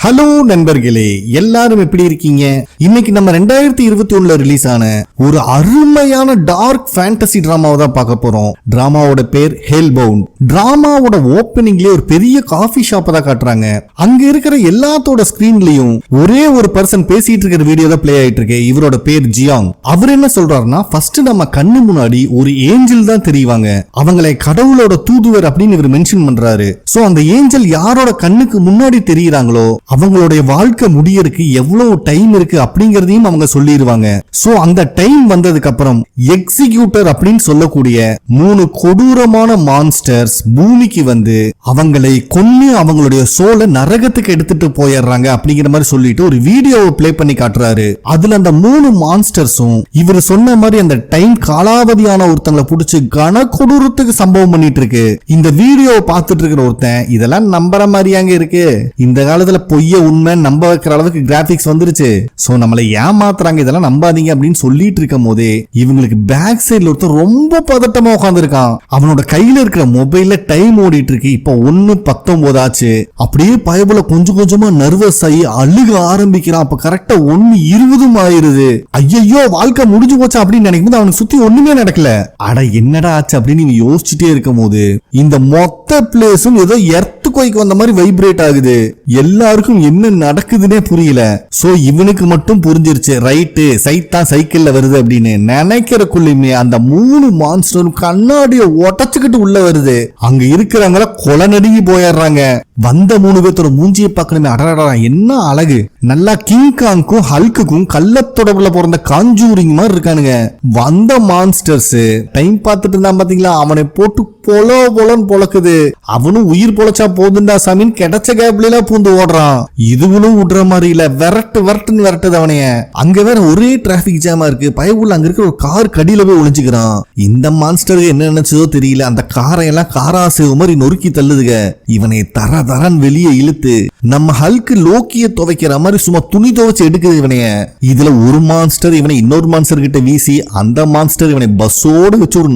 Hello நண்பர்களே, எல்லாரும் எப்படி இருக்கீங்க? இன்னைக்கு நம்ம 2021 ரிலீஸ் ஆன ஒரு அருமையான டார்க் ஃபேண்டசி டிராமாவை தான் பார்க்க போறோம். டிராமாவோட பேர் ஹெல்பவுண்ட். டிராமாவோட ஓப்பனிங்லயே ஒரு பெரிய காஃபி ஷாப்பை தான் காட்டுறாங்க. அங்க இருக்கிற எல்லாத்தோட ஸ்கிரீன்லயும் ஒரே ஒரு பர்சன் பேசிட்டு இருக்கிற வீடியோ தான் பிளே ஆயிட்டு இருக்கு. இவரோட பேர் ஜியாங். அவர் என்ன சொல்றாருன்னா, ஃபர்ஸ்ட் நம்ம கண்ணு முன்னாடி ஒரு ஏஞ்சல் தான் தெரிவாங்க. அவங்களை கடவுளோட தூதுவர் அப்படின்னு இவர் மென்ஷன் பண்றாரு. சோ அந்த ஏஞ்சல் யாரோட கண்ணுக்கு முன்னாடி தெரியுறாங்களோ அவங்களுடைய வாழ்க்கை முடியறதுக்கு எவ்வளவு டைம் இருக்கு அப்படிங்கறதையும் அவங்க சொல்லிடுவாங்க. சோ அந்த டைம் வந்ததுக்கு அப்புறம் எக்ஸிக்யூட்டர் அப்படின்னு சொல்லக்கூடிய 3 கொடூரமான மான்ஸ்டர்ஸ் பூமிக்கு வந்து அவங்களை கொன்னு அவங்களுடைய சோலை நரகத்துக்கு எடுத்துட்டு போயிடுறாங்க அப்படிங்கிற மாதிரி சொல்லிட்டு ஒரு வீடியோவை பிளே பண்ணி காட்டுறாரு. அதுல அந்த 3 மான்ஸ்டர்ஸும் இவர் சொன்ன மாதிரி அந்த டைம் காலாவதியான ஒருத்தங்களை புடிச்சு கன கொடூரத்துக்கு சம்பவம் பண்ணிட்டு இருக்கு. இந்த வீடியோவை பார்த்துட்டு இருக்கிற ஒருத்தன் இதெல்லாம் நம்புற மாதிரியாங்க இருக்கு, இந்த காலத்துல பொய்ய உண்மை நம்ப வைக்கிற அளவுக்கு கிராபிக்ஸ் வந்துருச்சு, சோ நம்மளை ஏமாத்துறாங்க, இதெல்லாம் நம்பாதீங்க அப்படின்னு சொல்லிட்டு இருக்கும் போதே இவங்களுக்கு பேக் சைடுல ஒருத்தர் ரொம்ப பதட்டமா உட்கார்ந்து இருக்கான். அவனோட கையில இருக்கிற மொபைல்ல டைம் ஓடிட்டு இருக்கு. இப்போ 1:19 ஆச்சு. அப்படியே பயபுல கொஞ்சம் கொஞ்சமா நர்வஸ் ஆகி அழுக ஆரம்பிக்கிறான். அப்ப கரெக்டா 1:20 ஆயிருது. ஐயோ வாழ்க்கை முடிஞ்சு போச்சா அப்படின்னு நினைக்கும் போது அவனுக்கு சுத்தி ஒண்ணுமே நடக்கல. அட என்னடா ஆச்சு அப்படின்னு நீங்க யோசிச்சுட்டே இருக்கும் போது இந்த மொத்த பிளேஸும் ஏதோ எர்த்குவைக் வந்த மாதிரி வைப்ரேட் ஆகுது. எல்லாருக்கும் என்ன நடக்குதுன்னே புரியல. சோ இவனுக்கு மட்டும் புரிஞ்சிருச்சு, ரைட்டு சைத்தான் சைக்கிள்ல வருது அப்படின்னு நினைக்கிறக்குள்ளுமே அந்த 3 மான்ஸ்டரும் கண்ணாடியை உடச்சுக்கிட்டு உள்ள வருது. அங்க இருக்கிறவங்கள கொலை நடுங்கி போயிடுறாங்க. வந்த 3 பேர்த்தோட மூஞ்சியை பார்க்கணுமே, அடடா என்ன அழகு, நல்லா கிங்காங்கும் ஹல்க்குக்கும் கள்ளத்தொடர்புல பிறந்த காஞ்சூரிங் மாதிரி இருக்கானுங்க. வந்த மான்ஸ்டர்ஸ் டைம் பார்த்துட்டு இருந்தான் பாத்தீங்களா, அவனை போட்டு பொலோ பொலன்னு பொழக்குது. அவனும் உயிர் பொழைச்சா போதுண்டா சாமின்னு கிடைச்ச கேப்ல பூந்து ஓடுறான். இதுவனும் விடுற மாதிரி இல்ல, விரட்டுன்னு விரட்டுது அவனைய. அங்க வேற ஒரே டிராபிக் ஜாமா இருக்கு. பயவுள்ள அங்க இருக்கிற ஒரு கார் கடியில போய் ஒளிஞ்சுக்கிறான். இந்த மான்ஸ்டருக்கு என்ன நினைச்சதோ தெரியல, அந்த காரை எல்லாம் காராசேவு மாதிரி நொறுக்கி தள்ளுதுங்க. இவனை தரன்னு வெளியே இழுத்து நம்ம ஹல்க்கு லோக்கிய துவைக்கிற மாதிரி சும்மா துணி துவைச்சு எடுக்குது இவனைய. இதுல ஒரு மான்ஸ்டர் இவனை இன்னொரு மான்ஸ்டர் கிட்ட வீசி அந்த மான்ஸ்டர் இவனை பஸ்ஸோட வச்சு ஒரு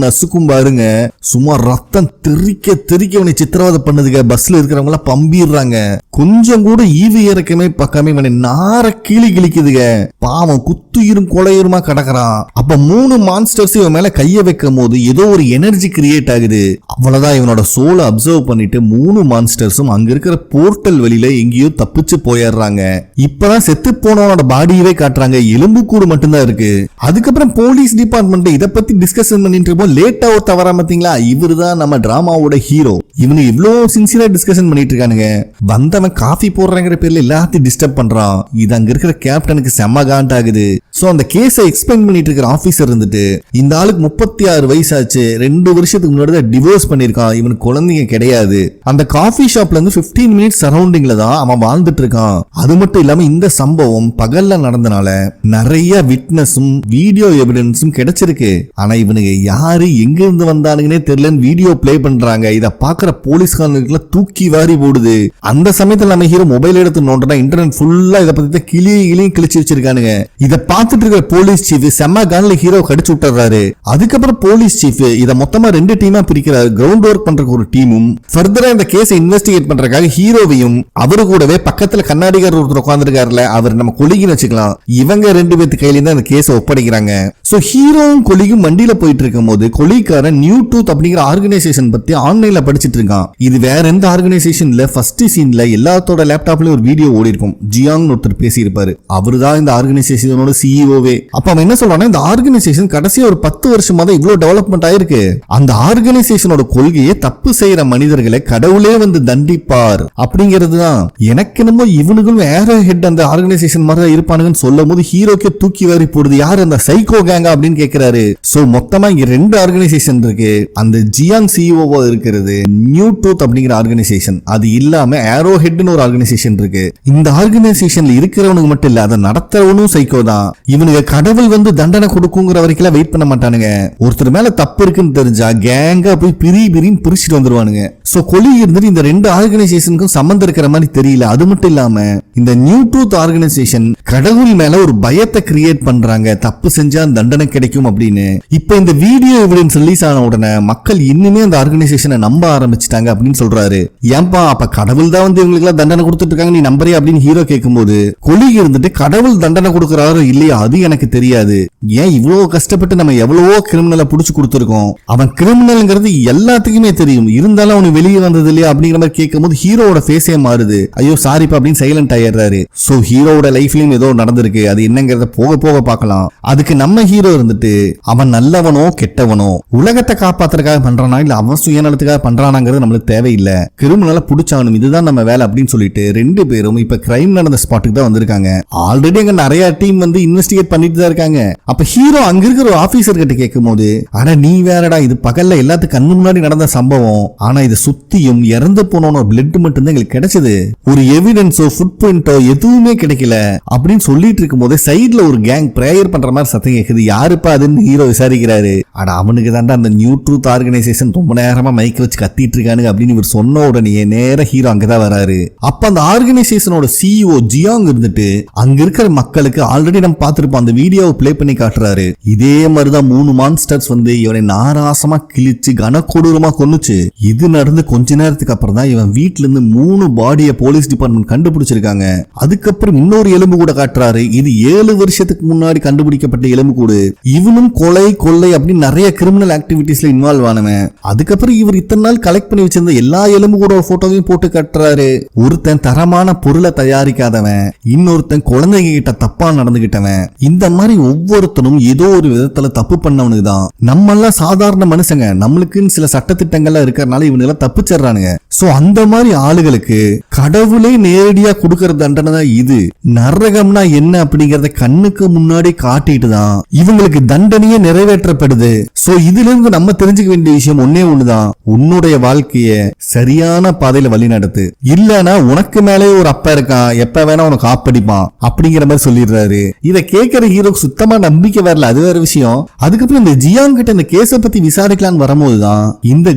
நசுக்கும் பாருங்க. சும்மா ரத்தம் தெறிக்க இவனை சித்திரவதை பண்ணுதுங்க. பஸ்ல இருக்கிறவங்க பம்பிடுறாங்க. கொஞ்சம் கூட ஈவு இறக்கமே பக்கமே இவனை நார கிழிக்குதுங்க. பாவம் குத்துயிரும் கொலையுருமா கிடக்குறான். அப்ப 3 மான்ஸ்டர்ஸ் இவன் மேல கைய வைக்கும் போது ஏதோ ஒரு எனர்ஜி கிரியேட் ஆகுது. அவ்வளவுதான், இவனோட சோலை அப்சர்வ் பண்ணிட்டு 3 மான்ஸ்டர்ஸும் அங்க இருக்கிற போர்ட்டல் வழியில எங்கேயோ தப்பிச்சு போயிடுறாங்க. இப்பதான் செத்து போனவனோட பாடியவே காட்டுறாங்க, எலும்பு கூடு மட்டும்தான் இருக்கு. அதுக்கப்புறம் போலீஸ் டிபார்ட்மெண்ட் இதை பத்தி டிஸ்கஷன் பண்ணிட்டு இருப்போம். லேட்டா ஒரு தவறா பாத்தீங்களா, இவரு தான் நம்ம டிராமாவோட ஹீரோ. இவனு இவ்வளவு சின்சியரா டிஸ்கஷன் பண்ணிட்டு இருக்கானுங்க. வந்தவன் காஃபி போடுறங்கிற பேர்ல எல்லாத்தையும் டிஸ்டர்ப் பண்றான். இது அங்க இருக்கிற கேப்டனுக்கு செம்ம காண்ட் ஆகுது. சோ அந்த கேஸை எக்ஸ்பிளைன் பண்ணிட்டு இருக்கிற ஆபீசர் இருந்துட்டு, இந்த ஆளுக்கு 36 வயசாச்சு, 2 வருஷத்துக்கு முன்னாடி டிவோர்ஸ் பண்ணிருக்கான், இவனுக்கு குழந்தைங்க கிடையாது. அந்த காஃபி ஷாப்ல இருந்து 15 மினிட்ஸ் சரௌண்டிங்ல தான் அவன் வாழ்ந்துட்டு இருக்கான். அது மட்டும் இல்லாம இந்த சம்பவம் பகல்ல நடந்தனால நிறைய விட்னஸும் வீடியோ எவிடன்ஸும் கிடைச்சிருக்கு. ஆனா இவனுக்கு யாரு எங்க இருந்து வந்தானுங்கன்னே தெரியலன்னு வீடியோ பிளே பண்றாங்க. இத பாக்குற போலீஸ்காரங்களுக்கு தூக்கி வாரி போடுது. அந்த சமயத்துல நம்ம ஹீரோ மொபைல் எடுத்து நோண்டா இன்டர்நெட் ஃபுல்லா இத பத்தி கிளியும் கிழிச்சு வச்சிருக்கானுங்க. இத பார்த்துட்டு இருக்கிற போலீஸ் சீஃப் செம்ம கான்ல ஹீரோ கடிச்சு விட்டுறாரு. அதுக்கப்புறம் போலீஸ் சீஃப் இத மொத்தமா 2 டீமா பிரிக்கிறாரு. கிரவுண்ட் ஒர்க் பண்றதுக்கு ஒரு டீமும், ஃபர்தரா இந்த கேஸை இன்வெஸ்டிகேட் பண்றதுக்காக ஹீரோவையும் அவரு கூடவே பக்கத்துல கண்ணாடிக்காரர் ஒருத்தர் உட்கார்ந்துருக்காருல, அவர் நம்ம கொலிகின்னு வச்சுக்கலாம், இவங்க 2 பேர்த்து கையில இருந்து அந்த கேஸை ஒப்படைக்கிறாங்க. சோ ஹீரோவும் கொலிகும் வண்டியில போயிட்டு இருக்கும் போது கொலிகாரன் நியூ டூத் அப்படிங்கிற ஆர்கனைசேஷன் பத்தி ஆன்லைன்ல படிச்சிட்டு இருக்கான். இது வேற எந்த ஆர்கனைசேஷன்ல ஃபர்ஸ்ட் சீன்ல எல்லாத்தோட லேப்டாப்லயும் ஒரு வீடியோ ஓடி இருக்கும். ஜியாங் ஒருத்தர் பேசி இருப்பாரு, அவருதான் இந்த ஆர்கனைசேஷனோட சிஇஓவே. அப்ப அவன் என்ன சொல்றான்னா, இந்த ஆர்கனைசேஷன் கடைசியா ஒரு 10 வருஷமா தான் இவ்வளவு டெவலப்மெண்ட் ஆயிருக்கு. அந்த ஆர்கனைசேஷனோட கொள்கையை தப்பு செய்யற மனிதர்களை கடவுளே வந்து தண்டிப்பார் அப்படிங்கிறது தான். எனக்கு என்னமோ இவனுக்கும் ஏரோ ஹெட் அந்த ஆர்கனைசேஷன் மாதிரி தான் இருப்பானுங்கன்னு சொல்லும் போது ஹீரோக்கே தூக்கி வாரி போடுது. யார் அந்த சைக்கோ கேங்கா அப்படின்னு கேட்கிறாரு. சோ மொத்தமா இங்க 2 ஆர்கனைசேஷன் இருக்கு. அந்த ஜியாங் சிஇஓவா இருக்கிறது நியூ டூத் அப்படிங்கிற ஆர்கனைசேஷன். அது இல்லாம ஏரோ ஹெட்னு ஒரு ஆர்கனைசேஷன் இருக்கு. இந்த ஆர்கனைசேஷன்ல இருக்கிறவனுக்கு மட்டும் இல்ல, அதை நடத்துறவனும் சைக்கோ தான். இவனுக்கு கடவுள் வந்து தண்டனை கொடுக்குங்கிற வரைக்கும் வெயிட் பண்ண மாட்டானுங்க. ஒருத்தர் மேல தப்பு இருக்குன்னு தெரிஞ்சா கேங்கா போய் பிரின்னு பிரிச்சுட்டு வந்துருவானுங்க. சோ கொலி இருந்துட்டு இந்த 2 ஆர்கனைசேஷனுக்கும் சம்பந்தம் இருக்கிற மாதிரி தெரியல. அது மட்டும் இல்லாம இந்த நியூ ட்ரூத் ஆர்கனைசேஷன் கடவுள் மேல ஒரு பயத்தை கிரியேட் பண்றாங்க, தப்பு செஞ்சா தண்டனை கிடைக்கும் அப்படின்னு. இப்ப இந்த வீடியோ எவிடன்ஸ் ரிலீஸ் ஆன உடனே மக்கள் இன்னுமே அந்த ஆர்கனைசேஷனை நம்ப ஆரம்பிச்சு ஆரம்பிச்சிட்டாங்க அப்படின்னு சொல்றாரு. ஏன்பா அப்ப கடவுள் தான் வந்து இவங்களுக்கு எல்லாம் தண்டனை கொடுத்துட்டு இருக்காங்க, நீ நம்புறியா அப்படின்னு ஹீரோ கேட்கும்போது கொலிக் இருந்துட்டு கடவுள் தண்டனை கொடுக்கறாரோ இல்லையா அது எனக்கு தெரியாது. ஏன் இவ்வளவு கஷ்டப்பட்டு நம்ம எவ்வளவோ கிரிமினலை புடிச்சு கொடுத்துருக்கோம், அவன் கிரிமினல்ங்கிறது எல்லாத்துக்குமே தெரியும், இருந்தாலும் அவனு வெளியே வந்தது இல்லையா அப்படிங்கிற மாதிரி கேட்கும்போது ஹீரோவோட ஃபேஸே மாறுது. ஐயோ சாரிப்பா அப்படின்னு சைலண்ட் ஆயிடுறாரு. சோ ஹீரோவோட லைஃப்லயும் ஏதோ நடந்திருக்கு, அது என்னங்கிறத போக போக பார்க்கலாம். அதுக்கு நம்ம ஹீரோ இருந்துட்டு அவன் நல்லவனோ கெட்டவனோ உலகத்தை காப்பாத்துறதுக்காக பண்றானா இல்ல அவன் சுயநலத்துக்காக பண்றானாங்கிறது நம்மளுக்கு தேவையில்லை, கிரிமினலை புடிச்சானும் இதுதான் நம்ம வேலை அப்படின்னு சொல்லிட்டு ரெண்டு பேரும் இப்ப கிரைம் நடந்த ஸ்பாட்டுக்கு தான் வந்திருக்காங்க. ஆல்ரெடி அங்க நிறைய டீம் வந்து இன்வெஸ்டிகேட் பண்ணிட்டு தான் இருக்காங்க. அப்ப ஹீரோ அங்க இருக்கிற ஒரு ஆபீசர் கிட்ட கேட்கும் போது, ஆனா நீ வேறடா, இது பகல்ல எல்லாத்துக்கும் கண்ணு முன்னாடி நடந்த சம்பவம், ஆனா இது சுத்தியும் இறந்து போனோட பிளட் மட்டும் தான் எங்களுக்கு கிடைச்சது, ஒரு எவிடன்ஸோ ஃபுட் பிரிண்டோ எதுவுமே கிடைக்கல அப்படின்னு சொல்லிட்டு இருக்கும் போது சைட்ல ஒரு கேங் பிரேயர் பண்ற மாதிரி சத்தம் கேக்குது. யாருப்பா அதுன்னு ஹீரோ விசாரிக்கிறாரு. ஆனா அவனுக்கு தாண்டா அந்த நியூ ட்ரூத் ஆர்கனைசேஷன் ரொம்ப நேரமா மைக் வச்சு கத்திட்டு இருக்கானு அப்படின்னு இவர் சொன்ன உடனே நேர ஹீரோ அங்கதான் வராரு. அப்ப அந்த ஆர்கனைசேஷனோட சிஇஓ ஜியாங் இருந்துட்டு அங்க இருக்கிற மக்களுக்கு ஆல்ரெடி நம்ம பார்த்திருப்போம் அந்த வீடியோவை பிளே பண்ணி காட்டுறாரு. இதே மாதிரிதான் 3 மான்ஸ்டர்ஸ் வந்து இவனை நாராசமா கிழிச்சு கனக்கொடூரமா கொன்னுச்சு. இது நடந்து கொஞ்ச நேரத்துக்கு அப்புறம் தான் இவன் வீட்டுல இருந்து 3 பாடியை போலீஸ் டிபார்ட்மெண்ட் கண்டுபிடிச்சிருக்காங்க. அதுக்கப்புறம் இன்னொரு எலும்பு கூட காட்டுறாரு. இது 7 வருஷத்துக்கு முன்னாடி கண்டுபிடிக்கப்பட்ட எலும்பு கூடு. இவனும் கொலை கொள்ளை அப்படின்னு நிறைய கிரிமினல் ஆக்டிவிட்டிஸ்ல இன்வால்வ் ஆனவன். அதுக்கப்புறம் இவர் இத்தனை நாள் கலெக்ட் பண்ணி வச்சிருந்த எல்லா எலும்பு கூட போட்டோவையும் போட்டு காட்டுறாரு. ஒருத்தன் தரமான பொருளை தயாரிக்காதவன், இன்னொருத்தன் குழந்தைங்க கிட்ட தப்பா நடந்துகிட்டவன், இந்த மாதிரி ஒவ்வொருத்தனும் ஏதோ ஒரு விதத்துல தப்பு பண்ணவனுக்கு தான். நம்ம எல்லாம் சாதாரண மனுஷங்க, நம்மளுக்குன்னு சில சட்டத்திட்டங்கள்லாம் இருக்கிறதுனால இவனுங்க எல்லாம் தப்பிச்சிடறானுங்க. சோ அந்த மாதிரி ஆளுகளுக்கு கடவுளே நேரடியா கொடுக்கற தண்டனை தான் இது. நரகம்னா என்ன அப்படிங்கறத கண்ணுக்கு முன்னாடி காட்டிட்டு தான் இவங்களுக்கு தண்டனையே நிறைவேற்றப்படுது. சோ இதுல இருந்து நம்ம தெரிஞ்சுக்க வேண்டிய விஷயம் ஒன்னே ஒண்ணுதான், உன்னுடைய வாழ்க்கைய சரியான பாதையில வழி நடத்து, இல்லனா உனக்கு மேலே ஒரு அப்பா இருக்கான், எப்ப வேணா உனக்கு ஆப்படிப்பான் அப்படிங்கிற மாதிரி சொல்லிடுறாரு. இத கேட்கிற ஹீரோக்கு சுத்தமா நம்பிக்கை வரல, அது வேற விஷயம். அதுக்கப்புறம் இந்த ஜியாங் கிட்ட இந்த கேஸ பத்தி விசாரிக்கலான்னு வரும்போதுதான் இந்த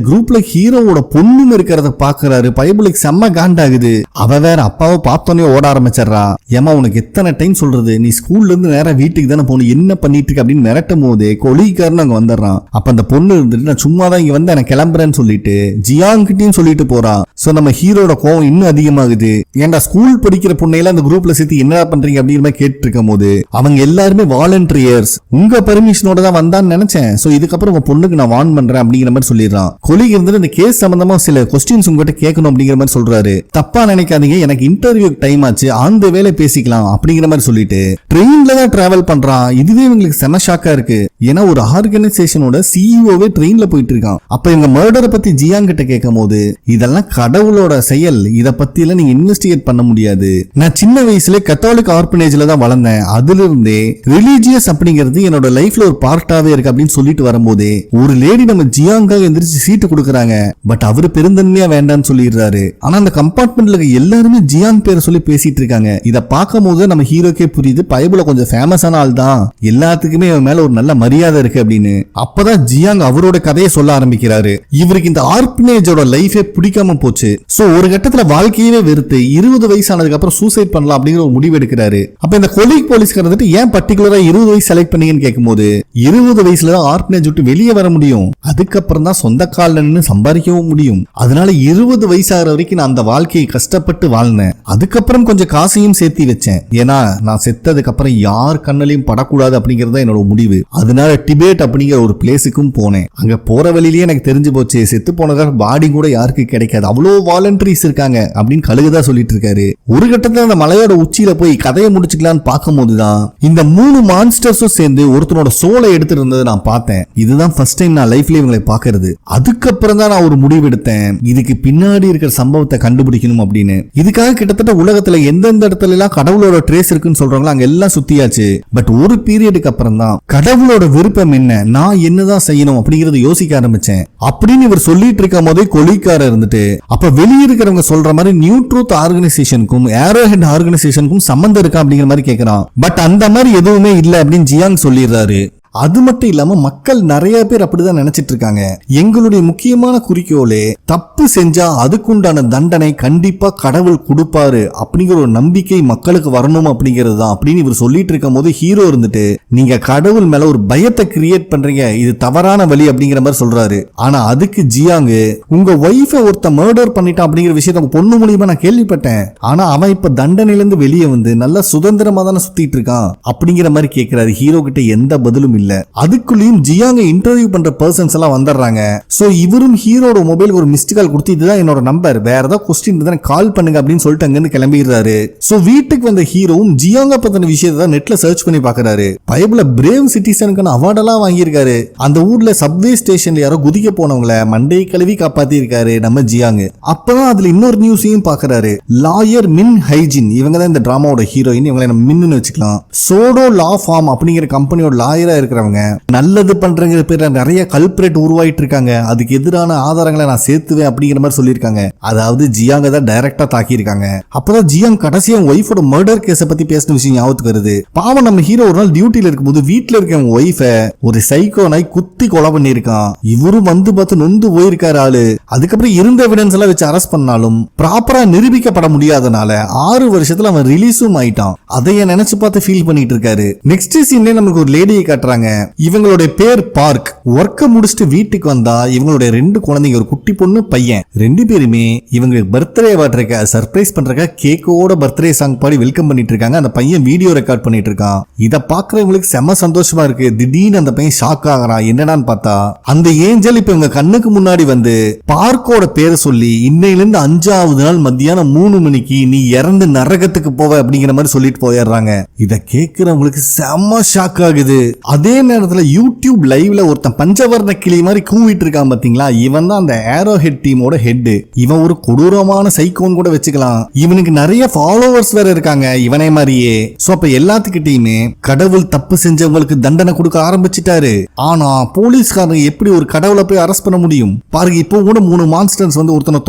குரூப்ல ஹீரோவோட பொண்ணும் இருக்கிறத பாக்குறாரு. பைபிளுக்கு செம்ம காண்டாகுது. அவ வேற அப்பாவை பார்த்தோன்னே ஓட ஆரம்பிச்சிடறா. ஏமா உனக்கு எத்தனை டைம் சொல்றது, நீ ஸ்கூல்ல இருந்து நேரா வீட்டுக்கு தானே போகணும், என்ன பண்ணிட்டு இருக்க அப்படின்னு மிரட்டும் போதே கொலிக்காரன் அங்க வந்துடுறான். அப்ப அந்த பொண்ணு இருந்துட்டு நான் சும்மா தான் இங்க வந்து எனக்கு கிளம்புறேன்னு சொல்லிட்டு ஜியாங் கிட்டையும் சொல்லிட்டு போறான். சோ நம்ம ஹீரோட கோவம் இன்னும் அதிகமாகுது. ஏன்டா ஸ்கூல் படிக்கிற பொண்ணையெல்லாம் அந்த குரூப்ல சேர்த்து என்ன பண்றீங்க அப்படிங்கிற மாதிரி கேட்டு இருக்கும் போது அவங்க எல்லாருமே வாலண்டியர்ஸ், உங்க பெர்மிஷனோட தான் வந்தான்னு நினைச்சேன், சோ இதுக்கப்புறம் உங்க பொண்ணுக்கு நான் வார்ன் பண்றேன் அப்படிங்கிற மாதிரி சொல்லிடுறான். கொலிக் இருந்துட்டு இந்த கேஸ் சம்பந்தமா சில கொஸ்டின்ஸ் உங்ககிட்ட கேட்கணும் அப்படிங்கிற மாதிரி சொல்றாரு. தப்பா நினைக்காதீங்க, எனக்கு இன்டர்வியூ டைம் ஆச்சு, அந்த வேலை பேசிக்கலாம் அப்படிங்கிற மாதிரி சொல்லிட்டு ட்ரெயின்ல தான் டிராவல் பண்றான். இதுவே இவங்களுக்கு செம ஷாக்கா இருக்கு. ஏன்னா ஒரு ஆர்கனைசேஷனோட சிஇஓவே ட்ரெயின்ல போயிட்டு இருக்கான். அப்ப இவங்க மர்டரை பத்தி ஜியாங் கிட்ட கேட்கும் போது இதெல்லாம் கடவுளோட செயல், இத பத்தி எல்லாம் நீங்க இன்வெஸ்டிகேட் பண்ண முடியாது, நான் சின்ன வயசுல கத்தோலிக் ஆர்பனேஜ்ல தான் வளர்ந்தேன், அதுல இருந்தே ரிலீஜியஸ் அப்படிங்கிறது என்னோட லைஃப்ல ஒரு பார்ட்டாவே இருக்கு அப்படின்னு சொல்லிட்டு வரும்போதே ஒரு லேடி நம்ம ஜியாங்காக எந்திரிச்சு சீட்டு கொடுக்கறாங்க. பட் அவரு பெருந்தன்மையா வேண்டான்னு சொல்லிடுறாரு. ஆனா அந்த கம்பார்ட்மெண்ட்ல எல்லாருமே ஜியாங் பேரை சொல்லி பேசிட்டு இருக்காங்க. இத பார்க்கும் போது நம்ம ஹீரோக்கே புரியுது பைபிள்ல கொஞ்சம் ஃபேமஸான ஆள் தான், எல்லாத்துக்குமே அவன் மேல ஒரு நல்ல மரியாதை இருக்கு அப்படின்னு. அப்பதான் ஜியாங் அவரோட கதையை சொல்ல ஆரம்பிக்கிறாரு. இவருக்கு இந்த ஆர்பனேஜோட லைஃபே பிடிக்காம போச்சு. சோ ஒரு கட்டத்துல வாழ்க்கையவே வெறுத்து 20 வயசானதுக்கு அப்புறம் சூசைட் பண்ணலாம் அப்படிங்கிற ஒரு முடிவு எடுக்கிறாரு. அப்ப இந்த கொலிக் போலீஸ்காரர் ஏன் பர்டிகுலரா 20 வயசு செலக்ட் பண்ணீங்கன்னு கேட்கும்போது 20 வயசுல தான் ஆர்பனேஜ் விட்டு வெளியே வர முடியும், அதுக்கப்புறம் தான் சொந்த கால்ல நின்னு சம்பாதிக்கவும் முடியும், அதனால 20 வயசாகிற வரைக்கும் நான் அந்த வாழ்க்கையை கஷ்டப்பட்டு வாழ்ந்தேன், அதுக்கப்புறம் கொஞ்சம் காசையும் சேர்த்தி வச்சேன், ஏன்னா நான் செத்ததுக்கு அப்புறம் யார் கண்ணிலையும் படக்கூடாது அப்படிங்கறத என்னோட முடிவு. அதனால டிபேட் அப்படிங்கிற ஒரு பிளேஸுக்கும் போனேன். அங்க போற வழியிலேயே எனக்கு தெரிஞ்சு போச்சு செத்து போனதால பாடி கூட யாருக்கு கிடைக்காது, அவ்வளவு வாலண்டரிஸ் இருக்காங்க அப்படின்னு கழுகுதா சொல்லிட்டு இருக்காரு. ஒரு கட்டத்துல அந்த மலையோட உச்சியில போய் கதையை முடிச்சுக்கலான்னு பார்க்கும் போதுதான் இந்த 3 மான்ஸ்டர்ஸும் சேர்ந்து ஒருத்தனோட சோலை எடுத்துட்டு இருந்ததை நான் பார்த்தேன். இதுதான் ஃபர்ஸ்ட் டைம் நான் லைஃப்ல இவங்களை பாக்குறது. அதுக்கப்புறம் தான் நான் ஒரு முடிவு எடுத்தேன், இதுக்கு பின்னாடி இருக்கிற சம்பவத்தை கண்டுபிடிக்கணும் அப்படின்னு. இதுக்காக கிட்டத்தட்ட உலகத்துல எந்தெந்த இடத்துல எல்லாம் கடவுளோட ட்ரேஸ் இருக்குன்னு சொல்றாங்களோ அங்க எல்லாம் சுத்தியாச்சு. பட் ஒரு பீரியடுக்கு அப்புறம் தான் கடவுளோட விருப்பம் என்ன, நான் என்னதான் செய்யணும் அப்படிங்கறத யோசிக்க ஆரம்பிச்சேன் அப்படின்னு இவர் சொல்லிட்டு இருக்கும் போதே கொலிக்கார இருந்துட்டு அப்ப வெளியே இருக்கிறவங்க சொல்ற மாதிரி நியூ ட்ரூத் ஆர்கனைசேஷனுக்கும் ஏரோஹெட் ஆர்கனைசேஷனுக்கும் சம்பந்தம் இருக்கா அப்படிங்கிற மாதிரி கேட்கிறான். பட் அந்த மாதிரி எதுவுமே இல்ல அப்படின்னு ஜியாங் சொல்லிடுறாரு. அது மட்டும் இல்லாம மக்கள் நிறைய பேர் அப்படிதான் நினைச்சிட்டு இருக்காங்க. எங்களுடைய முக்கியமான குறிக்கோளே தப்பு செஞ்சா அதுக்குண்டான தண்டனை கண்டிப்பா கடவுள் கொடுப்பாரு அப்படிங்கிற ஒரு நம்பிக்கை மக்களுக்கு வரணும் அப்படிங்கிறது தான் அப்படின்னு இவர் சொல்லிட்டு இருக்கும் போது ஹீரோ இருந்துட்டு நீங்க கடவுள் மேல ஒரு பயத்தை கிரியேட் பண்றீங்க, இது தவறான வழி அப்படிங்கிற மாதிரி சொல்றாரு. ஆனா அதுக்கு ஜியாங் உங்க ஒய்ஃபை ஒருத்த மர்டர் பண்ணிட்டான் அப்படிங்கிற விஷயத்த உங்க பொண்ணு மூலியமா நான் கேள்விப்பட்டேன், ஆனா அவன் இப்ப தண்டனையில இருந்து வெளியே வந்து நல்ல சுதந்திரமா தானே சுத்திட்டு இருக்கான் அப்படிங்கிற மாதிரி கேட்கிறாரு. ஹீரோ கிட்ட எந்த பதிலும் இல்ல. அதுக்குள்ளேயும் ஜியாங்க இன்டர்வியூ பண்ற பர்சன்ஸ் எல்லாம் வந்துடுறாங்க. சோ இவரும் ஹீரோட மொபைலுக்கு ஒரு மிஸ்டு கால் கொடுத்து இதுதான் என்னோட நம்பர், வேற ஏதாவது கொஸ்டின் இருந்தா கால் பண்ணுங்க அப்படின்னு சொல்லிட்டு அங்கிருந்து கிளம்பிடுறாரு. சோ வீட்டுக்கு வந்த ஹீரோவும் ஜியாங்க பத்தின விஷயத்தை நெட்ல சர்ச் பண்ணி பாக்குறாரு. பைபிள்ல பிரேவ் சிட்டிசனுக்கான அவார்டெல்லாம் வாங்கியிருக்காரு. அந்த ஊர்ல சப்வே ஸ்டேஷன்ல யாரோ குதிக்க போனவங்கள மண்டை கழுவி காப்பாத்தி இருக்காரு நம்ம ஜியாங். அப்பதான் அதுல இன்னொரு நியூஸையும் பாக்குறாரு. லாயர் மின் ஹைஜின், இவங்க தான் இந்த டிராமாவோட ஹீரோயின். இவங்களை நம்ம மின்னு வச்சுக்கலாம். சோடோ லா ஃபார்ம் அப்படிங்கிற கம்பெனியோட லாயரா இருக்கிறவங்க நல்லது பண்றங்கிற பேர்ல நிறைய கல்பிரேட் உருவாயிட்டு இருக்காங்க, அதுக்கு எதிரான ஆதாரங்களை நான் சேர்த்துவேன் அப்படிங்கிற மாதிரி சொல்லியிருக்காங்க. அதாவது ஜியாங்க தான் டைரக்டா தாக்கி இருக்காங்க. அப்பதான் ஜியாங் கடைசியா ஒய்ஃபோட மர்டர் கேஸ பத்தி பேசின விஷயம் ஞாபகத்துக்கு வருது. பாவம் நம்ம ஹீரோ ஒரு நாள் டியூட்டில இருக்கும்போது வீட்டுல இருக்க ஒய்ஃப ஒரு சைக்கோ நாய் குத்தி கொலை பண்ணிருக்கான். இவரும் வந்து பார்த்து நொந்து போயிருக்காரு ஆளு. அதுக்கப்புறம் இருந்த எவிடன்ஸ் எல்லாம் வச்சு அரெஸ்ட் பண்ணாலும் ப்ராப்பரா நிரூபிக்கப்பட முடியாதனால 6 வருஷத்துல அவன் ரிலீஸும் ஆயிட்டான். அதைய நினைச்சு பார்த்து ஃபீல் பண்ணிட்டு இருக்காரு. நெக்ஸ்ட் சீன்ல நமக்கு ஒரு லேடியை காட்டுறாங்க. இவங்களுடைய பேர் பார்க். ஒர்க்க முடிச்சுட்டு வீட்டுக்கு வந்தா இவங்களுடைய 2 குழந்தைங்க, ஒரு குட்டி பொண்ணு பையன், 2 பேருமே இவங்களுக்கு பர்த்டே வாட்டுறக்க சர்ப்ரைஸ் பண்றக்க கேக்கோட பர்த்டே சாங் பாடி வெல்கம் பண்ணிட்டு இருக்காங்க. அந்த பையன் வீடியோ ரெக்கார்ட் பண்ணிட்டு இருக்கான். இத பாக்குறவங்களுக்கு செம சந்தோஷமா இருக்கு. திடீர்னு அந்த பையன் ஷாக் ஆகுறான். என்னடான்னு பார்த்தா அந்த ஏஞ்சல் இப்ப இவங்க கண்ணுக்கு முன்னாடி வந்து பார்க்கோட பேரை சொல்லி இன்னையில இருந்து 5வது நாள் மத்தியானம் 3 மணிக்கு நீ இறந்து நரகத்துக்கு போவ அப்படிங்கிற மாதிரி சொல்லிட்டு போயிடுறாங்க. இத கேட்கிறவங்களுக்கு செம ஷாக் ஆகுது. அதே நேரத்துல யூடியூப் லைவ்ல ஒருத்தன் பஞ்சவர்ண கிளி மாதிரி கூவிட்டு இருக்கான் பாத்தீங்களா, இவன் தான் அந்த ஏரோ ஹெட் டீமோட ஹெட். இவன் ஒரு கொடூரமான சைக்கோன் கூட வச்சுக்கலாம். இவனுக்கு நிறைய ஃபாலோவர்ஸ் வேற இருக்காங்க இவனே மாதிரியே. சோ அப்ப எல்லாத்துக்கிட்டையுமே கடவுள் தப்பு செஞ்சவங்களுக்கு தண்டனை கொடுக்க ஆரம்பிச்சிட்டாரு. ஆனா போலீஸ்காரங்க எப்படி ஒரு கடவுளை போய் அரெஸ்ட் பண்ண முடியும் பாருங்க. இப்போ கூட 3 மான்ஸ்டர்ஸ் வந்து ஒருத்தனை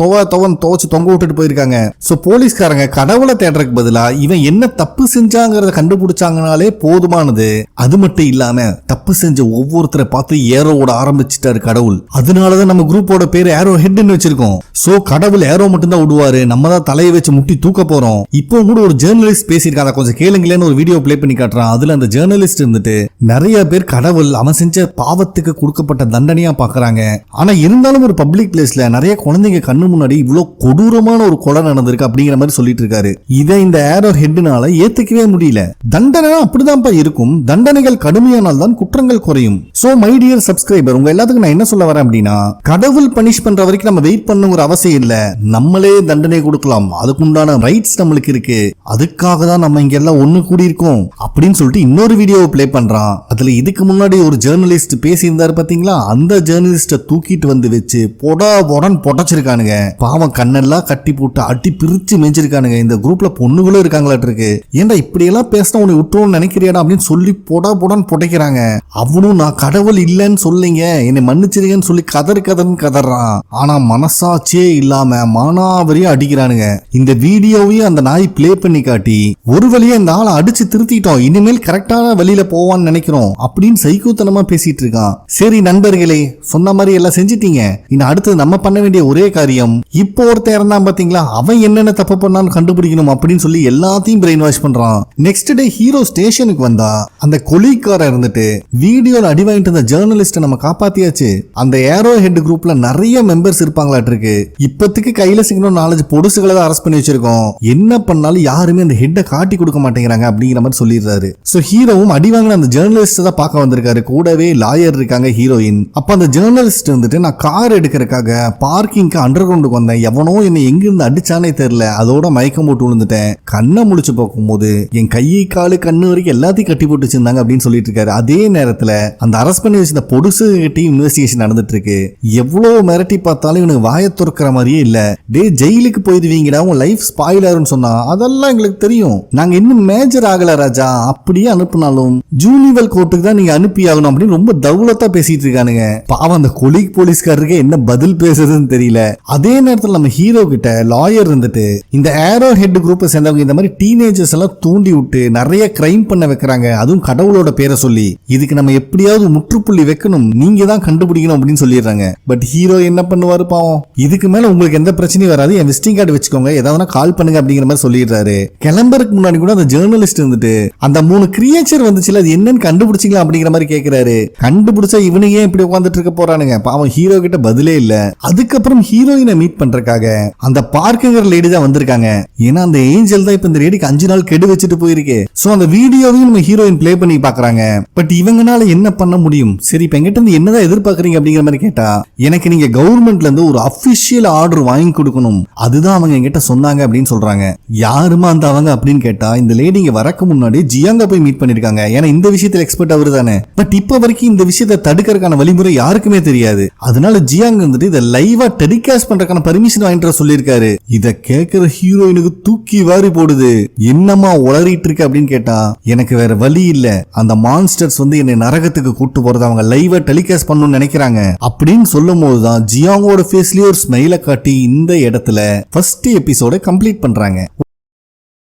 துவச்சு தொங்க விட்டுட்டு போயிருக்காங்க. சோ போலீஸ்காரங்க கடவுளை தேடுறதுக்கு பதிலா இவன் என்ன தப்பு செஞ்சாங்கிறத கண்டுபிடிச்சாங்கனாலே போதுமானது. அது மட்டும் இல்லாம தப்பு செஞ்ச ஒவ்வொருத்தரை பார்த்து ஏரோ ஓட ஆரம்பிச்சிட்டாரு கடவுள். அதனாலதான் நம்ம குரூப்போட பேர் ஏரோ ஹெட்னு வச்சிருக்கோம். சோ கடவுள் ஏரோ மட்டும் தான் விடுவாரு, நம்ம தான் தலையை வச்சு முட்டி தூக்க போறோம். இப்போ கூட ஒரு ஜேர்னலிஸ்ட் பேசியிருக்காங்க, கொஞ்சம் கேளுங்களேன்னு ஒரு வீடியோ பிளே பண்ணி காட்டுறான். அதுல அந்த ஜேர்னலிஸ்ட் இருந்துட்டு நிறைய பேர் கடவுள் அவன் செஞ்ச பாவத்துக்கு கொடுக்கப்பட்ட தண்டனையா பாக்குறாங்க. ஆனா இருந்தாலும் ஒரு பப்ளிக் பிளேஸ்ல நிறைய குழந்தைங்க கண்ணு முன்னாடி இவ்வளவு கொடூரமான ஒரு கொலை நடந்திருக்கு அப்படிங்கிற மாதிரி சொல்லிட்டு இருக்காரு. இதை இந்த ஏரோ ஹெட்னால ஏத்துக்கவே முடியல. தண்டனை அப்படிதான் இருக்கும், தண்டனைகள் கடுமையானால் தான் குற்றங்கள் குறையும். சோ மை டியர் சப்ஸ்கிரைபர், உங்க எல்லாத்துக்கும் நான் என்ன சொல்ல வரேன் அப்படின்னா, கடவுள் பனிஷ் பண்ற வரைக்கும் நம்ம வெயிட் பண்ணுங்கிற அவசியம் இல்ல, நம்மளே தண்டனை கொடுக்கலாம், அதுக்குண்டான ரைட்ஸ் நம்மளுக்கு இருக்கு. அதுக்காக தான் நம்ம இங்க எல்லாம் ஒண்ணு கூடி இருக்கோம் அப்படின்னு சொல்லிட்டு இன்னொரு வீடியோவை பிளே பண்றான். அதுல இதுக்கு முன்னாடி ஒரு ஜேர்னலிஸ்ட் பேசி இருந்தாரு பாத்தீங்களா, அந்த ஜேர்னலிஸ்ட தூக்கிட்டு வந்து வச்சு பொடச்சிருக்கானுங்க. பாவம் கண்ணெல்லாம் கட்டி போட்டு அட்டி பிரிச்சு மேஞ்சிருக்கானுங்க. இந்த குரூப்ல பொண்ணுகளும் இருக்காங்களாட்டு இருக்கு. ஏன்டா இப்படி எல்லாம் பேசினா உன்னை விட்டுருவோம்னு நினைக்கிறியாடா அப்படின்னு சொல்லி போடான்னு புடைக்கிறாங்க. அவனும் நான் கடவுள் இல்லைன்னு சொல்லிங்க, என்னை மன்னிச்சிருங்கன்னு சொல்லி கதறுன்னு கதறான். ஆனா மனசாட்சியே இல்லாம மானாவரியா அடிக்கிறானுங்க. இந்த வீடியோவையும் அந்த நாய் பிளே பண்ணி காட்டி ஒரு வழியா இந்த ஆளை அடிச்சு திருத்திட்டோம், இனிமேல் கரெக்டான வழியில போவான்னு நினைக்கிறோம் அப்படின்னு சைக்கோத்தனமா பேசிட்டு இருக்கான். சரி நண்பர்களே, சொன்ன மாதிரி எல்லாம் செஞ்சிட்டீங்க. இன்னும் அடுத்தது நம்ம பண்ண வேண்டிய ஒரே காரியம், இப்போ ஒருத்தர் இருந்தான் பாத்தீங்களா, அவன் என்னென்ன தப்பு பண்ணான்னு கண்டுபிடிக்கணும் அப்படின்னு சொல்லி எல்லாத்தையும் பிரெயின் வாஷ் பண்றான். நெக்ஸ்ட் டே ஹீரோ ஸ்டேஷனுக்கு வந்தா அந்த கொலிக்கார இருந்துட்டு வீடியோல அடி வாங்கிட்டு இருந்த ஜேர்னலிஸ்ட நம்ம காப்பாத்தியாச்சு. அந்த ஏரோ ஹெட் குரூப்ல நிறைய மெம்பர்ஸ் இருப்பாங்களாட்டு இருக்கு. இப்பத்துக்கு கையில சிக்கணும் 4 பொடுசுகளை தான் அரெஸ்ட் பண்ணி வச்சிருக்கோம். என்ன பண்ணாலும் யாருமே அந்த ஹெட்டை காட்டி கொடுக்க மாட்டேங்கிறாங்க அப்படிங்கிற மாதிரி சொல்லிடுறாரு. சோ ஹீரோவும் அடி வாங்கின அந்த ஜேர்னலிஸ்ட் தான் பார்க்க வந்திருக்காரு. கூடவே லாயர் இருக்காங்க ஹீரோயின். அப்ப அந்த ஜேர்னலிஸ்ட் வந்துட்டு நான் கார் எடுக்கிறதுக்காக பார்க்கிங்க்கு அண்டர் கிரவுண்டுக்கு வந்தேன், எவனோ என்னை எங்க இருந்து அடிச்சானே தெரியல, அதோட மயக்கம் போட்டு விழுந்துட்டேன். கண்ணை முழிச்சு பார்க்கும்போது என் கையை காலு கண்ணு வரைக்கும் எல்லாத்தையும் கட்டி போட்டு வச்சிருந்தாங்க அப்படின்னு சொல்லிட்டு இருக்காரு. அதே நேரத்துல அந்த அரெஸ்ட் பண்ணி வச்சிருந்த பொடுசு கிட்டே இன்வெஸ்டிகேஷன் நடந்துட்டு இருக்கு. எவ்வளவு மிரட்டி பார்த்தாலும் இவனுக்கு வாயை துறக்கிற மாதிரியே இல்ல. டே ஜெயிலுக்கு போயிடுவீங்கடா, உன் லைஃப் ஸ்பாயில் ஆகும்னு சொன்னா அதெல்லாம் எங்களுக்கு தெரியும், நாங்க இன்னும் மேஜர் ஆகல ராஜா, அப்படியே அனுப்புனாலும் ஜூனிவல் கோர்ட்டுக்கு தான் நீங்க அனுப்பி ஆகணும் அப்படின்னு ரொம்ப தௌலத்தா பேசிட்டு இருக்கானுங்க. பாவம் அந்த கொலிக் போலீஸ்காரருக்கு என்ன பதில் பேசுறதுன்னு தெரியல. அதே நேரத்தில் நம்ம ஹீரோ கிட்ட லாயர் இருந்துட்டு இந்த ஏரோ ஹெட் குரூப்பை சேர்ந்தவங்க இந்த மாதிரி டீனேஜர்ஸ் எல்லாம் தூண்டி விட்டு நிறைய கிரைம் பண்ண வைக்கிறாங்க, அதுவும் கடவுளோட பேரை சொல்லி. இதுக்கு நம்ம எப்படியாவது முற்றுப்புள்ளி வைக்கணும், நீங்க தான் கண்டுபிடிக்கணும் அப்படின்னு சொல்லிடுறாங்க. பட் ஹீரோ என்ன பண்ணுவாரு பாவம், இதுக்கு மேல உங்களுக்கு எந்த பிரச்சனையும் வராது, என் விசிட்டிங் கார்டு வச்சுக்கோங்க, ஏதாவது கால் பண்ணுங்க அப்படிங்கிற மாதிரி சொல்லிடுறாரு. கிளம்புறதுக்கு முன்னாடி கூட அந்த ஜேர்னலிஸ்ட் இருந்துட்டு அந்த 3 கிரியேச்சர் வந்துச்சுல அது என்னன்னு கண்டுபிடிச்சிங்களா அப்படிங்கிற மாதிரி கேட்கிறாரு. கண்டுபிடிச்சா இவனுங்க ஏன் இப்படி உட்காந்துட்டு இருக்க போறானுங்க, பாவம் ஹீரோ கிட்ட பதிலே இல்ல. அதுக்கப்புறம் ஹீரோயினை மீட் பண்றதுக்காக அந்த பார்க்குங்கிற லேடி தான் வந்திருக்காங்க. ஏன்னா அந்த ஏஞ்சல் தான் இப்ப இந்த லேடிக்கு 5 நாள் கெடு வச்சுட்டு போயிருக்கு. சோ அந்த வீடியோவையும் நம்ம ஹீரோயின் பிளே பண்ணி பாக்குறாங்க. பட் இவங்கனால என்ன பண்ண முடியும், சரி இப்ப எங்கிட்ட இருந்து என்னதான் எதிர்பார்க்கறீங்க அப்படிங்கிற மாதிரி கேட்டா, எனக்கு நீங்க கவர்மெண்ட்ல இருந்து ஒரு அபிஷியல் ஆர்டர் வாங்கி கொடுக்கணும், அதுதான் அவங்க என்கிட்ட சொன்னாங்க அப்படின்னு சொல்றாங்க. யாருமா அந்த அவங்க அப்படின்னு கேட்டா, இந்த லேடி இங்க வரக்கு முன்னாடி ஜியாங்க போய் மீட் பண்ணிருக்காங்க. ஏன்னா இந்த விஷயத்துல எக்ஸ்பர்ட் அவரு தானே. பட் இப்ப வரைக்கும் இந்த விஷயத்தை தடுக்கிறதுக்கான வழிமுறை யாருக்குமே தெரியாது. அதனால ஜியாங் வந்துட்டு இதை லைவா டெலிகாஸ்ட் பண்றதுக்கான பர்மிஷன் வாங்கிட்டு சொல்லியிருக்காரு. இத கேட்கிற ஹீரோயினுக்கு தூக்கி வாரி போடுது. என்னமா உளறிட்டு இருக்கு அப்படின்னு கேட்டா, எனக்கு வேற வழி இல்ல, அந்த மான்ஸ்டர்ஸ் வந்து என்னை நரகத்துக்கு கூட்டு போறது அவங்க லைவா டெலிகாஸ்ட் பண்ணணும்னு நினைக்கிறாங்க அப்படின்னு சொல்லும் போதுதான் ஜியாங்கோட ஃபேஸ்லயே ஒரு ஸ்மைலை காட்டி இந்த இடத்துல ஃபர்ஸ்ட் எபிசோட கம்ப்ளீட் பண்றாங்க.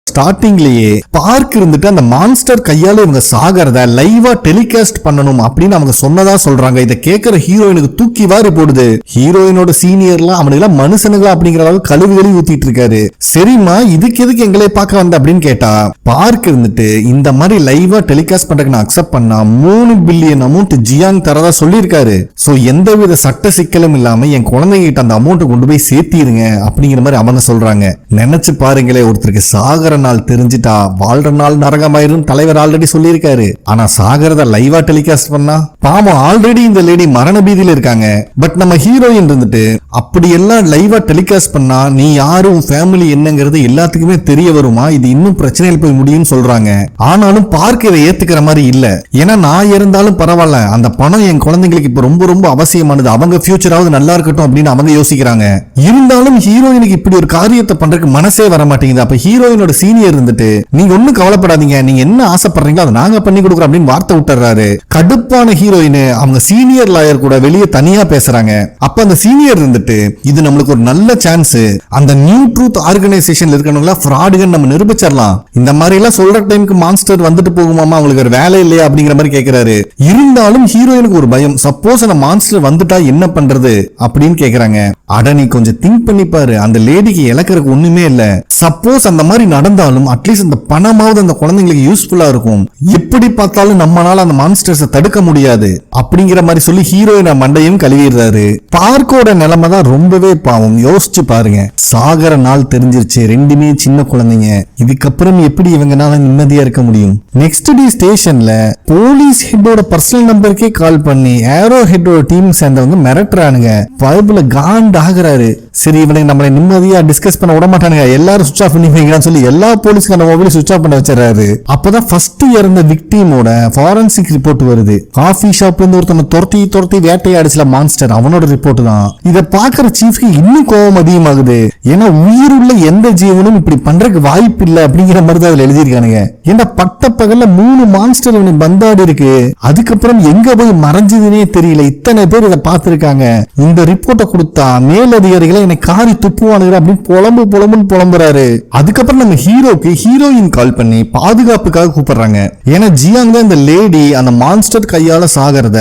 ஸ்டார்டிங்லயே பார்க் இருந்துட்டு அந்த மான்ஸ்டர் கையால இவங்க சாகிறத லைவா டெலிகாஸ்ட் பண்ணணும் அப்படின்னு அவங்க சொன்னதா சொல்றாங்க. இதை கேட்கிற ஹீரோயினுக்கு தூக்கி வாரி போடுது. ஹீரோயினோட சீனியர்லாம் அவனுக்கு மனுஷனுங்களா அப்படிங்கிற அளவுக்கு கழுவி ஊத்திட்டு இருக்காரு. சரிம்மா இதுக்கு எதுக்கு எங்களை பார்க்க வந்த அப்படின்னு கேட்டா, பார்க் இருந்துட்டு இந்த மாதிரி லைவா டெலிகாஸ்ட் பண்றதுக்கு நான் அக்செப்ட் பண்ணா 3 பில்லியன் அமௌண்ட் ஜியாங் தரதா சொல்லியிருக்காரு. சோ எந்தவித சட்ட சிக்கலும் இல்லாம என் குழந்தைகிட்ட அந்த அமௌண்ட் கொண்டு போய் சேர்த்திருங்க அப்படிங்கிற மாதிரி அவங்க சொல்றாங்க. நினைச்சு பாருங்களே, ஒருத்தருக்கு சாகர நாள் தெரிஞ்சிட்டா வாழ்ற நாள் நரகமாயிரும் தலைவர் ஆல்ரெடி சொல்லியிருக்காரு. ஆனா சாகரத லைவா டெலிகாஸ்ட் பண்ணா பாவம் ஆல்ரெடி இந்த லேடி மரண பீதியில இருக்காங்க. பட் நம்ம ஹீரோயின் இருந்துட்டு அப்படி எல்லாம் லைவா டெலிகாஸ்ட் பண்ணா நீ யாரும் ஃபேமிலி என்னங்கிறது எல்லாத்துக்குமே தெரிய வருமா, இது இன்னும் பிரச்சனையில் போய் முடியும்னு சொல்றாங்க. ஆனாலும் பார்க்க இதை ஏத்துக்கிற மாதிரி இல்ல. ஏன்னா நான் இருந்தாலும் பரவாயில்ல, அந்த பணம் என் குழந்தைங்களுக்கு இப்ப ரொம்ப ரொம்ப அவசியமானது, அவங்க ஃபியூச்சராவது நல்லா இருக்கட்டும் அப்படின்னு அவங்க யோசிக்கிறாங்க. இருந்தாலும் ஹீரோயினுக்கு இப்படி ஒரு காரியத்தை பண்றதுக்கு மனசே வர மாட்டேங்குது. அப்ப ஹீரோயினோட சீனியர் இருந்துட்டு நீங்க ஒண்ணும் கவலைப்படாதீங்க, நீங்க என்ன ஆசைப்படுறீங்களோ அதை நாங்க பண்ணி கொடுக்குறோம் அப்படின்னு வார்த்தை விட்டுறாரு. கடுப்பான ஹீரோயின் அவங்க சீனியர் லாயர் கூட வெளியே தனியா பேசுறாங்க. அப்ப அந்த சீனியர் இருந்துட்டு இது நம்மளுக்கு ஒரு நல்ல சான்ஸ், அந்த நியூ ட்ரூத் ஆர்கனைசேஷன்ல இருக்கவங்களா ஃப்ராடுகள் நம்ம நிரூபிச்சிடலாம், இந்த மாதிரி எல்லாம் சொல்ற டைமுக்கு மான்ஸ்டர் வந்துட்டு போகுமாமா, அவங்களுக்கு ஒரு வேலை இல்லையா அப்படிங்கிற மாதிரி கேட்கிறாரு. இருந்தாலும் ஹீரோயினுக்கு ஒரு பயம், சப்போஸ் அந்த மான்ஸ்டர் வந்துட்டா என்ன பண்றது அப்படின்னு கேக்குறாங்க. அட நீ கொஞ்சம் திங்க் பண்ணி பாரு, அந்த லேடிக்கு இழக்கிறதுக்கு ஒண்ணுமே இல்ல, சப்போஸ் அந்த மாதிரி நடந்தாலும் அட்லீஸ்ட் அந்த பணமாவது அந்த குழந்தைங்களுக்கு யூஸ்ஃபுல்லா இருக்கும், எப்படி பார்த்தாலும் நம்மளால அந்த மான்ஸ்டர்ஸை தடுக்க முடியாது அப்படிங்கிற மாதிரி சொல்லி ஹீரோயின் மண்டையும் கழுவிடுறாரு. பார்க்கோட நிலைமை தான் ரொம்பவே பாவம். யோசிச்சு பாருங்க, சாகர நாள் தெரிஞ்சிருச்சு, ரெண்டுமே சின்ன குழந்தைங்க, இதுக்கப்புறம் எப்படி இவங்கனால நிம்மதியா இருக்க முடியும்? நெக்ஸ்ட் டே ஸ்டேஷன்ல போலீஸ் ஹெட்டோட பர்சனல் நம்பருக்கே கால் பண்ணி ஏரோ ஹெட்டோட டீம் சேர்ந்தவங்க மிரட்டுறானுங்க. பைபிள காண்ட் ஆகுறாரு. சரி இவனுக்கு நம்மளை நிம்மதியா டிஸ்கஸ் பண்ண விட மாட்டானுங்க, எல்லாரும் சுவிட்ச் ஆஃப் பண்ணி வைங்கன்னு சொல்லி எல்லா போலீஸ்கான மொபைல் சுவிட்ச் ஆஃப் பண்ண வச்சிடறாரு. அப்பதான் ஃபர்ஸ்ட் இறந்த விக்டிமோட ஃபாரன்சிக் ரிப்போர்ட் வருது. காஃபி ஷாப்ல இருந்து ஒருத்தனை துரத்தி வேட்டையாடுச்சுல மான்ஸ்டர், அவனோட ரிப்போர்ட் தான். இத பாக்குற சீஃப்க்கு இன்னும் கோபம் அதிகமாகுது. ஏன்னா உயிருள்ள எந்த ஜீவனும் இப்படி பண்றதுக்கு வாய்ப்பு இல்லை அப்படிங்கிற மாதிரி தான் அதுல எழுதியிருக்கானுங்க. ஏன்னா பட்ட பகல்ல 3 மான்ஸ்டர் இவனுக்கு பந்தாடு இருக்கு, அதுக்கப்புறம் எங்க போய் மறைஞ்சதுன்னே தெரியல, இத்தனை பேர் இதை பார்த்திருக்காங்க, இந்த ரிப்போர்ட்டை கொடுத்தா மேலதிகாரிகளை என்னை காரி துப்புவானுங்க அப்படின்னு புலம்புன்னு புலம்புறாரு. அதுக்கப்புறம் நம்ம ஹீரோக்கு ஹீரோயின் கால் பண்ணி பாதுகாப்புக்காக கூப்பிடுறாங்க. ஏன்னா ஜியாங் தான் இந்த லேடி அந்த மான்ஸ்டர் கையால சாகிறத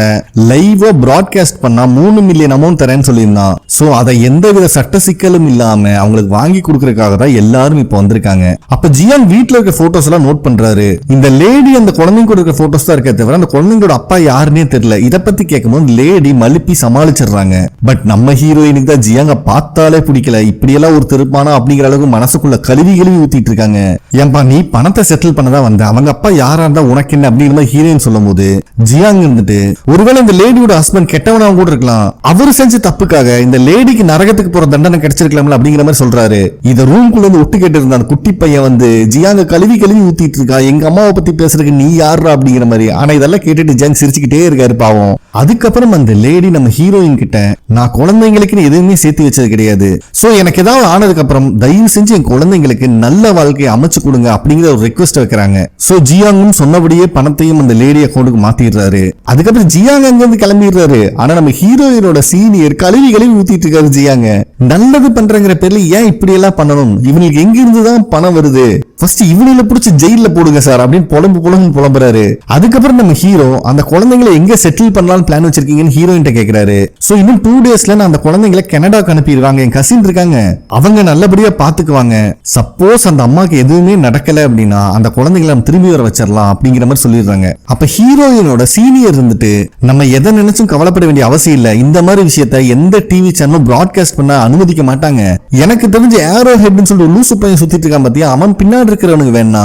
லைவா பிராட்காஸ்ட் பண்ணா 3 மில்லியன் அமௌண்ட் தரேன்னு சொல்லியிருந்தான். சோ அதை எந்தவித சட்ட சிக்கலும் இல்லாம அவங்களுக்கு வாங்கி கொடுக்கறதுக்காக தான் எல்லாரும் இப்ப வந்திருக்காங்க. அப்ப ஜியாங் வீட்டுல இருக்க போட்டோஸ் எல்லாம் நோட் பண்றாரு. இந்த லேடி அந்த குழந்தைங்க கூட இருக்க போட்டோஸ் தான் இருக்க தவிர அந்த குழந்தைங்களோட அப்பா யாருன்னே தெரியல. இதை பத்தி கேட்கும்போது லேடி மலுப்பி சமாளிச்சிடுறாங்க. பட் நம்ம ஹீரோயினுக்கு தான் ஜியாங்க பார்த்தாலே பிடிக்கல, இப்படியெல்லாம் ஒரு திருப்பானா அப்படிங்கிற அளவுக்கு மனசுக்குள்ள கழுவி ஊத்திட்டு இருக்காங்க. ஏன்பா நீ பணத்தை செட்டில் பண்ணதான் வந்த, அவங்க அப்பா யாரா இருந்தா உனக்கு என்ன அப்படிங்கிற மாதிரி ஹீரோயின் சொல்லும் போது ஜியாங் இருந்துட்டு ஒருவேளை இந்த லேடியோட ஹஸ்பண்ட் கெட்டவனா கூட இருக்கலாம், அவரு செஞ்ச தப்புக்காக இந்த லேடிக்கு நரகத்துக்கு போற தண்டனை கிடைச்சிருக்கலாம்ல அப்படிங்கிற மாதிரி சொல்றாரு. இத ரூம்குள்ள இருந்து ஒட்டு கேட்டு இருந்த அந்த குட்டி பையன் வந்து ஜியாங்க கழுவி ஊத்திட்டு இருக்கா, எங்க அம்மாவை பத்தி பேசுறதுக்கு நீ யாரா அப்படிங்கிற மாதிரி. ஆனா இதெல்லாம் கேட்டுட்டு ஜியாங் சிரிச்சுக்கிட்டே இருக்காரு பாவம். அதுக்கப்புறம் அந்த லேடி நம்ம ஹீரோயின் கிட்ட நான் குழந்தைங்களுக்கு எதுவுமே சேர்த்து வச்சது கிடையாது, சோ எனக்கு ஏதாவது ஆனதுக்கு அப்புறம் தயவு செஞ்சு என் குழந்தைங்களுக்கு நல்ல வாழ்க்கையை அமைச்சு கொடுங்க அப்படிங்கிற ஒரு ரெக்வெஸ்ட் வைக்கிறாங்க. சோ ஜியாங்கும் சொன்னபடியே பணத்தையும் அந்த லேடி அக்கௌண்ட்டுக்கு மாத்திடுறாரு. அதுக்கப்புறம் ஜியாங் அங்க இருந்து கிளம்பிடுறாரு. ஆனா நம்ம ஹீரோயினோட சீனியர் கழுவி ஊத்திட்டு இருக்காரு. ஜியாங்க நல்லது பண்றங்கிற பேர்ல ஏன் இப்படி எல்லாம் பண்ணணும், இவங்களுக்கு எங்க இருந்துதான் பணம் வருது, ஃபர்ஸ்ட் இவனில புடிச்சு ஜெயில போடுங்க சார் அப்படின்னு புலம்புறாரு. அதுக்கப்புறம் நம்ம ஹீரோ அந்த குழந்தைங்களை எங்க செட்டில் பண்ணலாம்னு பிளான் வச்சிருக்கீங்கன்னு ஹீரோயின் கேக்குறாரு. சோ இன்னும் 2 டேஸ்ல நான் அந்த குழந்தைங்களை கனடாக்கு அனுப்பிடுவாங்க, என் கசின் இருக்காங்க, அவங்க நல்லபடியா பாத்துக்குவாங்க. சப்போஸ் அந்த அம்மாக்கு எதுவுமே நடக்கல அப்படின்னா அந்த குழந்தைகளை நம்ம திரும்பி வர வச்சிடலாம் அப்படிங்கிற மாதிரி சொல்லிடுறாங்க. அப்ப ஹீரோயினோட சீனியர் இருந்துட்டு நம்ம எதை நினைச்சும் கவலைப்பட வேண்டிய அவசியம் இல்ல, இந்த மாதிரி விஷயத்த எந்த டிவி சேனலும் பிராட்காஸ்ட் பண்ண அனுமதிக்க மாட்டாங்க. எனக்கு தெரிஞ்சு ஏரோ ஹெட்னு சொல்லிட்டு லூசு பையன் சுத்திட்டு இருக்கான் பாத்தியா, அவன் பின்னாடி இருக்கிறவனுக்கு வேணா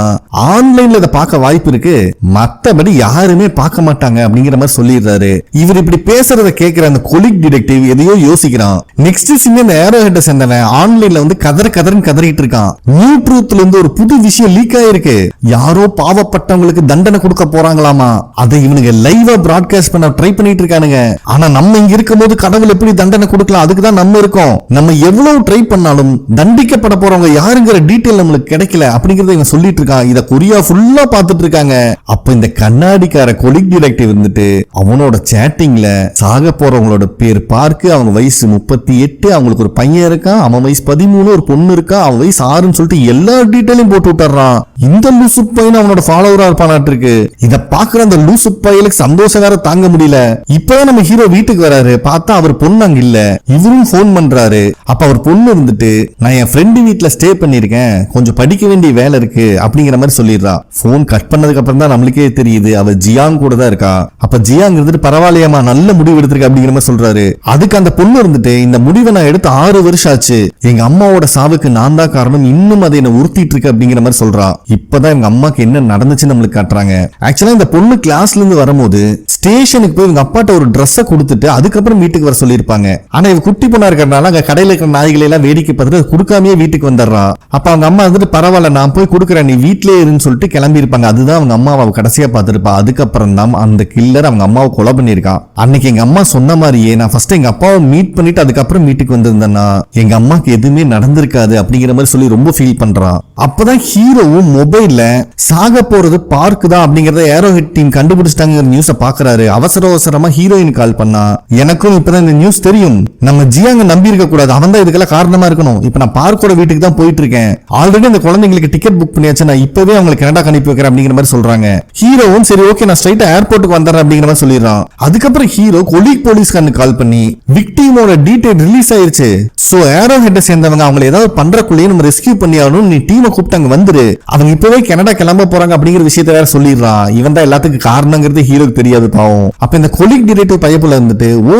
ஆன்லைன்ல இதை பார்க்க வாய்ப்பு இருக்கு, மத்தபடி யாருமே பார்க்க மாட்டாங்க அப்படிங்கிற மாதிரி சொல்லிடுறாரு. இவர் இப்படி பேசுறத கேட்கிற அந்த கொலிக் டிடெக்டிவ் எதையோ யோசிக்கிறான். நெக்ஸ்ட் சீன் இந்த ஏரோ ஹெட் சேர்ந்தவன் ஆன்லைன்ல வந்து கதறன்னு கதறிட்டு இருக்கான். நியூ ட்ரூத்ல இருந்து ஒரு புது விஷயம் லீக் ஆயிருக்கு, யாரோ பாவப்பட்டவங்களுக்கு தண்டனை கொடுக்க போறாங்களாமா. அதை இவனுங்க லைவா பிராட்காஸ்ட் பண்ண ட்ரை பண்ணிட்டு இருக்கானுங்க. ஆனா நம்ம இங்க இருக்கும்போது கடவுள் எப்படி தண்டனை கொடுக்கலாம், அதுக்கு தான் நம்ம இருக்கோம். நம்ம எவ்வளவு ட்ரை பண்ணாலும் தண்டிக்கப்பட போறவங்க யாருங்கிற டீடைல் நம்மளுக்கு கிடைக்கல அப்படிங்கறத இவன் சொல்லிட்டு இருக்கான். இத கொரியா ஃபுல்லா பாத்துட்டு இருக்காங்க. அப்ப இந்த கண்ணாடிக்கார கொலிக் டிடெக்டிவ் இருந்துட்டு அவனோட சேட்டிங்ல சாக போறவங்களோட பேர் பார்க்கு, அவங்க வயசு 38, அவங்களுக்கு ஒரு பையன் இருக்கான், அவன் வயசு 13, ஒரு பொண்ணு இருக்கா, அவன் வயசு 6ன்னு சொல்லிட்டு எல்லா டீடைலையும் போட்டு விட்டுறான். இந்த லூசு பையன் அவனோட ஃபாலோவரா இருப்பானாட்டு இருக்கு. இத பாக்குற அந்த லூசு பையலுக்கு சந்தோஷம் வேற தாங்க முடியல. இப்பதான் நம்ம ஹீரோ வீட்டுக்கு வராரு, பார்த்தா அவர் பொண்ணு அங்க இல்ல. இவரும் போன் பண்றாரு. அப்ப அவர் பொண்ணு இருந்துட்டு நான் என் ஃப்ரெண்டு வீட்டுல ஸ்டே பண்ணிருக்கேன், கொஞ்சம் படிக்க வேண்டிய வேலை இருக்கு அப்படிங்கிற மாதிரி சொல்லிடுறா. போன் கட் பண்ணதுக்கு அப்புறம் தான் நம்மளுக்கே தெரியுது அவ ஜியாங் கூட தான் இருக்கா. அப்ப ஜியாங் இருந்துட்டு பரவாயில்லையாமா, நல்ல முடிவு எடுத்திருக்க அப்படிங்கிற மாதிரி சொல்றாரு. அதுக்கு அந்த பொண்ணு இருந்துட்டு இந்த முடிவை நான் எடுத்து 6 வருஷம் ஆச்சு, எங்க அம்மாவோட சாவுக்கு நான் தான் காரணம், இன்னும் அதை என்ன உறுத்திட்டு இருக்கு அப்படிங்கிற மாதிரி சொல்றா. இப்பதான் எங்க அம்மாக்கு என்ன நடந்துச்சுன்னு நம்மளுக்கு காட்டுறாங்க. ஆக்சுவலா இந்த பொண்ணு கிளாஸ்ல இருந்து வரும்போது ஸ்டேஷனுக்கு போய் இவங்க அப்பாட்ட ஒரு ட்ரெஸ்ஸை கொடுத்துட்டு அதுக்கப்புறம் வீட்டுக்கு வர சொல்லியிருப்பாங்க. ஆனா இவ குட்டி பொண்ணா இருக்கிறனால அங்க கடையில இருக்கிற நாய்களை எல்லாம் வேடிக்கை பார்த்துட்டு கொடுக்காமயே வீட்டுக்கு வந்துடுறா. அப்ப அவங்க அம்மா வந்துட்டு பரவாயில்ல நான் போய் கொடுக்குறேன், நீ வீட்லயே இருன்னு சொல்லிட்டு கிளம்பி இருப்பாங்க. அதுதான் அவங்க அம்மாவை கடைசியா பார்த்துருப்பா. அதுக்கப்புறம் தான் அந்த கில்லர் அவங்க அம்மாவை கொலை பண்ணிருக்கான். அன்னைக்கு எங்க அம்மா சொன்ன மாதிரியே நான் ஃபர்ஸ்ட் எங்க அப்பாவை மீட் பண்ணிட்டு அதுக்கப்புறம் வீட்டுக்கு வந்திருந்தேன்னா எங்க அம்மாக்கு எதுவுமே நடந்திருக்காது அப்படிங்கிற மாதிரி சொல்லி ரொம்ப ஃபீல் பண்றான். அப்பதான் ஹீரோவும் மொபைல்ல சாக போறது பார்க்கு தான் அப்படிங்கறத ஏரோ ஹெட் டீம் கண்டுபிடிச்சிட்டாங்க நியூஸை பாக்குறாரு. அவசரமா ஹீரோயின் கால் பண்ணா, எனக்கும் இப்பதான் இந்த நியூஸ் தெரியும், நம்ம ஜியாங்க நம்பி இருக்க கூடாது, அவன் தான் இதுக்கெல்லாம் காரணமா இருக்கணும். இப்ப நான் பார்க்கோட வீட்டுக்கு தான் போயிட்டு இருக்கேன், ஆல்ரெடி அந்த குழந்தைங்களுக்கு டிக்கெட் புக் பண்ணியாச்சு, நான் இப்பவே அவங்களுக்கு கனடா அனுப்பி வைக்கிறேன் அப்படிங்கிற மாதிரி சொல்றாங்க. ஹீரோவும் சரி ஓகே நான் ஸ்ட்ரைட்டா ஏர்போர்ட்டுக்கு வந்துடுறேன் அப்படிங்கிற மாதிரி சொல்லிடுறான். அதுக்கப்புறம் ஹீரோ கொலிக் போலீஸ்காரனுக்கு கால் பண்ணி விக்டிமோட டீடைல் ரிலீஸ் ஆயிருச்சு, சோ ஏரோ ஹெட்டை சேர்ந்தவங்க அவங்களை ஏதாவது பண்றக்குள்ளேயே நம்ம ரெஸ்கியூ பண்ணி ஆகணும், நீ டீமை கூப்பிட்டு அங்க வந்துரு, அவங்க இப்பவே கனடா கிளம்ப போறாங்க அப்படிங்கிற விஷயத்த வேற சொல்லிடுறான். இவன் தான் எல்லாத்துக்கும் காரணங்கிறது ஹீரோக்கு தெரியாது பாவம். அப்ப இந்த கொலிக் டிடெக்டிவ் பையப்புல இருந்துட்டு ஓ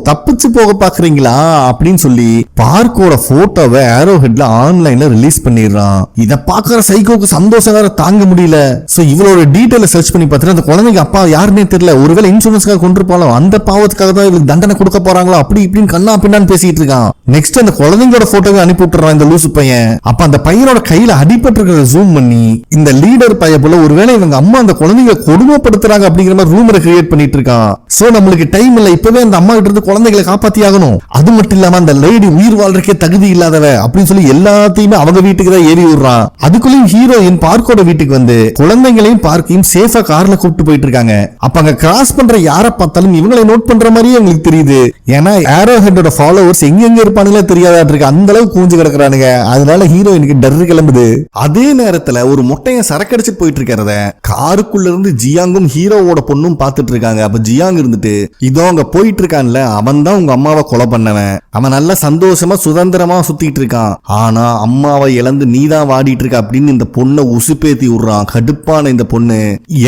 தப்பிச்சு போக பாக்குறீங்களா அப்படின்னு சொல்லி பார்க்கோட போட்டோவை ஏரோ ஹெட்ல ஆன்லைன்ல ரிலீஸ் பண்ணிடுறான். இத பாக்குற சைக்கோக்கு சந்தோஷம் வேற தாங்க முடியல. சோ இவளோட டீடைல சர்ச் பண்ணி பார்த்துட்டு அந்த குழந்தைங்க அப்பா யாருன்னே தெரியல, ஒருவேளை இன்சூரன்ஸ்க்காக கொண்டிருப்பாலும் அந்த பாவத்துக்காக தான் இவளுக்கு தண்டனை கொடுக்க போறாங்களோ அப்படி இப்படின்னு கண்ணா பின்னான்னு பேசிட்டு இருக்கான். நெக்ஸ்ட் அந்த குழந்தைங்களோட போட்டோவை அனுப்பி விட்டுறான் இந்த லூசு பையன். அப்ப அந்த பையனோட கையில அடிபட்டு இருக்கிறத ஜூம் பண்ணி இந்த லீடர் பையப்புல ஒருவேளை இவங்க அம்மா அந்த குழந்தைங்க கொடுமைப்படுத்துறாங்க அப்படிங்கிற மாதிரி ரூமரை கிரியேட் பண்ணிட்டு இருக்கான். சோ நம்மளுக்கு டைம் இல்ல, இப்பவே அந்த அம்மா கிட்ட இருந்து குழந்தைகளை காப்பாத்தி ஆகணும். அது மட்டும் இல்லாம அந்த லேடி உயிர் வாழ்றதுக்கே தகுதி இல்லாதவ அப்படின்னு சொல்லி எல்லாத்தையுமே அவங்க வீட்டுக்கு தான் ஏறி விடுறான். அதுக்குள்ளேயும் ஹீரோயின் பார்க்கோட வீட்டுக்கு வந்து குழந்தைங்களையும் பார்க்கையும் சேஃபா கார்ல கூப்பிட்டு போயிட்டு இருக்காங்க. அப்ப அங்க கிராஸ் பண்ற யாரை பார்த்தாலும் இவங்களை நோட் பண்ற மாதிரியே உங்களுக்கு தெரியுது. ஏன்னா ஏரோ ஹெட்டோட ஃபாலோவர்ஸ் எங்க இருப்பானுங்களே தெரியாதா இருக்கு, அந்த அளவுக்கு கூஞ்சு கிடக்குறானுங்க. அதனால ஹீரோயினுக்கு டர்ரு கிளம்புது. அதே நேரத்துல ஒரு முட்டையை சரக்கடிச்சு போயிட்டு இருக்கிறத காருக்குள்ள இருந்து ஜியாங்கும் ஹீரோவோட பொண்ணும் பாத்துட்டு இருக்காங்க. அப்ப ஜியாங் இருந்துட்டு இதோ அங்க போயிட்டு இருக்கான்ல, அவன் தான் உங்க அம்மாவை கொலை பண்ணவன், அவன் நல்ல சந்தோஷமா சுதந்திரமா சுத்திட்டு இருக்கான், ஆனா அம்மாவை இழந்து நீதான் வாடிட்டு இருக்க அப்படின்னு இந்த பொண்ணை உசுப்பேத்தி விடுறான். கடுப்பான இந்த பொண்ணு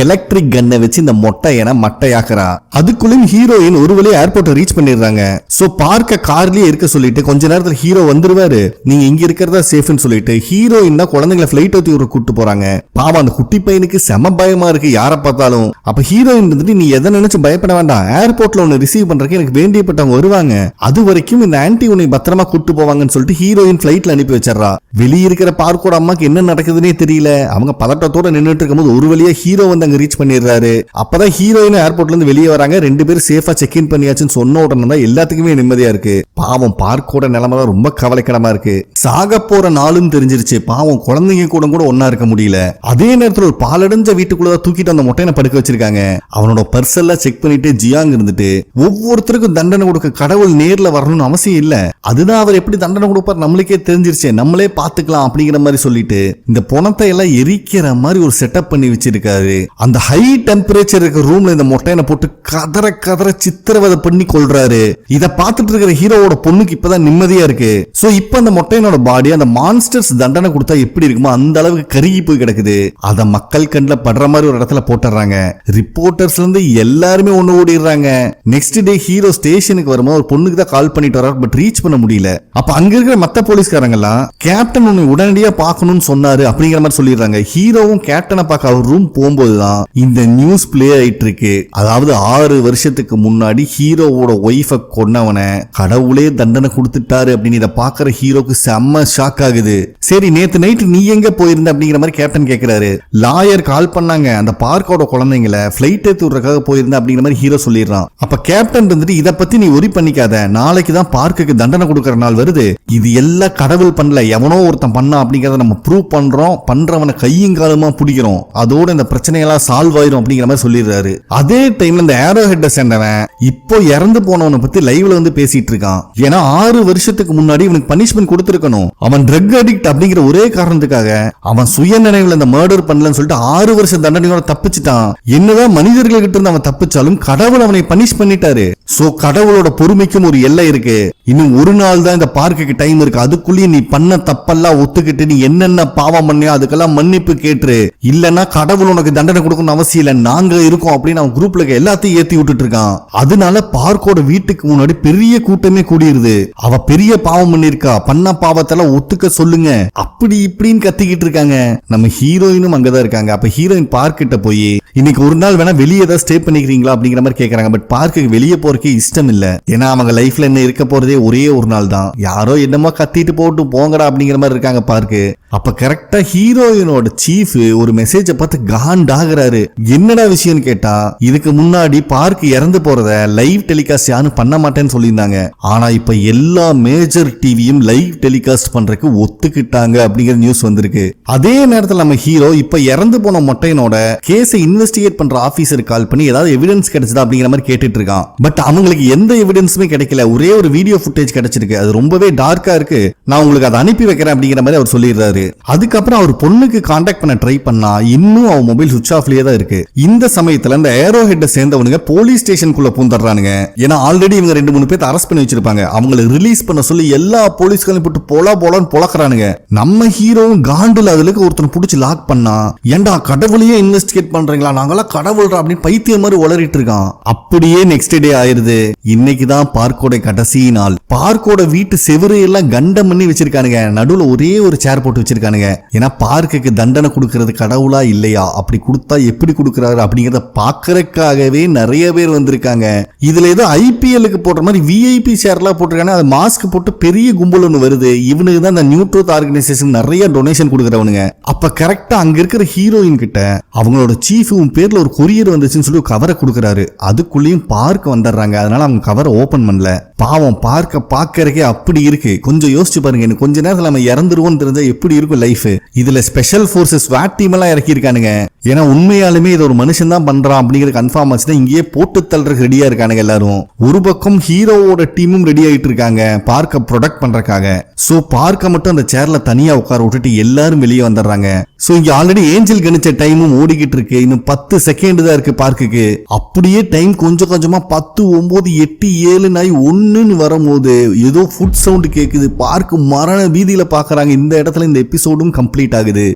எலக்ட்ரிக் கன்னை வச்சு இந்த மொட்டையனை மட்டையாக்குறா. அதுக்குள்ளயும் ஹீரோயின் ஒரு வழியா ஏர்போர்ட்டை ரீச் பண்ணிடுறாங்க. சோ பார்க்க கார்லயே இருக்க சொல்லிட்டு கொஞ்ச நேரத்துல ஹீரோ வந்துருவாரு, நீங்க இங்க இருக்கிறதா சேஃப்னு சொல்லிட்டு ஹீரோயின் தான் குழந்தைங்களை பிளைட் ஊத்தி ஒரு கூட்டு போறாங்க. பாவம் அந்த குட்டி பையனுக்கு செம பயமா இருக்கு யாரை பார்த்தாலும். அப்ப ஹீரோயின் வந்துட்டு நீ எதை நினைச்சு பயப்பட வேண்டாம், ஏர்போர்ட்ல உன்னை ரிசீவ் பண்றதுக்கு எனக்கு வேண்டியப்பட்டவங்க வருவாங்க, அது வரைக்கும் இந்த ஆன்டி உன்னை பத்திரமா கூட்டு போவாங்கன்னு சொல்லிட்டு ஹீரோயின் பிளைட்ல அனுப்பி வச்சிடறா. வெளியே இருக்கிற பார்க்கோட அம்மாக்கு என்ன நடக்குதுன்னே தெரியல. அவங்க பதட்டத்தோட நின்றுட்டு இருக்கும்போது ஒரு வழியா ஹீரோ வந்து அங்க ரீச் பண்ணிடுறாரு. அப்பதான் ஹீரோயின் ஏர்போர்ட்ல இருந்து வெளியே வராங்க. 2 பேரும் சேஃபா செக் இன் பண்ணியாச்சுன்னு சொன்ன உடனே தான் எல்லாத்துக்குமே நிம்மதியா இருக்கு. பாவம் பார்க்கோட நிலைமை தான் ரொம்ப கவலைக்கிடமா இருக்கு. சாக போற நாளும் தெரிஞ்சிருச்சு. பாவம் பாவம் குழந்தைங்க கூட ஒன்னா இருக்க முடியல. அதே நேரத்தில் ஒரு பாலடைஞ்ச வீட்டுக்குள்ளதான் தூக்கிட்டு அந்த மொட்டையனை படுக்க வச்சிருக்காங்க. அவனோட பர்ஸ் எல்லாம் செக் பண்ணிட்டு ஜியாங் இருந்துட்டு ஒவ்வொருத்தருக்கும் தண்டனை கொடுக்க கடவுள் நேர்ல வரணும்னு அவசியம் இல்ல, அதுதான் அவர் எப்படி தண்டனை கொடுப்பார் நம்மளுக்கே தெரிஞ்சிருச்சு, நம்மளே பாத்துக்கலாம் அப்படிங்கிற மாதிரி சொல்லிட்டு இந்த பணத்தை எல்லாம் எரிக்கிற மாதிரி ஒரு செட்டப் பண்ணி வச்சிருக்காரு. அந்த ஹை டெம்பரேச்சர் இருக்க ரூம்ல இந்த மொட்டையனை போட்டு கதற கதற சித்திரவதை பண்ணி கொள்றாரு. இத பார்த்துட்டு இருக்கிற ஹீரோவோட பொண்ணுக்கு இப்பதான் நிம்மதியா இருக்கு. சோ இப்ப அந்த மொட்டையனோட பாடி அந்த மான்ஸ்டர்ஸ் தண்டனை கொடுத்தா எப்படி இருக்குமோ அந்த அளவுக்கு கருகி போய் கிடக்குது. அத மக்கள் கண்ணுல படுற மாதிரி ஒரு இடத்துல போட்டுறாங்க. ரிப்போர்ட்டர்ஸ்ல இருந்து எல்லாருமே ஒண்ணு ஓடிடுறாங்க. நெக்ஸ்ட் டே ஹீரோ ஸ்டேஷனுக்கு வரும்போது ஒரு பொண்ணுக்கு தான் கால் பண்ணிட்டு வர்றாரு, பட் ரீச் பண்ண முடியல. அப்ப அங்க இருக்கிற மத்த போலீஸ்காரங்க எல்லாம் கேப்டன் உன்னை உடனடியா பார்க்கணும்னு சொன்னாரு அப்படிங்கிற மாதிரி சொல்லிடுறாங்க. ஹீரோவும் கேப்டனை பார்க்க அவர் ரூம் போகும்போதுதான் இந்த நியூஸ் பிளே ஆயிட்டு இருக்கு. அதாவது 6 வருஷத்துக்கு முன்னாடி ஹீரோவோட ஒய்ஃபை கொன்னவனை கடவுளே தண்டனை கொடுத்துட்டாரு அப்படின்னு இதை பாக்குற ஹீரோக்கு செம்ம ஷாக் ஆகுது. சரி நேத்து நைட் நீ எங்க போயிருந்த அப்படிங்கிற மாதிரி கேப்டன் கேக்குறாரு. லாயர் கால் பண்ணாங்க, அந்த பார்க்கோட குழந்தைங்களை பிளைட் ஏத்தி விடுறதுக்காக போயிருந்த அப்படிங்கிற மாதிரி ஹீரோ சொல்லிடுறான். அப்ப கேப்டன் இருந்துட்டு இதை பத்தி நீ ஒரி பண்ணிக்காத, நாளைக்கு தான் பார்க்குக்கு தண்டனை கொடுக்கற நாள் வருது, இது எல்லாம் கடவுள் பண்ணல எவனோ ஒருத்தன் பண்ணா அப்படிங்கறத நம்ம ப்ரூவ் பண்றோம், பண்றவனை கையும் காலமா பிடிக்கிறோம், அதோட இந்த பிரச்சனையெல்லாம் சால்வ் ஆயிரும் அப்படிங்கிற மாதிரி சொல்லிடுறாரு. அதே டைம்ல இந்த ஏரோ ஹெட்ட சேர்ந்தவன் இப்போ இறந்து போனவனை பத்தி லைவ்ல வந்து பேசிட்டு இருக்கான். ஏன்னா 6 வருஷத்துக்கு முன்னாடி இவனுக்கு பனிஷ்மெண்ட் கொடுத்திருக்கணும். அவன் ட்ரக் அடிக்ட் அப்படிங்கிற ஒரே காரணத்துக்காக அவன் சுய நினைவுல இந்த மர்டர் பண்ணலன்னு சொல்லிட்டு 6 வருஷம் தண்டனையோட தப்பிச்சுட்டான். என்னதான் மனிதர்கள் கிட்ட இருந்து அவன் தப்பிச்சாலும் கடவுள் அவனை பனிஷ் பண்ணிட்டாரு. சோ கடவுளோட பொறுமைக்கும் ஒரு எல்லை இருக்கு. இன்னும் ஒரு நாள் தான் இந்த பார்க்குக்கு டைம் இருக்கு. அதுக்குள்ளேயும் நீ பண்ண தப்பெல்லாம் ஒத்துக்கிட்டு நீ என்னென்ன பாவம் பண்ணியோ அதுக்கெல்லாம் மன்னிப்பு கேட்டு, இல்லன்னா கடவுள் உனக்கு தண்டனை கொடுக்கணும் அவசியம் இல்ல, நாங்க இருக்கோம் அப்படின்னு அவன் குரூப்ல எல்லாத்தையும் ஏத்தி விட்டுட்டு இருக்கான். அதனால பார்க்கோட வீட்டுக்கு முன்னாடி பெரிய கூட்டமே கூடியிருது. அவ பெரிய பாவம் பண்ணிருக்கா, பண்ண பாவத்தெல்லாம் ஒத்துக்க சொல்லுங்க அப்படி இப்படின்னு கத்திக்கிட்டு இருக்காங்க. நம்ம ஹீரோயினும் அங்கதான் இருக்காங்க. அப்ப ஹீரோயின் பார்க் கிட்ட போய் இன்னைக்கு ஒரு நாள் வேணா வெளியே ஏதாவது ஸ்டே பண்ணிக்கிறீங்களா அப்படிங்கிற மாதிரி கேக்குறாங்க. பட் பார்க்குக்கு வெளியே போறதுக்கு இஷ்டம் இல்ல. ஏன்னா அவங்க லைஃப்ல என்ன இருக்க போறதே ஒரே ஒரு நாள் தான். யாரோ என்னமோ கத்திட்டு போட்டு போங்கடா அப்படிங்கிற மாதிரி இருக்காங்க பார்க்கு. அப்ப கரெக்டா ஹீரோயினோட சீஃப் ஒரு மெசேஜ பார்த்து காண்டாகிறாரு. என்னடா விஷயம்னு கேட்டா, இதுக்கு முன்னாடி பார்க் இறந்து போறத லைவ் டெலிகாஸ்ட் யாரும் பண்ண மாட்டேன்னு சொல்லியிருந்தாங்க. ஆனா இப்ப எல்லா மேஜர் டிவியும் லைவ் டெலிகாஸ்ட் பண்றதுக்கு ஒத்துக்கிட்டாங்க அப்படிங்கிற நியூஸ் வந்திருக்கு. அதே நேரத்தில் நம்ம ஹீரோ இப்ப இறந்து போன மொட்டையனோட கேஸை இன்வெஸ்டிகேட் பண்ற ஆபீசருக்கு கால் பண்ணி ஏதாவது எவிடன்ஸ் கிடைச்சதா அப்படிங்கிற மாதிரி கேட்டுட்டு இருக்கான். பட் அவங்களுக்கு எந்த எவிடன்ஸுமே கிடைக்கல. ஒரே ஒரு வீடியோ ஃபுட்டேஜ் கிடைச்சிருக்கு. அது ரொம்பவே டார்க்கா இருக்கு, நான் உங்களுக்கு அதை அனுப்பி வைக்கிறேன் அப்படிங்கிற மாதிரி அவர் சொல்லிடுறாரு. அதுக்கப்புறம் அவர் பொண்ணுக்கு கான்டாக்ட் பண்ண ட்ரை பண்ணா இன்னும் அவன் மொபைல் சுவிட்ச் ஆஃப்லயே தான் இருக்கு. இந்த சமயத்துல இந்த ஏரோ ஹெட்ட சேர்ந்தவனுங்க போலீஸ் ஸ்டேஷனுக்குள்ள பூந்துடுறானுங்க. ஏன்னா ஆல்ரெடி இவங்க 2-3 பேர் அரெஸ்ட் பண்ணி வச்சிருப்பாங்க. அவங்களை ரிலீஸ் பண்ண சொல்லி எல்லா போலீஸ்களையும் போட்டு போலான்னு பொளக்குறானுங்க. நம்ம ஹீரோவும் காண்டுல அதுல ஒருத்தனை பிடிச்சி லாக் பண்ணா, ஏண்டா கடவுளையே இன்வெஸ்டிகேட் பண்றீங்களா, நாங்களாம் கடவுள்ரா அப்படின்னு பைத்தியம் மாதிரி உளறிட்டு இருக்கான். அப்படியே நெக்ஸ்ட் டே ஆயிருது. இன்னைக்குதான் பார்க்கோட கடைசி நாள். பார்க்கோட வீட்டு செவரு எல்லாம் கண்டம் பண்ணி வச்சிருக்கானுங்க. நடுவுல ஒரே ஒரு சேர் போட்டு வச்சிருக்கானுங்க. ஏன்னா பார்க்குக்கு தண்டனை கொடுக்கிறது கடவுளா இல்லையா, அப்படி கொடுத்தா எப்படி கொடுக்கறாரு அப்படிங்கறத பாக்குறதுக்காகவே நிறைய பேர் வந்திருக்காங்க. இதுல ஏதோ ஐபிஎல்லுக்கு போடுற மாதிரி விஐபி சேர்லாம் போட்டிருக்காங்க. அது மாஸ்க் போட்டு பெரிய கும்பல் ஒன்று வருது. இவனுக்கு தான் இந்த நியூ ட்ரூத் ஆர்கனைசேஷன் நிறைய டொனேஷன் கொடுக்குறவனுங்க. அப்ப கரெக்டா அங்க இருக்கிற ஹீரோயின் கிட்ட அவங்களோட சீஃப் பேர்ல ஒரு கொரியர் வந்துச்சுன்னு சொல்லி கவரை கொடுக்கறாரு. அதுக்குள்ளேயும் பார்க்க வந்துடுறாங்க. அதனால அவங்க கவரை ஓபன் பண்ணல. பாவம் பார்க்க பாக்கறக்கே அப்படி இருக்கு. கொஞ்சம் யோசிச்சு பாருங்க, இன்னும் கொஞ்ச நேரத்தில் நம்ம இறந்துருவோம் தெரிஞ்சா எப்படி இருக்கும் லைஃப். இதுல ஸ்பெஷல் போர்சஸ் ஸ்வாட் டீம் எல்லாம் இறக்கி இருக்கானுங்க. ஏன்னா உண்மையாலுமே இது ஒரு மனுஷன் தான் பண்றான் அப்படிங்கிறது கன்ஃபார்ம் ஆச்சுன்னா இங்கேயே போட்டு தள்ளுறதுக்கு ரெடியா இருக்கானுங்க எல்லாரும். ஒரு பக்கம் ஹீரோவோட டீமும் ரெடி ஆயிட்டு இருக்காங்க பார்க்க ப்ரொடக்ட் பண்றதுக்காக. சோ பார்க்க மட்டும் அந்த சேர்ல தனியா உட்கார விட்டுட்டு எல்லாரும் வெளியே வந்துடுறாங்க. சோ இங்க ஆல்ரெடி ஏஞ்சல் கணிச்ச டைமும் ஓடிக்கிட்டு இருக்கு. இன்னும் 10 செகண்ட் தான் இருக்கு பார்க்குக்கு. அப்படியே டைம் கொஞ்சம் கொஞ்சமா 10, 9, 8, 7 1ன்னு வரும்போது ஏதோ ஃபுட் சவுண்ட் கேக்குது. பார்க்கு மரண வீதியில பாக்குறாங்க. இந்த இடத்துல இந்த எபிசோடும் கம்ப்ளீட் ஆகுது.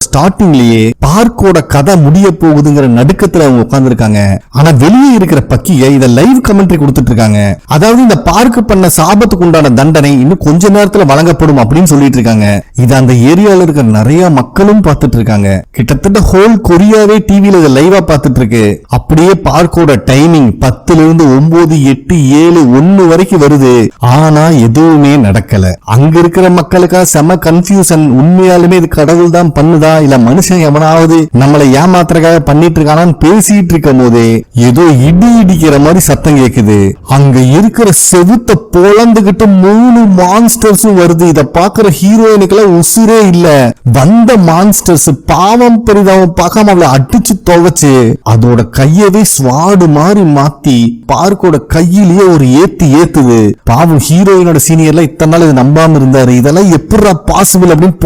ஸ்டார்டிங்லயே பார்க்கோட கதை முடிய போகுதுங்கிற நடுக்கத்துல அவங்க உட்கார்ந்துருக்காங்க. ஆனா வெளியே இருக்கிற பக்கிய இத லைவ் கமெண்ட்ரி கொடுத்துட்டு இருக்காங்க. அதாவது இந்த பார்க்கு பண்ண சாபத்துக்கு உண்டான தண்டனை இன்னும் கொஞ்ச நேரத்துல வழங்கப்படும் அப்படின்னு சொல்லிட்டு இருக்காங்க. இது அந்த ஏரியால இருக்கிற நிறைய மக்களும் பார்த்துட்டு இருக்காங்க. கிட்டத்தட்ட ஹோல் கொரியாவே டிவில இதை லைவா பார்த்துட்டு இருக்கு. அப்படியே பார்க்கோட டைமிங் 10ல இருந்து 9, 8, 7, 1 வரைக்கும் வருது. ஆனா எதுவுமே நடக்கல. அங்க இருக்கிற மக்களுக்கா செம கன்ஃபியூஷன். உண்மையாலுமே இது கடவுள் தான் பண்ணுதா இல்ல மனுஷன் எவனாவது நம்மளை ஏமாத்துறக்காக பண்ணிட்டு இருக்கானான்னு பேசிட்டு இருக்கும் போதே ஏதோ இடி இடிக்கிற மாதிரி சத்தம் கேக்குது. அங்க இருக்கிற செவுத்த பொளந்துகிட்டு 3 மான்ஸ்டர்ஸும் வருது. இத பாக்குற ஹீரோயினுக்கெல்லாம் உசுரே இல்ல. வந்த மான்ஸ்டர்ஸ் பாவம் பெரிதாவும் பார்க்காம அவளை அடிச்சு துவைச்சு அதோட கையவே ஸ்வாடு மாதிரி மாத்தி பார்க்கோட கையிலேயே ஒரு ஏத்துது. பாவம் ஹீரோயினோட சீனியர்ல இத்தனை நாள் இது நம்பாம இருந்தாரு. இதெல்லாம் எப்படா பாசிபிள் அப்படின்னு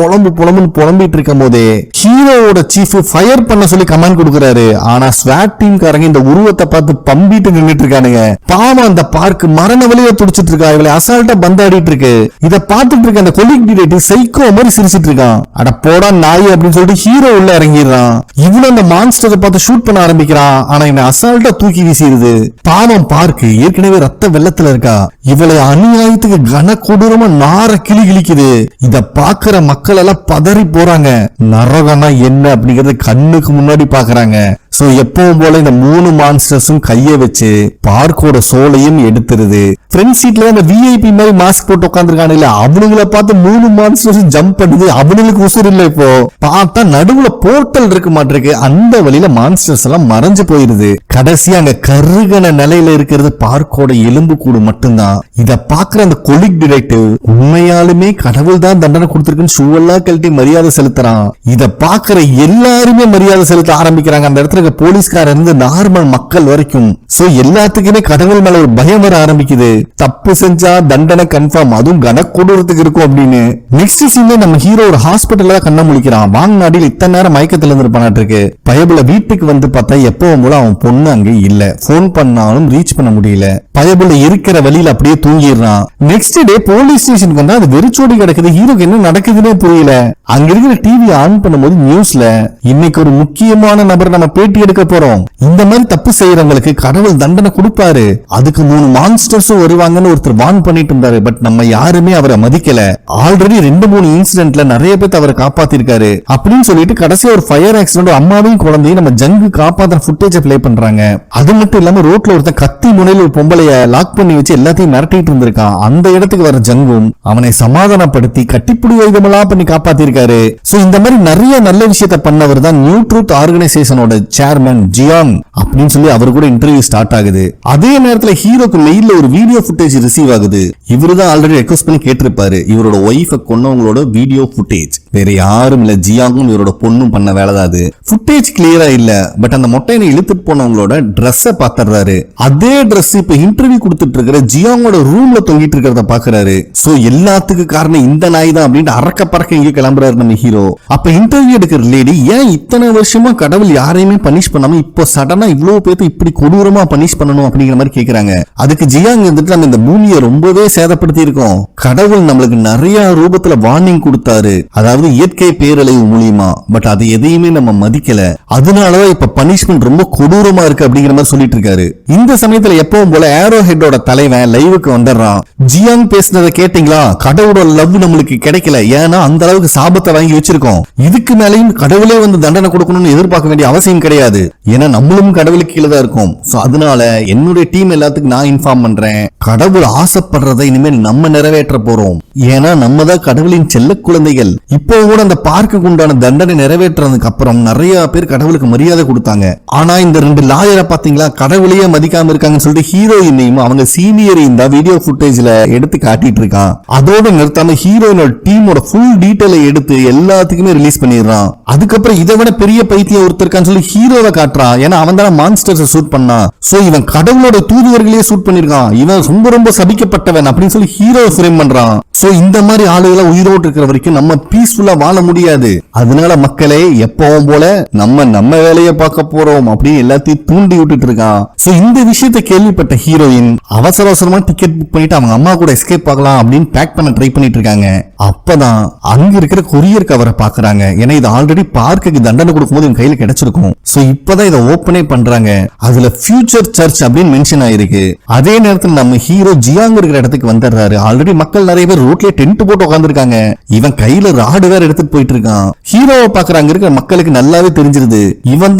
புலம்பிட்டு இருக்கும் போதே ஹீரோவோட சீஃப் ஃபயர் பண்ண சொல்லி கமாண்ட் கொடுக்கறாரு. ஆனா ஸ்வாட் டீம்காரங்க இந்த உருவத்தை பார்த்து பம்பிட்டு நின்னுட்டு இருக்கானுங்க. பாவம் அந்த பார்க் மரண வலிய துடிச்சிட்டு இருக்கா. இவளை அசால்ட்டா பந்தாடிட்டு இருக்கு. இத பார்த்துட்டு இருக்க அந்த கொலிக் டிடெக்டிவ் சைக்கோ மாதிரி சிரிச்சிட்டு இருக்கான். அட போடா நாய் அப்படின்னு சொல்லிட்டு ஹீரோ உள்ள இறங்கிடுறான். இவனும் அந்த மான்ஸ்டரை பார்த்து ஷூட் பண்ண ஆரம்பிக்கிறான். ஆனா என்ன அசால்ட்டா தூக்கி வீசிடுது. பாவம் பார்க் ஏற்கனவே ரத்த வெள்ளத்துல இருக்கா. இவளை அநியாயத்துக்கு கன கொடூரமா நார கிளிக்குது. இத பாக்குற மக்கள் எல்லாம் பதறி போறாங்க. நரகனா என்ன அப்படிங்கறது கண்ணுக்கு முன்னாடி பாக்குறாங்க. சோ எப்பவும் போல இந்த 3 மான்ஸ்டர்ஸும் கைய வச்சு பார்க்கோட சோலையும் எடுத்துருது. ஃப்ரண்ட் சீட்ல அந்த விஐபி மாதிரி மாஸ்க் போட்டு உட்காந்துருக்கானு இல்ல, அவனுங்களை பார்த்து 3 மான்ஸ்டர்ஸும் ஜம்ப் பண்ணுது. அவனுக்கு உசுர் இல்ல. இப்போ பார்த்தா நடுவுல போர்ட்டல் இருக்க மாட்டிருக்கு. அந்த வழியில மான்ஸ்டர்ஸ் எல்லாம் மறைஞ்சு போயிருது. கடைசி அங்க கருகன நிலையில இருக்கிறது பார்க்கோட எலும்பு கூடு மட்டும்தான். இத பாக்குற அந்த கொலிக் டிடெக்டிவ் உண்மையாலுமே கடவுள் தான் தண்டனை கொடுத்திருக்குன்னு ஷூவெல்லாம் கழட்டி மரியாதை செலுத்துறான். இத பாக்குற எல்லாருமே மரியாதை செலுத்த ஆரம்பிக்கிறாங்க. அந்த இடத்துல போலீஸ்கார இருந்து நார்மல் மக்கள் வரைக்கும். சோ எல்லாத்துக்குமே கடவுள் மேல ஒரு பயம் வர ஆரம்பிக்குது. தப்பு செஞ்சா தண்டனை கன்ஃபார்ம், அதுவும் கனக்கொடூரத்துக்கு இருக்கும் அப்படின்னு. நெக்ஸ்ட் சீன்ல நம்ம ஹீரோ ஒரு ஹாஸ்பிட்டல்ல கண்ண முழிக்கிறான். வாங்கநாடியில் இத்தனை நேரம் மயக்கத்துல இருந்திருப்பானாட்டு இருக்கு. பயபுல வீட்டுக்கு வந்து பார்த்தா எப்பவும் போல அவன் பொண்ணு அங்க இல்ல. போன் பண்ணாலும் ரீச் பண்ண முடியல. பயபுல இருக்கிற வழியில அப்படியே தூங்கிடுறான். நெக்ஸ்ட் டே போலீஸ் ஸ்டேஷனுக்கு வந்தா அது வெறிச்சோடி கிடக்குது. ஹீரோக்கு என்ன நடக்குதுன்னே புரியல. அங்க இருக்கிற டிவி ஆன் பண்ணும்போது நியூஸ்ல இன்னைக்கு ஒரு முக்கியமான நபர் நம்ம பேட்டி எடுக்க போறோம். இந்த மாதிரி தப்பு செய்யறவங்களுக்கு கடவுள் தண்டனை கொடுப்பாரு. அதுக்கு 3 மான்ஸ்டர்ஸும் வருவாங்கன்னு ஒருத்தர் வார்ன் பண்ணிட்டு இருந்தாரு. பட் நம்ம யாருமே அவரை மதிக்கல. ஆல்ரெடி 2-3 இன்சிடென்ட்ல நிறைய பேர் அவரை காப்பாத்திருக்காரு அப்படின்னு சொல்லிட்டு கடைசி ஒரு ஃபயர் ஆக்சிடென்ட் அம்மாவையும் குழந்தையும் நம்ம ஜங்கு காப்பாத்துற ஃபுட்டேஜ் பிளே பண்றாங்க. அது மட்டும் இல்லாம ரோட்ல ஒருத்தன் கத்தி முனையில ஒரு பொம்பளைய லாக் பண்ணி வச்சு எல்லாத்தையும் மிரட்டிட்டு இருந்திருக்கான். அந்த இடத்துக்கு வர ஜங்கும் அவனை சமாதானப்படுத்தி கட்டிப்புடி வைதமெல்லாம் பண்ணி காப்பாத்திருக்காரு. சோ இந்த மாதிரி நிறைய நல்ல விஷயத்த பண்ணவர் தான் நியூ ட்ரூத் ஆர்கனைசேஷனோட சேர்மன் ஜியாங் அப்படின்னு சொல்லி அவர் கூட இன்டர்வியூ ஸ்டார்ட் ஆகுது. அதே நேரத்துல ஹீரோக்கு மெயில்ல ஒரு வீடியோ ஃபுட்டேஜ் ரிசீவ் ஆகுது. இவரு தான் ஆல்ரெடி ரெக்வெஸ்ட் பண்ணி கேட்டிருப்பாரு. இவரோட ஒய்ஃபை கொன்னவங்களோட வீடியோ ஃபுட்டேஜ். வேற யாரும் இல்ல, ஜியாங்கும் இவரோட பொண்ணும் பண்ண வேலை தான் அது. ஃபுட்டேஜ் கிளியரா இல்ல. பட் அந்த மொட்டையை இழுத்துட்டு போனவங்களோட ட்ரெஸ்ஸை பாத்துறாரு. அதே ட்ரெஸ் இப்ப இன்டர்வியூ கொடுத்துட்டு இருக்கிற ஜியாங்கோட ரூம்ல தொங்கிட்டு இருக்கிறத பாக்குறாரு. சோ எல்லாத்துக்கு காரணம் இந்த நாய் தான் அப்படின்னு அரக்க பறக்க இங்க கிளம்புறாரு நம்ம ஹீரோ. அப்ப இன்டர்வியூ எடுக்கிற லேடி ஏன் இத்தனை வருஷமா கடவுள் யாரையுமே பனிஷ் பண்ணாம இப்போ சடனா இவ்வளவு பேருக்கு இப்படி கொடூரமா பனிஷ் பண்ணணும் அப்படிங்கிற மாதிரி கேக்குறாங்க. அதுக்கு ஜியாங் வந்துட்டு நம்ம இந்த பூமியை ரொம்பவே சேதப்படுத்தி இருக்கோம். கடவுள் நம்மளுக்கு நிறைய ரூபத்துல வார்னிங் கொடுத்தாரு, அதாவது இயற்கை பேரழிவு மூலியமா. பட் அது எதையுமே நம்ம மதிக்கல. அதனாலதான் இப்ப பனிஷ்மெண்ட் ரொம்ப கொடூரமா இருக்கு அப்படிங்கிற மாதிரி சொல்லிட்டு இருக்காரு. இந்த சமயத்துல எப்பவும் போல ஏரோ ஹெட்டோட தலைவன் லைவுக்கு வந்துடுறான். ஜியாங் பேசினதை கேட்டீங்களா? கடவுளோட லவ் நம்மளுக்கு கிடைக்கல. ஏன்னா அந்த அளவுக்கு சாபத்தை வாங்கி வச்சிருக்கோம். இதுக்கு மேலையும் கடவுளே வந்து தண்டனை கொடுக்கணும்னு எதிர்பார்க்க வேண்டிய அவசியம் கிடையாது. ஏன்னா நம்மளும் கடவுளுக்கு கீழே தான் இருக்கும். சோ அதனால என்னுடைய டீம் எல்லாத்துக்கும் நான் இன்ஃபார்ம் பண்றேன், கடவுள் ஆசைப்படுறதை இனிமேல் நம்ம நிறைவேற்ற போறோம். ஏன்னா நம்ம தான் கடவுளின் செல்ல குழந்தைகள். இப்போ கூட அந்த பார்க்குக்கு உண்டான தண்டனை நிறைவேற்றதுக்கு அப்புறம் நிறைய பேர் கடவுளுக்கு மரியாதை கொடுத்தாங்க. ஆனா இந்த 2 லாயரை பாத்தீங்களா, கடவுளையே மதிக்காம இருக்காங்கன்னு சொல்லிட்டு ஹீரோயினையும் அவங்க சீனியரையும் தான் வீடியோ ஃபுட்டேஜ்ல எடுத்து காட்டிட்டு இருக்கான். அதோட நிறுத்தாம ஹீரோயினோட டீமோட ஃபுல் டீடைலை எடுத்து எல்லாத்துக்குமே ரிலீஸ் பண்ணிடுறான். அதுக்கப்புறம் இதை விட பெரிய பைத்தியம் ஒருத்தருக்கான்னு சொல்லி ஹீரோவை காட்டுறான். ஏன்னா அவன் தான் மான்ஸ்டர்ஸ் ஷூட் பண்ணான். சோ இவன் கடவுளோட தூதுவர்களையே ஷூட் பண்ணிருக்கான். இவன் ரொம்ப சபிக்கப்பட்டவன் அப்படின்னு சொல்லி ஹீரோ ஃப்ரேம் பண்றான். சோ இந்த மாதிரி ஆளுகளை உயிரோடு இருக்கிற வரைக்கும் நம்ம பீஸ்ஃபுல்லா வாழ முடியாது. அதனால மக்களே எப்பவும் போல நம்ம வேலையை பார்க்க போறோம் அப்படின்னு எல்லாத்தையும் தூண்டி விட்டுட்டு இருக்கான். சோ இந்த விஷயத்தை கேள்விப்பட்ட ஹீரோயின் அவசரமா டிக்கெட் புக் பண்ணிட்டு அவங்க அம்மா கூட எஸ்கேப் ஆகலாம் அப்படின்னு பேக் பண்ண ட்ரை பண்ணிட்டு இருக்காங்க. அப்பதான் அங்க இருக்கிற கொரியர் கவரை பாக்குறாங்க. ஏன்னா இது ஆல்ரெடி பார்க்குக்கு தண்டனை கொடுக்கும்போது என் கையில கிடைச்சிருக்கும். சோ இப்பதான் இதை ஓபனே பண்றாங்க. அதுல ஃபியூச்சர் சர்ச் அப்படின்னு மென்ஷன் ஆயிருக்கு. அதே நேரத்தில் நம்ம ஹீரோ ஜியாங் இருக்கிற இடத்துக்கு வந்துடுறாரு. ஆல்ரெடி மக்கள் நிறைய பேர் ரோட்லயே டென்ட் போட்டு உட்காந்துருக்காங்க. இவன் கையில ராடு வேற எடுத்துட்டு போயிட்டு இருக்கான். ஹீரோவை பாக்குறாங்க இருக்கிற மக்களுக்கு நல்லாவே தெரிஞ்சிருது, இவன்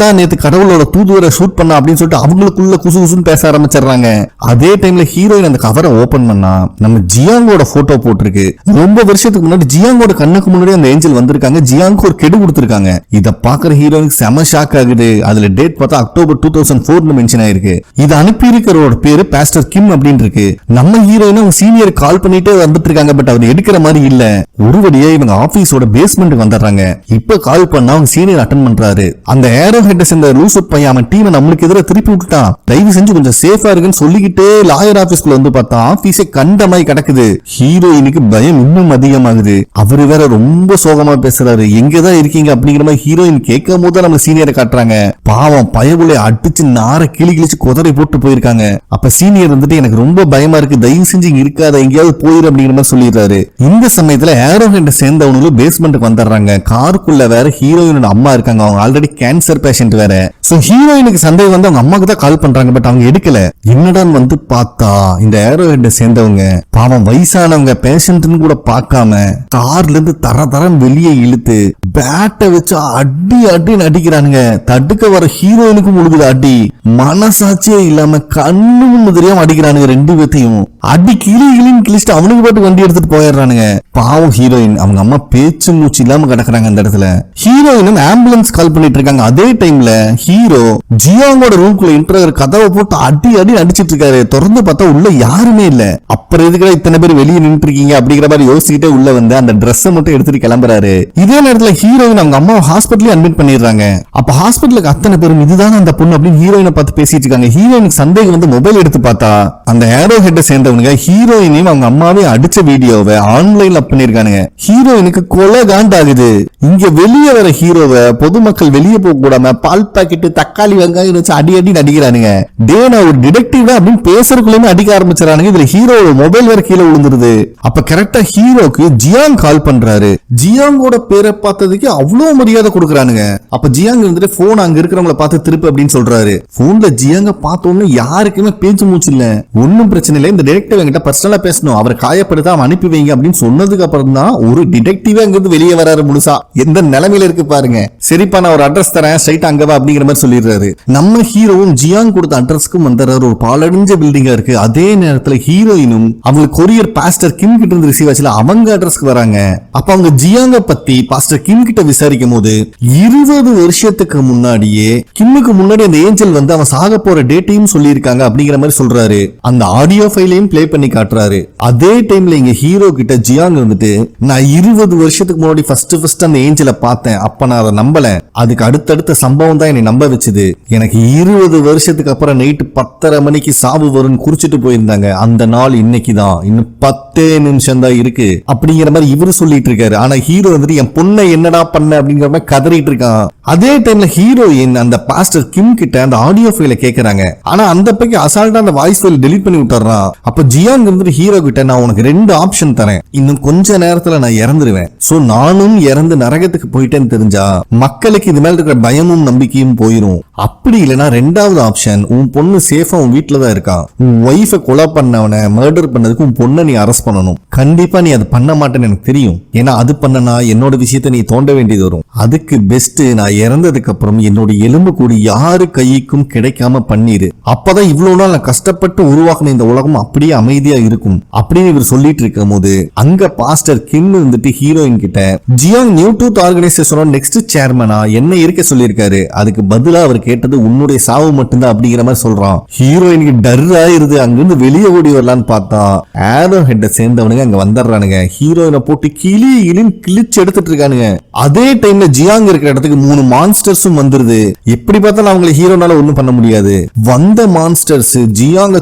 தான் நேத்து கடவுளோட தூதுவரை ஷூட் பண்ணா அப்படின்னு சொல்லிட்டு அவங்களுக்குள்ள குசு குசுன்னு பேச ஆரம்பிச்சிடுறாங்க. அதே டைம்ல ஹீரோயின் அந்த கவரை ஓபன் பண்ணா நம்ம ஜியாங்கோட போட்டோ போட்டிருக்கு. ரொம்ப வருஷம் வருஷத்துக்கு முன்னாடி ஜியாங்கோட கண்ணுக்கு முன்னாடி அந்த ஏஞ்சல் வந்திருக்காங்க, ஜியாங்கு ஒரு கெடு கொடுத்திருக்காங்க. இத பாக்குற ஹீரோயினுக்கு செம ஷாக் ஆகுது. அதுல டேட் பார்த்தா அக்டோபர் 2004 மென்ஷன் ஆயிருக்கு. இது அனுப்பி இருக்கிறவரோட பேரு பாஸ்டர் கிம் அப்படின்னு இருக்கு. நம்ம ஹீரோயின் அவங்க சீனியர் கால் பண்ணிட்டே வந்துட்டு இருக்காங்க, பட் அவர் எடுக்கிற மாதிரி இல்ல. ஒருவடியா இவங்க ஆபீஸோட பேஸ்மெண்ட் வந்துடுறாங்க. இப்ப கால் பண்ணா அவங்க சீனியர் அட்டெண்ட் பண்றாரு. அந்த ஏரோ ஹெட் சேர்ந்த லூசூட் பையன் அவன் டீமை நம்மளுக்கு எதிராக திருப்பி விட்டுட்டான், தயவு செஞ்சு கொஞ்சம் சேஃபா இருக்குன்னு சொல்லிக்கிட்டே லாயர் ஆபீஸ்க்குள்ள வந்து பார்த்தா ஆபீஸே கண்டமாய் கிடக்குது. ஹீரோயினுக்கு பயம் இன்னும் அதிகமாகுது. அவரு வேற ரொம்ப சோகமா பேசுறாரு. எங்கதான் இருக்கீங்க அப்படிங்கிற மாதிரி ஹீரோயின் கேட்கும் போது நம்ம சீனியரை காட்டுறாங்க. பாவம் பயவுளை அடிச்சு நார கிளி கிழிச்சு குதறி போட்டு போயிருக்காங்க. அப்ப சீனியர் வந்துட்டு எனக்கு ரொம்ப பயமா இருக்கு, தயவு செஞ்சு இங்க இருக்காத, எங்கேயாவது போயிரு அப்படிங்கிற மாதிரி சொல்லிடுறாரு. இந்த சமயத்துல ஏரோ ஹெட் சேர்ந்தவங்களும் பேஸ்மெண்ட்டுக்கு வந்துடுறாங்க. காருக்குள்ள வேற ஹீரோயினோட அம்மா இருக்காங்க. அவங்க ஆல்ரெடி கேன்சர் பேஷண்ட் வேற. சோ ஹீரோயினுக்கு சந்தேகம் வந்து அவங்க அம்மாக்கு தான் கால் பண்றாங்க, பட் அவங்க எடுக்கல. என்னடான்னு வந்து பார்த்தா இந்த ஏரோ ஹெட் சேர்ந்தவங்க பாவம் வயசானவங்க பேஷண்ட்னு கூட பார்க்காம கார்ல இருந்து தரன்னு வெளியே இழுத்து பேட்டை வச்சு அடி அடின்னு அடிக்கிறானுங்க. தடுக்க வர ஹீரோயினுக்கு முழுகுது அடி. மனசாட்சியே இல்லாம கண்ணு தெரியாம அடிக்கிறானுங்க ரெண்டு பேத்தையும். அடி கிளின்னு கிழிச்சிட்டு அவனுக்கு பாட்டு வண்டி எடுத்துட்டு போயிடுறானுங்க. பாவம் ஹீரோயின் அவங்க அம்மா பேச்சு மூச்சு இல்லாம கிடக்குறாங்க அந்த இடத்துல. ஹீரோயினும் ஆம்புலன்ஸ் கால் பண்ணிட்டு இருக்காங்க. அதே டைம்ல ஹீரோ ஜியாங்கோட ரூம்குள்ள இன்டர் கதவை போட்டு அடி அடி அடிச்சிட்டு இருக்காரு. திறந்து பார்த்தா உள்ள யாருமே இல்ல. அப்புறம் எதுக்குடா இத்தனை பேர் வெளியே நின்று இருக்கீங்க அப்படிங்கிற மாதிரி யோசிச்சுட்டே உள்ள வந்து அந்த ட்ரெஸ் மட்டும் எடுத்துட்டு கிளம்புறாரு. இதே நேரத்துல ஹீரோயின் அவங்க அம்மா ஹாஸ்பிட்டலே அட்மிட் பண்ணிடுறாங்க. அப்ப ஹாஸ்பிட்டலுக்கு அத்தனை பேரும் இதுதான் அந்த பொண்ணு அப்படின்னு ஹீரோயினை பார்த்து பேசிட்டு இருக்காங்க. ஹீரோயினுக்கு சந்தேகம் வந்து மொபைல் எடுத்து பார்த்தா அந்த ஏரோ ஹெட் சேர்ந்தவங்க ஹீரோயினையும் அவங்க அம்மாவே அடிச்ச வீடியோவை ஆன்லைன்ல அப் பண்ணிருக்கானுங்க. ஹீரோயினுக்கு கொலை காண்டாகுது. இங்க வெளியே வர ஹீரோவை பொதுமக்கள் வெளியே போக கூடாம பால் பாக்கெட் தக்காளி வெங்காயம் வச்சு அடி அடி அடிக்கிறானுங்க. டே நான் ஒரு டிடெக்டிவ் தான் அப்படின்னு பேசுறதுக்குள்ளே அடிக்க ஆரம்பிச்சானுங்க. இதுல ஹீரோ மொபைல் வேற கீழே விழுந்துருது. அப்ப கரெக்டா ஹீரோக்கு ஜியாங் கால் பண்றாரு. ஜியாங்கோட பேரை பார்த்ததுக்கு அவ்வளவு மரியாதை கொடுக்கறானுங்க. அப்ப ஜியாங் வந்துட்டு போன் அங்க இருக்கிறவங்களை பார்த்து திருப்பு அப்படின்னு சொல்றாரு. போன்ல ஜியாங்க பார்த்தோன்னு யாருக்குமே பேச்சு மூச்சு இல்ல. ஒன்னும் பிரச்சனை இல்லை, இந்த டிடெக்டிவ் என்கிட்ட பர்சனலா பேசணும், அவரை காயப்படுத்த அவன் அனுப்பி வைங்க அப்படின்னு சொன்னதுக்கு அப்புறம் தான் ஒரு டிடெக்டிவ் அங்கிருந்து வெளியே வராரு. முழுசா எந்த நிலைமையில இருக்கு பாருங்க. சரிப்பா நான் ஒரு அட்ரஸ் தரேன், ஸ்ட்ரைட் அங்கவா அப்படிங்கிற மாதிரி சொல்லிடுறாரு. நம்ம ஹீரோவும் ஜியாங் கொடுத்த அட்ரஸ்க்கும் வந்துறாரு. ஒரு பாலடைஞ்ச பில்டிங்கா இருக்கு. அதே நேரத்துல ஹீரோயினும் அவங்களுக்கு கொரியர் பாஸ்டர் கிம் கிட்ட இருந்து ரிசீவ் ஆச்சுல அவங்க அட்ரஸ்க்கு வராங்க. அப்ப அவங்க ஜியாங்க பத்தி பாஸ்டர் கிம் கிட்ட விசாரிக்கும் போது 20 வருஷத்துக்கு முன்னாடியே கிம்முக்கு முன்னாடி அந்த ஏஞ்சல் வந்து அவன் சாக போற டேட்டையும் சொல்லியிருக்காங்க அப்படிங்கிற மாதிரி சொல்றாரு. அந்த ஆடியோ ஃபைலையும் பிளே பண்ணி காட்டுறாரு. அதே டைம்ல இங்க ஹீரோ கிட்ட ஜியாங் வந்துட்டு நான் 20 வருஷத்துக்கு முன்னாடி ஃபர்ஸ்ட் அந்த ஏஞ்சலை பார்த்தேன், அப்ப நான் அதை நம்பல, அதுக்கு அடுத்தடுத்த சம்பவம் தான் என்னை நம்ப வச்சுது. எனக்கு 20 வருஷத்துக்கு அப்புறம் நைட்டு 10:30 மணிக்கு சாவு வரும்னு குறிச்சிட்டு போயிருந்தாங்க. அந்த நாள் இன்னைக்கு தான், இன்னும் 10 நிமிஷம் தான் இருக்கு அப்படிங்கிற மாதிரி இவரு சொல்லிட்டு இருக்காரு. ஆனா ஹீரோ வந்துட்டு என் பொண்ணை என்னடா பண்ண அப்படிங்கிற மாதிரி கதறிட்டு இருக்கான். அதே டைம்ல ஹீரோயின் அந்த பாஸ்டர் கிம் கிட்ட அந்த ஆடியோ ஃபைலை கேக்குறாங்க. ஆனா அந்த பக்கம் அசால்ட்டா அந்த வாய்ஸ் ஃபைல் டெலீட் பண்ணி விட்டுறான். அப்ப ஜியாங் வந்துட்டு ஹீரோ கிட்ட நான் உனக்கு 2 ஆப்ஷன் தரேன், இன்னும் கொஞ்ச நேரத்துல நான் இறந்துருவேன், சோ நானும் இறந்து நரகத்துக்கு போயிட்டேன்னு தெரிஞ்சா மக்களுக்கு இது மேல இருக்கிற பயமும் நம்பிக்கையும் போயிரும். அப்படி இல்லைன்னா 2வது ஆப்ஷன், உன் பொண்ணு சேஃபா உன் வீட்டுல தான் இருக்கான், உன் ஒய்ஃபை கொலை பண்ணவன மர்டர் பண்ணதுக்கு உன் பொண்ணை நீ அரெஸ்ட் பண்ணணும். கண்டிப்பா நீ அதை பண்ண மாட்டேன்னு எனக்கு தெரியும், ஏன்னா அது பண்ணனா என்னோட விஷயத்தை நீ தோண்ட வேண்டியது வரும். அதுக்கு பெஸ்ட் நான் இறந்ததுக்கு அப்புறம் என்னோட எலும்பு கூடி யாரு கைக்கும் கிடைக்காம பண்ணிரு, அப்பதான் இவ்வளவு நாள் நான் கஷ்டப்பட்டு உருவாக்குன இந்த உலகம் அப்படியே அமைதியா இருக்கும் அப்படின்னு இவர் சொல்லிட்டு இருக்கும் போது அங்க பாஸ்டர் கிம் வந்துட்டு ஹீரோயின் கிட்ட ஜியாங் நியூ டூத் ஆர்கனைசேஷனோட நெக்ஸ்ட் சேர்மனா என்ன இருக்க சொல்லியிருக்காரு, அதுக்கு பதிலா அவர் கேட்டது உன்னுடைய சாவு மட்டும்தான் அப்படிங்கிற மாதிரி சொல்றான். ஹீரோயினுக்கு டர் ஆயிருது. அங்கிருந்து வெளியே ஓடி வரலான்னு பார்த்தா ஏரோ ஹெட்டை சேர்ந்தவனுங்க அங்க வந்துடுறானுங்க. ஹீரோயினை போட்டு கிழிச்சு எடுத்துட்டு இருக்கானுங்க. அதே டைம்ல ஜியாங் இருக்கிற இடத்துக்கு 3 மான்ஸ்டர்ஸும் வந்துருது. எப்படி பார்த்தாலும் அவங்களை ஹீரோனால ஒண்ணும் பண்ண முடியாது. வந்த மான்ஸ்டர்ஸ் ஜியாங்க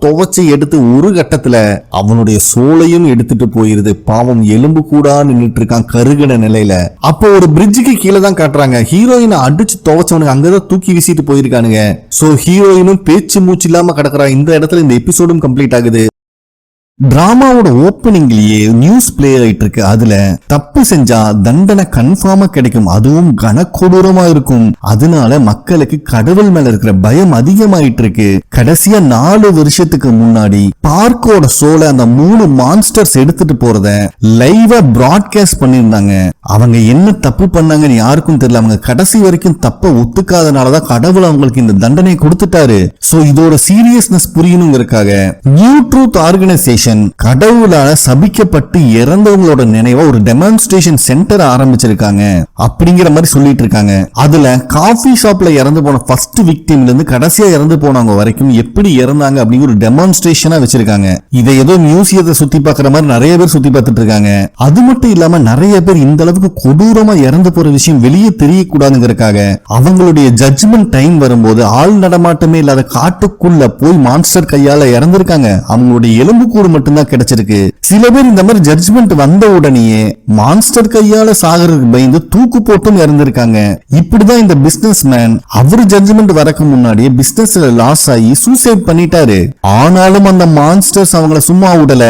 துவச்சு எடுத்து ஒரு கட்டத்துல அவனுடைய சோலையும் எடுத்துட்டு போயிருது. பாவம் எலும்பு கூட நின்னுட்டு இருக்கான் கருகின நிலையில. அப்போ ஒரு பிரிட்ஜுக்கு கீழே தான் காட்டுறாங்க. ஹீரோயினை அடிச்சு துவச்சவனுக்கு அங்கதான் தூக்கி வீசிட்டு போயிருக்கானுங்க. சோ ஹீரோயினும் பேச்சு மூச்சு இல்லாம கிடக்குறா. இந்த இடத்துல இந்த எபிசோடும் கம்ப்ளீட் ஆகுது. டிராமாவோட ஓப்பனிங்லயே நியூஸ் பிளே ஆயிட்டு இருக்கு. அதுல தப்பு செஞ்சா தண்டனை கன்ஃபார்மா கிடைக்கும், அதுவும் கனக்கொடூரமா இருக்கும். அதனால மக்களுக்கு கடவுள் மேல இருக்கிற பயம் அதிகமாயிட்டு இருக்கு. கடைசியா 4 வருஷத்துக்கு முன்னாடி பார்க்கோட சோலை அந்த 3 மான்ஸ்டர்ஸ் எடுத்துட்டு போறத லைவா பிராட்காஸ்ட் பண்ணிருந்தாங்க. அவங்க என்ன தப்பு பண்ணாங்கன்னு யாருக்கும் தெரியல. அவங்க கடைசி வரைக்கும் தப்ப ஒத்துக்காதனாலதான் கடவுள் அவங்களுக்கு இந்த தண்டனை கொடுத்துட்டாரு. சோ இதோட சீரியஸ்னஸ் புரியணுங்கிறதுக்காக நியூ ட்ரூத் ஆர்கனைசேஷன் ஆர்கனைசேஷன் கடவுளால சபிக்கப்பட்டு இறந்தவங்களோட நினைவா ஒரு டெமான்ஸ்ட்ரேஷன் சென்டர் ஆரம்பிச்சிருக்காங்க அப்படிங்கிற மாதிரி சொல்லிட்டு இருக்காங்க. அதுல காஃபி ஷாப்ல இறந்து போன ஃபர்ஸ்ட் விக்டிம்ல இருந்து கடைசியா இறந்து போனவங்க வரைக்கும் எப்படி இறந்தாங்க அப்படிங்கிற ஒரு டெமான்ஸ்ட்ரேஷனா வச்சிருக்காங்க. இதை ஏதோ மியூசியத்தை சுத்தி பார்க்குற மாதிரி நிறைய பேர் சுத்தி பார்த்துட்டு இருக்காங்க. அது மட்டும் இல்லாம நிறைய பேர் இந்த அளவுக்கு கொடூரமா இறந்து போற விஷயம் வெளியே தெரியக்கூடாதுங்கிறதுக்காக அவங்களுடைய ஜட்ஜ்மெண்ட் டைம் வரும்போது ஆள் நடமாட்டமே இல்லாத காட்டுக்குள்ள போய் மான்ஸ்டர் கையால இறந்திருக்காங்க. அவங்களுடைய எலும்புக்கூடு மட்டும்தான் கிடைச்சிருக்கு. சில பேர் இந்த மாதிரி ஜட்ஜ்மெண்ட் வந்த உடனேயே மான்ஸ்டர் கையால சாகிறதுக்கு பயந்து தூக்கு போட்டும் இறந்திருக்காங்க. இப்படிதான் இந்த பிசினஸ் மேன் அவரு ஜட்ஜ்மெண்ட் வரக்கு முன்னாடியே பிசினஸ்ல லாஸ் ஆகி சூசைட் பண்ணிட்டாரு. ஆனாலும் அந்த மான்ஸ்டர்ஸ் அவங்கள சும்மா விடல.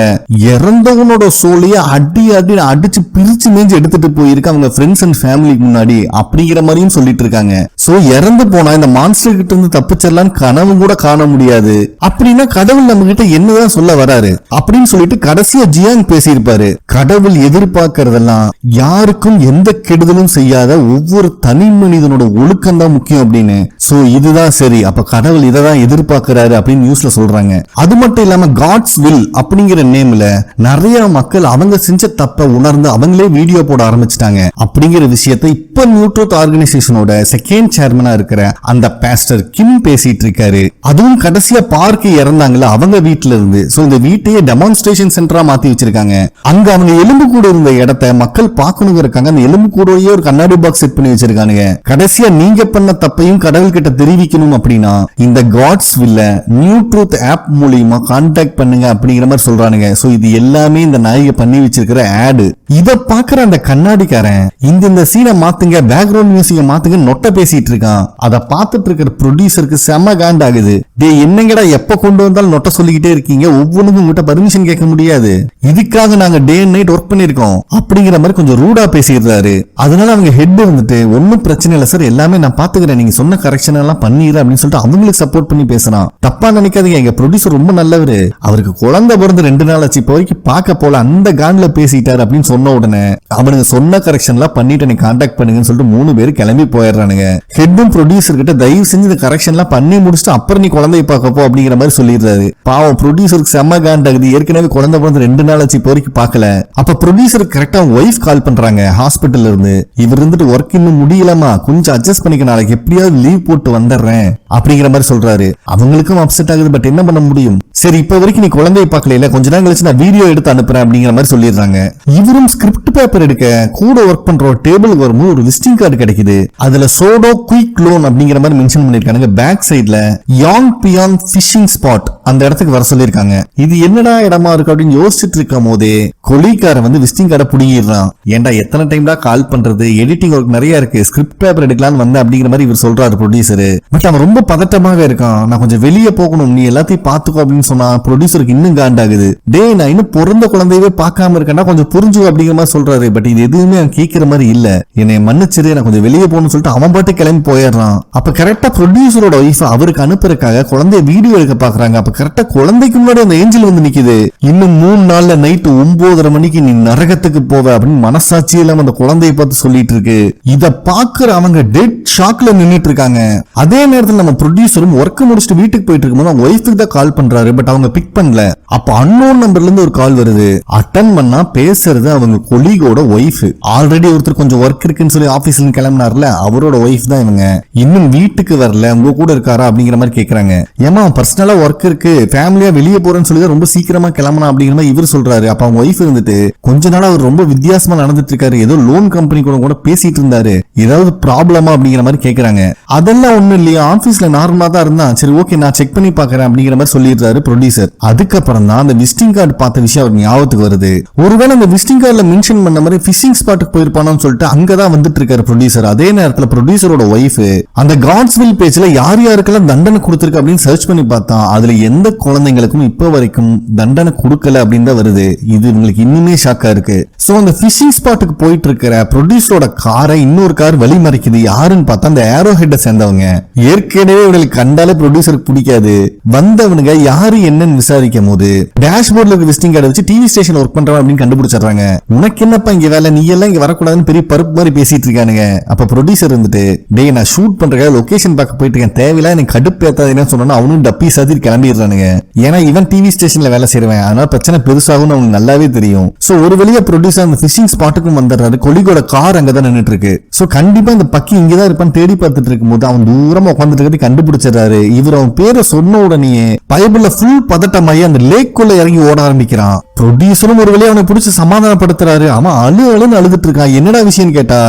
இறந்தவனோட சோலைய அடி அடி அடிச்சு பிரிச்சு மேஞ்சு எடுத்துட்டு போயிருக்கு அவங்க ஃப்ரெண்ட்ஸ் அண்ட் ஃபேமிலிக்கு முன்னாடி அப்படிங்கிற மாதிரியும் சொல்லிட்டு இருக்காங்க. சோ இறந்து போனா இந்த மான்ஸ்டர் கிட்ட இருந்து தப்பிச்சிடலான்னு கனவு கூட காண முடியாது. அப்படின்னா கடவுள் நம்ம கிட்ட என்னதான் சொல்ல வராரு அப்படின்னு சொல்லிட்டு கடைசியா ஜியாங் பேசியிருப்பாரு. கடவுள் எதிர்பார்க்கறதெல்லாம் யாருக்கும் எந்த கெடுதலும் செய்யாத ஒவ்வொரு தனி மனிதனோட ஒழுக்கம் தான் முக்கியம் அப்படின்னு. சோ இதுதான் சரி, அப்ப கடவுள் இததான் எதிர்பார்க்கிறாரு அப்படின்னு நியூஸ்ல சொல்றாங்க. அது மட்டும் இல்லாம காட்ஸ் வில் அப்படிங்கிற நேம்ல நிறைய மக்கள் அவங்க செஞ்ச தப்ப உணர்ந்து அவங்களே வீடியோ போட ஆரம்பிச்சிட்டாங்க. அப்படிங்கிற விஷயத்தை இப்ப நியூ ட்ரூத் ஆர்கனைசேஷனோட செகண்ட் சேர்மனா இருக்கிற அந்த பாஸ்டர் கிம் பேசிட்டு இருக்காரு. அதுவும் கடைசியா பார்க்கு இறந்தாங்கல்ல அவங்க வீட்டுல இருந்து. சோ இந்த வீட்டையே டெமான்ஸ்ட்ரேஷன் சென்டரா மாத்தி வச்சிருக்காங்க. அங்க அவங்க எலும்பு கூட இருந்த இடத்தை மக்கள் பார்க்கணுங்கிறக்காக அந்த எலும்பு கூடயே ஒரு கண்ணாடி பாக்ஸ் செட் பண்ணி வச்சிருக்கானுங்க. கடைசியா நீங்க பண்ண தப்பையும் கடவுள் கிட்ட தெரிவிக்கணும் அப்படின்னா இந்த காட்ஸ் வில்ல நியூ ட்ரூத் ஆப் மூலியமா கான்டாக்ட் பண்ணுங்க அப்படிங்கிற மாதிரி சொல்றானுங்க. சோ இது எல்லாமே இந்த நாயக பண்ணி வச்சிருக்கிற ஆடு. இத பாக்குற அந்த கண்ணாடிக்காரன் இந்த சீனை மாத்துங்க, பேக்ரவுண்ட் மியூசிக்க மாத்துங்க நொட்ட பேசிட்டு இருக்கான். அத பாத்துட்டு இருக்கிற ப்ரொடியூசருக்கு செம காண்ட் ஆகுது. டே என்னங்கடா எப்ப கொண்டு வந்தாலும் நொட்ட சொல்லிக்கிட்டே இருக்கீங்க, ஒவ்வொன்றுக்கும் உங்ககிட்ட பர்மிஷன் கேட்க முடியாது, இதுக்காக நாங்க டே அண்ட் நைட் ஒர்க் பண்ணிருக்கோம் அப்படிங்கிற மாதிரி கொஞ்சம் ரூடா பேசிடுறாரு. அதனால அவங்க ஹெட் வந்துட்டு ஒன்னும் பிரச்சனை இல்ல சார், எல்லாமே நான் பாத்துக்கிறேன், நீங்க சொன்ன கரெக்ஷன் எல்லாம் பண்ணிடுறேன் அப்படின்னு சொல்லிட்டு அவங்களுக்கு சப்போர்ட் பண்ணி பேசுறான். தப்பா நினைக்காதீங்க, எங்க ப்ரொடியூசர் ரொம்ப நல்லவரு, அவருக்கு குழந்தை பிறந்து 2 நாள் ஆச்சு, இப்போ வரைக்கும் பார்க்க போல அந்த காண்ட்ல பேசிட்டாரு அப்படின்னு சொன்ன உடனே அவனுக்கு சொன்ன கரெக்ஷன் எல்லாம் பண்ணிட்டு நீ கான்டாக்ட் பண்ணுங்கன்னு சொல்லிட்டு 3 பேர் கிளம்பி போயிடுறானுங்க. ஹெட்டும் ப்ரொடியூசர் கிட்ட தயவு செஞ்சு இந்த கரெக்ஷன் எல்லாம் பண்ணி முடிச்சுட்டு அப்புறம் நீ குழந்தைய பார்க்கப்போ அப்படிங்கிற மாதிரி சொல்லிடுறாரு. பாவம் ப்ரொடியூசருக்கு செம்ம காண்ட் ஆகுது. ஏற்கனவே குழந்தை பிறந்து 2 நாள் ஆச்சு, இப்போ வரைக்கும் பார்க்கல. அப்ப ப்ரொடியூசர் கரெக்டா ஒய்ஃப் கால் பண்றாங்க ஹாஸ்பிட்டல்ல இருந்து. இவர் இருந்துட்டு ஒர்க் இன்னும் முடியலமா, கொஞ்சம் அட்ஜஸ்ட் பண்ணிக்க, நாளைக்கு எப்படியாவது லீவ் போட்டு வந்துடுறேன் அப்படிங்கிற மாதிரி சொல்றாரு. அவங்களுக்கும் அப்செட் ஆகுது, பட் என்ன பண்ண முடியும். சரி இப்ப வரைக்கும் நீ குழந்தைய பார்க்கல, கொஞ்ச நேரம் கழிச்சு நான் வீடியோ எடுத்து அனுப்புறேன் அப்படிங்கிற மாதிரி சொல்லிடுறாங்க. இவரும் ஸ்கிரிப்ட் பேப்பர் எடுக்க கூட ஒர்க் பண்ற ஒரு டேபிள் வரும்போது ஒரு விசிட்டிங் கார்டு கிடைக்குது. அதுல சோடோ குயிக் லோன் அப்படிங்கிற மாதிரி மென்ஷன் பண்ணிருக்காங்க. பேக் சைட்ல யாங் பியான் ஃபிஷிங் ஸ்பாட் அந்த இடத்துக்கு வர சொல்லிருக்காங்க. இது என்னடா இடமா இருக்கு அப்படின்னு யோசிச்சுட்டு இருக்கும் போதே கொலிக்கார வந்து விசிட்டிங் கார்டை புடிங்கிடுறான். ஏன்டா எத்தனை டைம்டா கால் பண்றது, எடிட்டிங் ஒர்க் நிறைய இருக்கு, ஸ்கிரிப்ட் பேப்பர் எடுக்கலாம்னு வந்த அப்படிங்கிற மாதிரி இவர் சொல்றாரு ப்ரொடியூசர். பட் அவன் ரொம்ப பதட்டமாக இருக்கான். நான் கொஞ்சம் வெளியே போகணும், நீ எல்லாத்தையும் பாத்துக்கோ அப்படின்னு சொன்னா ப்ரொடியூசருக்கு இன்னும் காண்டாகுது. டே நான் இன்னும் பிறந்த குழந்தையவே பார்க்காம இருக்கேன்னா கொஞ்சம் புரிஞ்சு அப்படிங்கிற மாதிரி சொல்றாரு. பட் இது எதுவுமே அவன் கேட்கிற மாதிரி இல்ல. என்னை மன்னிச்சிரு, நான் கொஞ்சம் வெளியே போகணும்னு சொல்லிட்டு அவன் பாட்டு கிளம்பி போயிடுறான். அப்ப கரெக்டா ப்ரொடியூசரோட ஒய்ஃப் அவருக்கு அனுப்புறதுக்காக குழந்தைய வீடியோ எடுக்க பாக்குறாங்க. அப்ப கரெக்டா குழந்தைக்கு முன்னாடி அந்த ஏஞ்சல் வந்து நிக்குது. இன்னும் 3 நாள்ல நைட்டு 9:30 மணிக்கு நீ நரகத்துக்கு போவ அப்படின்னு மனசாட்சி இல்லாம அந்த குழந்தைய பார்த்து சொல்லிட்டு இருக்கு. இத பாக்குற அவங்க டெட் ஷாக்ல நின்னுட்டு இருக்காங்க. அதே நேரத்தில் நம்ம ப்ரொடியூசரும் ஒர்க் முடிச்சுட்டு வீட்டுக்கு போயிட்டு இருக்கும்போது அவங்க ஒய்ஃபுக்கு தான் கால் பண்றாரு. பட் அவங்க பிக் பண்ணல. அப்ப அன்னோன் நம்பர்ல இருந்து ஒரு கால் வருது. அட்டன் பண்ணா பேசுறது அவங்க கொலீகோட ஒய்ஃப். ஆல்ரெடி ஒருத்தர் கொஞ்சம் ஒர்க் இருக்குன்னு சொல்லி ஆபீஸ்ல கிளம்பினார்ல, அவரோட ஒய்ஃப் தான் இவங்க. இன்னும் வீட்டுக்கு வரல, உங்க கூட இருக்காரா அப்படிங்கிற மாதிரி கேக்குறாங்க. ஏமா பர்சனலா ஒர்க் இருக்கு, ஃபேமிலியா வெளியே போறேன்னு சொல்லி ரொம்ப சீக்கிரமா கிளம்பணும் அப்படிங்கிற மாதிரி இவர் சொல்றாரு. அப்ப அவங்க ஒய்ஃப் இருந்துட்டு கொஞ்ச நாள் அவர் ரொம்ப வித்தியாசமா நடந்துட்டு இருக்காரு, ஏதோ லோன் கம்பெனி கூட பேசிட்டு இருந்தாரு, ஏதாவது ப்ராப்ளமா அப்படிங்கிற மாதிரி கேக்குறாங்க. அதெல்லாம் ஒண்ணும் இல்லையா, ஆபீஸ்ல நார்மலா தான் இருந்தா, சரி ஓகே நான் செக் பண்ணி பாக்குறேன் அப்படிங்கிற மாதிரி சொல்லிடுறாரு ப்ரொடியூசர். அதுக்கப்புறம் தான் அந்த விசிட்டிங் கார்டு பார்த்த விஷயம் அவர் ஞாபகத்துக்கு வருது. ஒருவேளை அந்த விசிட்டிங் கார்டுல மென்ஷன் பண்ண மாதிரி ஃபிஷிங் ஸ்பாட்டுக்கு போயிருப்பானு சொல்லிட்டு அங்கதான் வந்துட்டு இருக்காரு ப்ரொடியூசர். அதே நேரத்துல ப்ரொடியூசரோட ஒய்ஃப் அந்த காட்ஸ்வில் பேஜ்ல யார் யாருக்கெல்லாம் தண்டனை கொடுத்திருக்கு அப்படின்னு சர்ச் பண்ணி பார்த்தா அதுல எந்த குழந்தைங்களுக்கும் இப்ப வரைக்கும் தண்டனை கொடுக்கல அப்படின்னு தான் வருது. இது உங்களுக்கு இன்னுமே ஷாக்கா இருக்கு. சோ அந்த பிஷிங் ஸ்பாட்டுக்கு போயிட்டு இருக்கிற ப்ரொடியூசரோட காரை இன்னொரு கார் வழி மறைக்குது. யாருன்னு பார்த்தா அந்த ஏரோ ஹெட்டை சேர்ந்தவங்க. ஏற்கனவே இவங்களுக்கு கண்டாலே ப்ரொடியூசருக்கு பிடிக்காது. வந்தவனுங்க யாரு என்னன்னு விசாரிக்கும் போது டேஷ்போர்ட்ல இருக்க விசிட்டிங் கார்டு வச்சு டிவி ஸ்டேஷன் ஒர்க் பண்றவன் அப்படின்னு கண்டுபிடிச்சிடுறாங்க. உனக்கு என்னப்பா இங்க வேலை, நீ எல்லாம் இங்க வரக்கூடாதுன்னு பெரிய பருப்பு மாதிரி பேசிட்டு இருக்கானுங்க. அப்ப ப்ரொடியூசர் இருந்துட்டு, டேய் நான் ஷூட் பண்றேன், லொகேஷன் பார்க்க போயிட்டு இருக்கேன், தேவையில்ல எனக்கு கடுப்பு ஏத்தாதுன்னு சொன்னா அவனும் டப்பி சாதி கிளம்பிடுறானுங்க. ஏன்னா இவன் டிவி ஸ்டேஷன்ல வேலை செய்யறவன், அதனால பிரச்சனை பெருசாகும் அவனுக்கு நல்லாவே தெரியும். சோ ஒரு வழியா ப்ரொடியூசர் அந்த ஃபிஷிங் ஸ்பாட்டுக்கும் வந்துடுறாரு. கொலிகோட கார் அங்கதான் நின்னுட்டு இருக்கு. சோ கண்டிப்பா இந்த பக்கி இங்கதான் இருப்பான்னு தேடி பார்த்துட்டு இருக்கும் போது அவன் தூரமா உட்காந்துட்டு இருக்கிறது கண்டுபிடிச்சிடறாரு. இவர் அவன் பேரை சொன்ன உடனே பைபிள்ல ஃபுல் பதட்டமாயி அந்த லேக்குள்ள இறங்கி ஓட ஆரம்பிக்கிறான். ப்ரொடியூசரும் ஒரு வழியா அவனை பிடிச்சி சமாதானப்படுத்துறாரு. அவன் அழுன்னு அழுதுட்டு இருக்கான். என்னடா விஷயம் கேட்டா,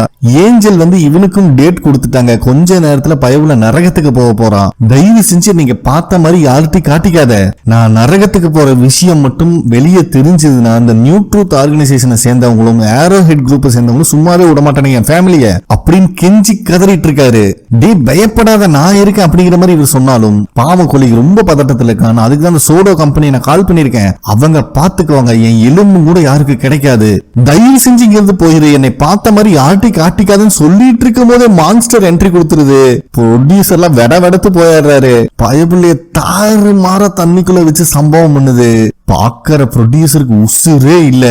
ஏஞ்சல் வந்து இவனுக்கும் டேட் கொடுத்துட்டாங்க, கொஞ்ச நேரத்துல பைபிள்ல நரகத்துக்கு போக போறான், தயவு செஞ்சு நீங்க பார்த்த மாதிரி யார்கிட்டையும் காட்டிக்காத, நான் நரகத்துக்கு போற விஷயம் மட்டும் வெளியே தெரிஞ்சதுன்னா அந்த நியூ ட்ரூத் ஆர்கனைசேஷனை சேர்ந்தவங்களும் ஏரோ ஹெட் குரூப் சேர்ந்தவங்களும் சும்மாவே விட மாட்டானுங்க என் ஃபேமிலிய அப்படின்னு கெஞ்சி கதறிட்டு இருக்காரு. டே பயப்படாத நான் இருக்கேன் அப்படிங்கிற மாதிரி இவர் சொன்னாலும் பாவ கொலிக்கு ரொம்ப பதட்டத்துல இருக்கான். அதுக்கு தான் அந்த சோடோ கம்பெனி நான் கால் பண்ணிருக்கேன், அவங்க பாத்துக்குவாங்க, என் எலும்பு கூட யாருக்கு கிடைக்காது, தயவு செஞ்சு இங்கிருந்து போயிரு, என்னை பார்த்த மாதிரி யார்கிட்டையும் காட்டிக்காதுன்னு சொல்லிட்டு இருக்கும் போதே மான்ஸ்டர் என்ட்ரி கொடுத்துருது. ப்ரொடியூசர் எல்லாம் வெடத்து போயிடுறாரு. பயபுள்ளைய தாறு மாற தண்ணிக்குள்ள வச்சு சம்பவம் பண்ணுது. பாக்குற ப்ரொடியூசருக்கு உசுரே இல்ல.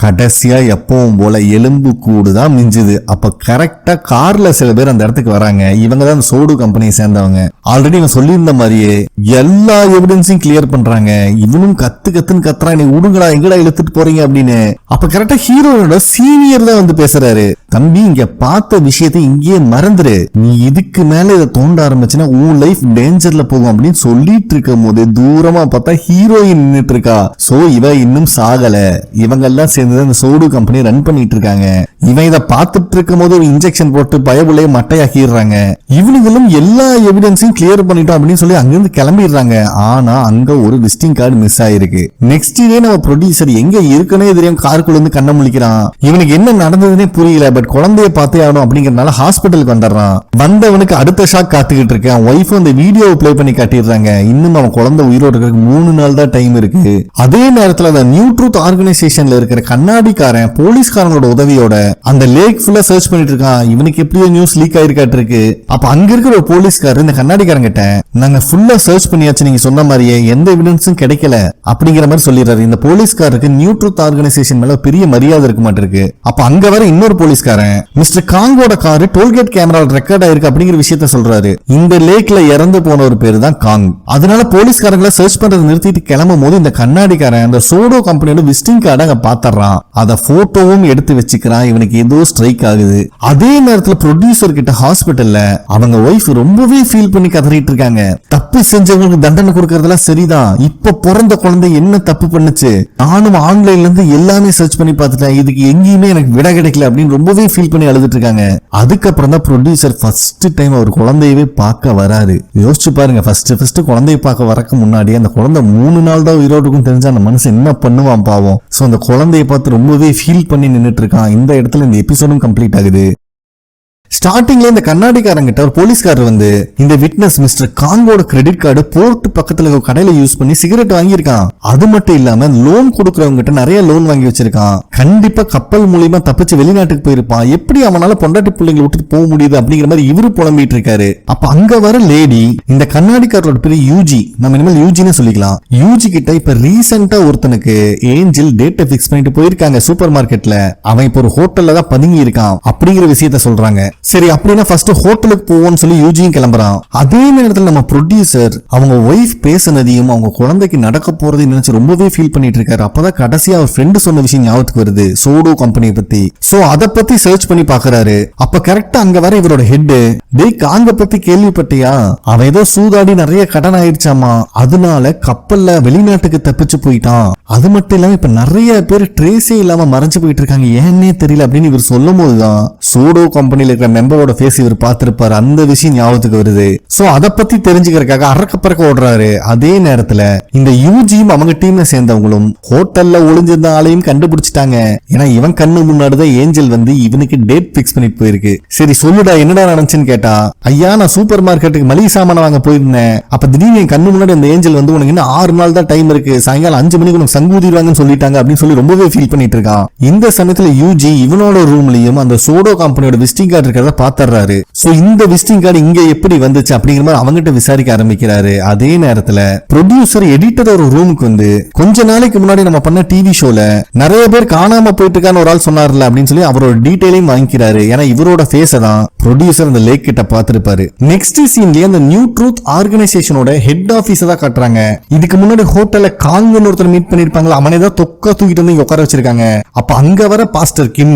கடைசியா எப்பவும் போல எலும்பு கூடுதான் மிஞ்சுது. அப்ப கரெக்டா கார்ல சில பேர் அந்த இடத்துக்கு வராங்க. இவங்க தான் சோடு கம்பெனியை சேர்ந்தவங்க. ஆல்ரெடி இவன் சொல்லியிருந்த மாதிரியே எல்லா எவிடன்ஸையும் கிளியர் பண்றாங்க. இவனும் கத்துன்னு கத்துறான், நீ உடுங்கடா எங்கடா இழுத்துட்டு போறீங்க அப்படின்னு. அப்ப கரெக்டா ஹீரோனோட சீனியர் தான் வந்து பேசுறாரு. தம்பி இங்க பார்த்த விஷயத்தை இங்கேயே மறந்துரு, நீ இதுக்கு மேல இதை தோண்ட ஆரம்பிச்சுன்னா உன் லைஃப் டேஞ்சர்ல போகும் அப்படின்னு சொல்லிட்டு இருக்கும் போது தூரமா பார்த்தா ஹீரோயின் நின்னுட்டு இருக்கா. சோ இவ இன்னும் சாகல. இவங்க எல்லாம் சேர்ந்து அந்த சோடு கம்பெனி ரன் பண்ணிட்டு இருக்காங்க. இவன் இதை பார்த்துட்டு இருக்கும் போது ஒரு இன்ஜெக்ஷன் போட்டு பயபுள்ளைய மட்டையாக்கிடுறாங்க. இவனுங்களும் எல்லா எவிடன்ஸையும் கிளியர் பண்ணிட்டோம் அப்படின்னு சொல்லி அங்கிருந்து கிளம்பிடுறாங்க. ஆனா அங்க ஒரு விசிட்டிங் கார்டு மிஸ் ஆயிருக்கு. நெக்ஸ்ட் டே நம்ம ப்ரொடியூசர் எங்க இருக்குன்னே தெரியும் காருக்குள்ள இருந்து கண்ண முழிக்கிறான். இவனுக்கு என்ன நடந்ததுன்னே புரியல. பட் குழந்தைய பார்த்தே ஆகணும் அப்படிங்கறதுனால ஹாஸ்பிட்டலுக்கு வந்துடுறான். வந்தவனுக்கு அடுத்த ஷாக் காத்துக்கிட்டு இருக்கு. அவன் ஒய்ஃப் அந்த வீடியோ பிளே பண்ணி காட்டிடுறாங்க. இன்னும் அவன் குழந்தை உயிரோடு இருக்கிறதுக்கு 3 நாள் தான் டைம் இருக்கு. அதே நேரத்துல அந்த நியூ ட்ரூத் ஆர்கனைசேஷன்ல இருக்கிற கண்ணாடிக்காரன் போலீஸ்காரங்களோட உதவியோட அந்த லேக் ஃபுல்லா சர்ச் பண்ணிட்டு இருக்கான். இவனுக்கு எப்படியோ நியூஸ் லீக் ஆயிருக்காட்டு இருக்கு. அப்ப அங்க இருக்கிற ஒரு போலீஸ்காரர் இந்த கண்ணாடிக்காரன் கிட்ட, நாங்க ஃபுல்லா சர்ச் பண்ணியாச்சு, நீங்க சொன்ன மாதிரியே எந்த எவிடன்ஸும் கிடைக்கல அப்படிங்கிற மாதிரி சொல்லிடுறாரு. இந்த போலீஸ்காரருக்கு நியூ ட்ரூத் ஆர்கனைசேஷன் மேல பெரிய மரியாதை இருக்க மாட்டிருக்கு. அப்ப அங்க வர இன்னொரு போலீஸ்காரன் மிஸ்டர் காங்கோட காரு டோல்கேட் கேமரால ரெக்கார்ட் ஆயிருக்கு அப்படிங்கிற விஷயத்த சொல்றாரு. இந்த லேக்ல இறந்து போன ஒரு பேரு தான் காங். அதனால போலீஸ்காரங்களை சர்ச் பண்றதை நிறுத்திட்டு கிளம்பும் போது இந்த கண்ணாடிக்காரன் அந்த சோடோ கம்பெனியோட விசிட்டிங் கார்டை அங்க பாத்துறான். அத போட்டோவும் எடுத்து வச்சுக்கிறான். இவனுக்கு ஏதோ ஸ்ட்ரைக் ஆகுது. அதே நேரத்துல ப்ரொடியூசர் கிட்ட ஹாஸ்பிட்டல்ல அவங்க ஒய்ஃப் ரொம்பவே ஃபீல் பண்ணி கதறிட்டு இருக்காங்க. தப்பு செஞ்சவங்களுக்கு தண்டனை கொடுக்கறதெல்லாம் சரிதான், இப்ப பிறந்த குழந்தை என்ன தப்பு பண்ணுச்சு, நானும் ஆன்லைன்ல இருந்து எல்லாமே சர்ச் பண்ணி பார்த்துட்டேன், இதுக்கு எங்கேயுமே எனக்கு விட கிடைக்கல அப்படின்னு ரொம்பவே ஃபீல் பண்ணி அழுதுட்டு இருக்காங்க. அதுக்கப்புறம் தான் ப்ரொடியூசர் ஃபர்ஸ்ட் டைம் அவர் குழந்தையவே பார்க்க வராரு. யோசிச்சு பாருங்க, ஃபர்ஸ்ட் குழந்தைய பார்க்க வரக்கு முன்னாடி அந்த குழந்தை 3 நாள் தான் உயிரோடுக்கும் தெரிஞ்சா அந்த மனுஷன் என்ன பண்ணுவான் பாவம். சோ அந்த குழந்தைய பார்த்து ரொம்பவே ஃபீல் பண்ணி நின்னுட்டு இருக்கான். இந்த இடத்துல இந்த எபிசோடும் கம்ப்ளீட் ஆகுது. ஸ்டார்டிங்ல இந்த கண்ணாடிக்காரங்கிட்ட ஒரு போலீஸ்காரர் வந்து இந்த விட்னஸ் மிஸ்டர் காங்கோட கிரெடிட் கார்டு போர்ட் பக்கத்துல கடையில யூஸ் பண்ணி சிகரெட் வாங்கியிருக்கான். அது மட்டும் இல்லாம லோன் கொடுக்கறவங்க கிட்ட நிறைய லோன் வாங்கி வச்சிருக்கான். கண்டிப்பா கப்பல் மூலியமா தப்பிச்சு வெளிநாட்டுக்கு போயிருப்பான். எப்படி அவனால பொண்டாட்டி பிள்ளைங்களை விட்டுட்டு போக முடியுது அப்படிங்கிற மாதிரி இவரு புலம்பிட்டு இருக்காரு. அப்ப அங்க வர லேடி இந்த கண்ணாடிக்காரோட பேரு யூஜி, நம்ம இனிமேல் யூஜின்னு சொல்லிக்கலாம். யூஜி கிட்ட இப்ப ரீசெண்டா ஒருத்தனுக்கு ஏஞ்சல் டேட்டை பிக்ஸ் பண்ணிட்டு போயிருக்காங்க சூப்பர் மார்க்கெட்ல. அவன் இப்ப ஒரு ஹோட்டல்ல தான் பதுங்கி இருக்கான் அப்படிங்கிற விஷயத்த சொல்றாங்க. சரி அப்படின்னா ஃபர்ஸ்ட் ஹோட்டலுக்கு போவோம்னு சொல்லி யூஜியும் கிளம்புறான். அதே நேரத்தில் நம்ம ப்ரொடியூசர் அவங்க ஒய்ஃப் பேசினதையும் அவங்க குழந்தைக்கு நடக்க போறதையும் நினைச்சு ரொம்பவே ஃபீல் பண்ணிட்டு இருக்காரு. அப்பதான் கடைசியா அவர் ஃப்ரெண்டு சொன்ன விஷயம் ஞாபகத்துக்கு வருது, சோடோ கம்பெனியை பத்தி. சோ அதை பத்தி சர்ச் பண்ணி பாக்குறாரு. அப்ப கரெக்டா அங்க வர இவரோட ஹெட், டேய் காங்க பத்தி கேள்விப்பட்டியா, அவன் ஏதோ சூதாடி நிறைய கடன் ஆயிடுச்சாமா, அதனால கப்பல்ல வெளிநாட்டுக்கு தப்பிச்சு போயிட்டான். அது மட்டும் இல்லாம இப்ப நிறைய பேர் ட்ரேஸே இல்லாம மறைஞ்சு போயிட்டு இருக்காங்க, ஏன்னே தெரியல அப்படின்னு இவர் சொல்லும் போதுதான் சோடோ கம்பெனில இருக்கிற மெம்பரோட ஃபேஸ் இவர் பார்த்திருப்பாரு, அந்த விஷயம் ஞாபகத்துக்கு வருது. சோ அத பத்தி தெரிஞ்சுக்கிறதுக்காக அரக்க பறக்க ஓடுறாரு. அதே நேரத்துல இந்த யூஜியும் அவங்க டீம்ல சேர்ந்தவங்களும் ஹோட்டல்ல ஒளிஞ்சிருந்த ஆளையும் கண்டுபிடிச்சிட்டாங்க. ஏன்னா இவன் கண்ணு முன்னாடிதான் ஏஞ்சல் வந்து இவனுக்கு டேட் பிக்ஸ் பண்ணிட்டு போயிருக்கு. சரி சொல்லுடா என்னடா நடந்துச்சுன்னு கேட்டா, ஐயா நான் சூப்பர் மார்க்கெட்டுக்கு மளிகை சாமான வாங்க போயிருந்தேன். அப்ப திடீர்னு என் கண்ணு முன்னாடி அந்த ஏஞ்சல் வந்து உனக்கு இன்னும் 6 நாள் தான் டைம் இருக்கு, சாயங்காலம் 5 மணிக்கு உனக்கு சங்கூதிடுவாங்கன்னு சொல்லிட்டாங்க அப்படின்னு சொல்லி ரொம்பவே ஃபீல் பண்ணிட்டு இருக்கான். இந்த சமயத்துல யூஜி இவனோட ரூம்லயும் அந்த சோடோ கம்பெனியோட விசிட்டிங் கார்டு இருக்கிறத பாத்துறாரு. சோ இந்த விசிட்டிங் கார்டு இங்க எப்படி வந்துச்சு அப்படிங்கிற மாதிரி அவங்கிட்ட விசாரிக்க ஆரம்பிக்கிறாரு. அதே நேரத்துல ப்ரொடியூசர் எடிட்டர் ஒரு ரூமுக்கு வந்து கொஞ்ச நாளைக்கு முன்னாடி நம்ம பண்ண டிவி ஷோல நிறைய பேர் காணாம போயிட்டு இருக்கான்னு ஒரு ஆள் சொன்னார்ல அப்படின்னு சொல்லி அவரோட டீடைலையும் வாங்கிக்கிறாரு. ஏன்னா இவரோட ஃபேஸ தான் ப்ரொடியூசர் அந்த லேக் கிட்ட பாத்துருப்பாரு. நெக்ஸ்ட் சீன்லயே அந்த நியூ ட்ரூத் ஆர்கனைசேஷனோட ஹெட் ஆபீஸ் தான் காட்டுறாங்க. இதுக்கு முன்னாடி ஹோட்டல்ல காங்குன்னு ஒருத்தர் மீட் பண்ணிருப்பாங்களா, அவனே தான் தொக்கா தூக்கிட்டு வந்து உட்கார வச்சிருக்காங்க. அப்ப அங்க வர பாஸ்டர் கிம்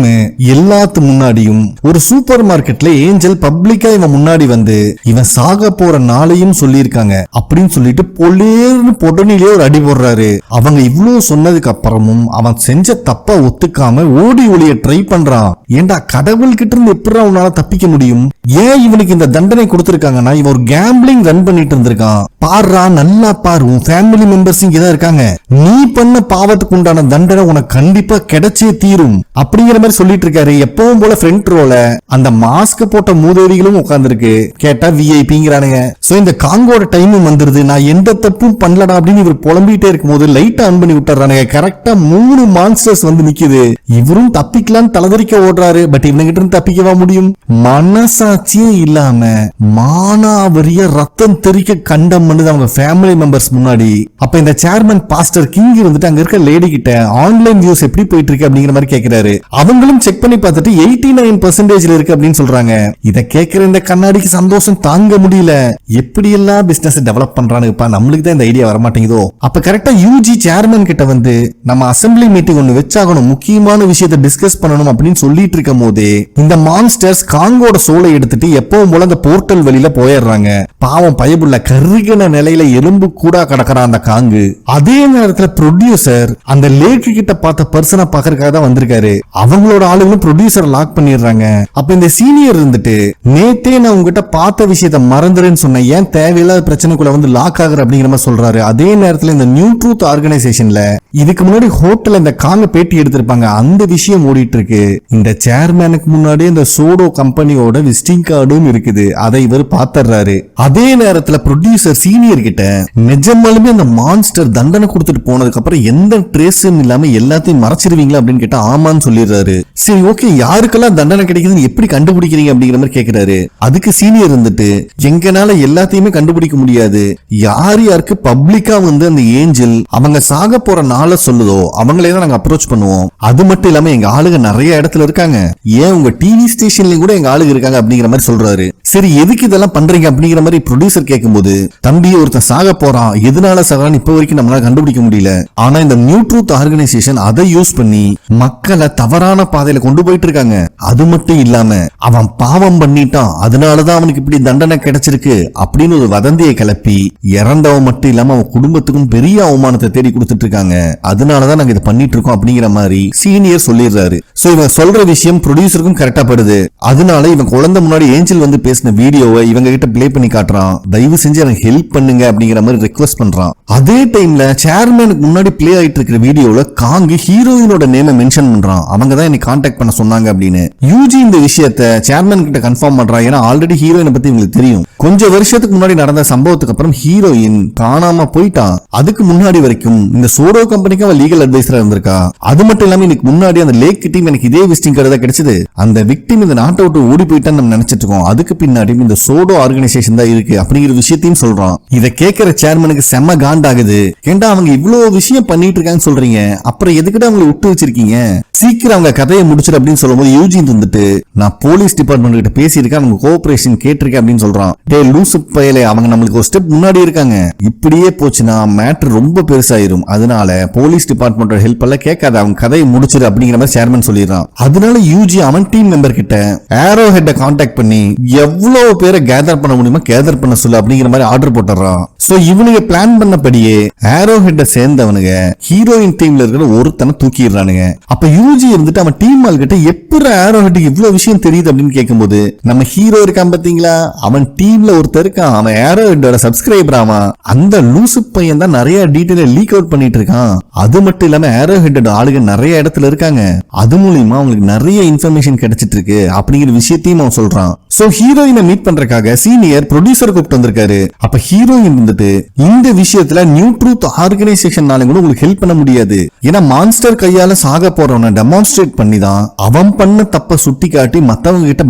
எல்லாத்து முன்னாடியும் ஒரு சூப்பர் மார்க்கெட்ல ஏஞ்சல் பப்ளிக்கா இவன் முன்னாடி வந்து இவன் சாக போற நாளையும் சொல்லியிருக்காங்க அப்படின்னு சொல்லிட்டு பொலேர்னு பொடனிலே ஒரு அடி போடுறாரு. அவங்க இவ்வளவு சொன்னதுக்கு அப்புறமும் அவன் செஞ்ச தப்பா ஒத்துக்காம ஓடி ஒளிய ட்ரை பண்றான். ஏண்டா கடவுள் கிட்ட இருந்து எப்படி உன்னால தப்பிக்க முடியும்? ஏன் இவனுக்கு இந்த தண்டனை கொடுத்திருக்காங்கன்னா இவன் ஒரு கேம்பிளிங் ரன் பண்ணிட்டு இருந்திருக்கான். பாருடா நல்லா பாரு, உன் ஃபேமிலி மெம்பர்ஸ் இங்கதான் இருக்காங்க, நீ பண்ண பாவத்துக்கு உண்டான தண்டனை உனக்கு கண்டிப்பா கிடைச்சே தீரும் அப்படிங்கிற மாதிரி சொல்லிட்டு இருக்காரு. எப்பவும் போல ஃப்ரண்ட் ரோல அந்த மாஸ்க் போட்ட மூதேவிகளும் உட்கார்ந்துருக்கு. கேட்டா விஐபிங்கிறானுங்க. சோ இந்த காங்கோட டைமும் வந்துருது. நான் எந்த தப்பும் பண்ணலடா அப்படின்னு இவர் புலம்பிட்டே இருக்கும் போது லைட் ஆன் பண்ணி விட்டுறானுங்க. கரெக்டா 3 மான்ஸ்டர்ஸ் வந்து நிக்குது. இவரும் தப்பிக்கலான்னு தலைதறிக்க ஓடுறாரு. பட் இவனுங்கிட்ட இருந்து தப்பிக்கவா முடியும்? மனசாட்சியே இல்லாம மானாவரிய ரத்தம் தெறிக்க கண்டம் பண்ணுது அவங்க ஃபேமிலி மெம்பர்ஸ் முன்னாடி. அப்ப இந்த சேர்மன் பாஸ்டர் கிங் வந்துட்டு அங்க இருக்க லேடி கிட்ட ஆன்லைன் வியூஸ் எப்படி போயிட்டு இருக்கு அப்படிங்கிற மாதிரி கேக்குறாரு. அவங்களும் செக் பண்ணி பார்த்துட்டு 89% இருக்கு அப்படின்னு சொல்றாங்க. இத கேட்கிற இந்த கண்ணாடிக்கு சந்தோஷம் தாங்க முடியல. எப்படி எல்லாம் பிசினஸ் டெவலப் பண்றானுப்பா, நம்மளுக்கு தான் இந்த ஐடியா வர மாட்டேங்குதோ. அப்ப கரெக்டா யூஜி சேர்மன் கிட்ட வந்து நம்ம அசம்பிளி மீட்டிங் ஒன்னு வச்சாகணும், முக்கியமான விஷயத்தை டிஸ்கஸ் பண்ணணும் அப்படின்னு சொல்லிட்டு இருக்கும் போதே இந்த மான்ஸ்டர்ஸ் காங்கோட சோலை எடுத்துட்டு எப்பவும் போல அந்த போர்ட்டல் வழியில போயிடுறாங்க. பாவம் பயபுள்ள கருகின நிலையில எலும்பு கூட கடக்கறான் அந்த காங்கு. அதே நேரத்துல ப்ரொடியூசர் அந்த லேக் கிட்ட பார்த்த பர்சனை பாக்குறதுக்காக தான் வந்திருக்காரு. அவங்களோட ஆளுங்களும் ப்ரொடியூசர் லாக் பண்ணிடுறாங்க. அப்ப இந்த சீனியர் இருந்துட்டு நேத்தே நான் உங்ககிட்ட பார்த்த விஷயத்த மறந்துறேன்னு சொன்னேன், ஏன் தேவையில்லாத பிரச்சனைக்குள்ள வந்து லாக் ஆகுற அப்படிங்கிற மாதிரி சொல்றாரு. அதே நேரத்துல இந்த நியூ ட்ரூத் ஆர்கனைசேஷன்ல இதுக்கு முன்னாடி ஹோட்டல் இந்த காங்க பேட்டி எடுத்திருப்பாங்க, அந்த விஷயம் ஓடிட்டு இருக்கு. இந்த சேர்மேனுக்கு முன்னாடி இந்த சோடோ கம்பெனியோட விசிட்டிங் கார்டும் இருக்குது. அதை இவர் பாத்துறாரு. அதே நேரத்துல ப்ரொடியூசர் சீனியர் கிட்ட நிஜமாலுமே அந்த மான்ஸ்டர் தண்டனை கொடுத்துட்டு போனதுக்கு அப்புறம் எந்த ட்ரேஸும் இல்லாம எல்லாத்தையும் மறைச்சிருவீங்களா அப்படின்னு கேட்டா ஆமான்னு சொல்லிடுறாரு. சரி ஓகே, யாருக்கெல்லாம் தண்டனை கிடைக்குதுன்னு எப்படி கண்டுபிடிக்கிறீங்க அப்படிங்கிற மாதிரி கேக்குறாரு. அதுக்கு சீனியர் இருந்துட்டு எங்கனால எல்லாத்தையுமே கண்டுபிடிக்க முடியாது, யார் யாருக்கு பப்ளிக்கா வந்து அந்த ஏஞ்சல் அவங்க சாக போற நாளை சொல்லுதோ அவங்களே தான் நாங்க அப்ரோச் பண்ணுவோம். அது மட்டும் இல்லாம எங்க ஆளுங்க நிறைய இடத்துல இருக்காங்க, ஏன் உங்க டிவி ஸ்டேஷன்லயும் கூட எங்க ஆளுங்க இருக்காங்க அப்படிங்கிற மாதிரி சொல்றாரு. சரி எதுக்கு இதெல்லாம் பண்றீங்க அப்படிங்கிற மாதிரி ப்ரொடியூசர் கேட்கும்போது, தம்பி ஒருத்தன் சாக போறான், எதனால சாகறான்னு இப்ப வரைக்கும் நம்மளால கண்டுபிடிக்க முடியல. ஆனா இந்த நியூ ட்ரூத் ஆர்கனைசேஷன் அதை யூஸ் பண்ணி மக்களை தவறான பாதையில கொண்டு போயிட்டு இருக்காங்க. அது மட்டும் இல்லாம அவன் பாவம் பண்ணிட்டான், அதனாலதான் அவனுக்கு இப்படி தண்டனை கிடைச்சிருக்கு அப்படின்னு ஒரு வதந்தியை கிளப்பி இறந்தவன் மட்டும் இல்லாம அவன் குடும்பத்துக்கும் பெரிய அவமானத்தை தேடி கொடுத்துட்டு இருக்காங்க. அதனாலதான் நாங்க இதை பண்ணிட்டு இருக்கோம் அப்படிங்கிற மாதிரி சீனியர் சொல்லிடுறாரு. சோ இவன் சொல்ற விஷயம் ப்ரொடியூசருக்கும் கரெக்டா படுது. அதனால இவன் குழந்தை முன்னாடி ஏஞ்சல் வந்து பேசின வீடியோவை இவங்க கிட்ட பிளே பண்ணி காட்டுறான். தயவு செஞ்சு எனக்கு ஹெல்ப் பண்ணுங்க அப்படிங்கிற மாதிரி ரெக்வெஸ்ட் பண்றான். அதே டைம்ல சேர்மேனுக்கு முன்னாடி பிளே ஆயிட்டு இருக்கிற வீடியோல காங்கு ஹீரோயினோட நேமை மென்ஷன் பண்றான். அவங்க தான் என்னை கான்டாக்ட் பண்ண சொன்னாங்க அப்படின்னு. யூஜி இந்த விஷயத்தை சேர்மன் கிட்ட கன்ஃபார்ம் பண்றான். ஏன்னா ஆல்ரெடி ஹீரோயினை பத்தி உங்களுக்கு தெரியும். கொஞ்சம் வருஷத்துக்கு முன்னாடி நடந்த சம்பவத்துக்கு அப்புறம் ஹீரோயின் காணாம போயிட்டான். அதுக்கு முன்னாடி வரைக்கும் இந்த சோடோ கம்பெனிக்கு அவன் லீகல் அட்வைசரா இருந்திருக்கா. அது மட்டும் இல்லாம இன்னைக்கு முன்னாடி அந்த லேக் டீம் எனக்கு இதே விசிட்டிங் கார்டு தான் கிடைச்சது, அந்த விக்டிம் இந்த நாட்டை விட்டு ஓடி போயிட்டான்னு நம்ம நினைச்சிட்டு இருக்கோம், அதுக்கு பின்னாடி இந்த சோடோ ஆர்கனைசேஷன் தான் இருக்கு அப்படிங்கிற விஷயத்தையும் சொல்றான். இதை கேட்கிற சேர்மனுக்கு செம்ம காண்டாகுது. ஏண்டா அவங்க இவ்வளவு விஷயம் பண்ணிட்டு இருக்காங்கன்னு சொல்றீங்க, அப்புறம் எதுக்கிட்ட அவங்களை விட்டு வச்சிருக்கீங்க, சீக்கிரம் அவங்க கதையை முடிச்சிரு அப்படின்னு சொல்லும்போது யூஜின் வந்துட்டு நான் போலீஸ் டிபார்ட்மெண்ட் கிட்ட பேசியிருக்கேன், அவங்க கோஆபரேஷன் கேட்டிருக்கேன் அப்படின்னு சொல்றான். டே லூசு பயலே, அவங்க நம்மளுக்கு ஒரு ஸ்டெப் முன்னாடி இருக்காங்க, இப்படியே போச்சுன்னா மேட்டர் ரொம்ப பெருசாயிரும், அதனால போலீஸ் டிபார்ட்மெண்டோட ஹெல்ப் எல்லாம் கேட்காத, அவங்க கதையை முடிச்சிரு அப்படிங்கிற மாதிரி சேர்மன் சொல்லிடுறான். அதனால யூஜி அவன் டீம் மெம்பர் கிட்ட ஏரோ ஹெட்ட கான்டாக்ட் பண்ணி எவ்வளவு பேரை கேதர் பண்ண முடியுமா கேதர் பண்ண சொல்லு அப்படிங்கிற மாதிரி ஆர்டர் போட்டுறான். சோ இவனுங்க பிளான் பண்ணபடியே ஏரோ ஹெட்ட சேர்ந்தவனுங்க ஹீரோயின் டீம்ல இருக்கிற ஒருத்தனை தூக்கிடுறானுங்க. அப்ப யூஜி இருந்துட்டு அவன் டீம் ஆள் கிட்ட எப்படி ஏரோ ஹெட்டுக்கு இவ்வளவு விஷயம் தெரியுது தெரியுது அப்படின்னு கேட்கும்போது, நம்ம ஹீரோ இருக்கான் பாத்தீங்களா, அவன் டீம்ல ஒருத்தர் இருக்கான், அவன் ஏரோ ஹெட்டோட சப்ஸ்கிரைபர் ஆவான். அந்த லூசு பையன் தான் நிறைய டீடைல லீக் அவுட் பண்ணிட்டு இருக்கான். அது மட்டும் இல்லாம ஏரோ ஹெட்டோட ஆளுங்க நிறைய இடத்துல இருக்காங்க, அது மூலியமா அவங்களுக்கு நிறைய இன்ஃபர்மேஷன் கிடைச்சிட்டு இருக்கு அப்படிங்கிற விஷயத்தையும் அவன் சொல்றான். சோ ஹீரோயினை மீட் பண்றதுக்காக சீனியர் ப்ரொடியூசர் கூப்பிட்டு வந்திருக்காரு. அப்ப ஹீரோயின் வந்துட்டு இந்த விஷயத்துல நியூ ட்ரூத் ஆர்கனைசேஷன்னால கூட உங்களுக்கு ஹெல்ப் பண்ண முடியாது, ஏன்னா மான்ஸ்டர் கையால சாக போறவனை டெமான்ஸ்ட்ரேட் பண்ணி தான் அவன் பண்ண தப்ப சுட்டி காட்டி மத்தவங்க கிட்ட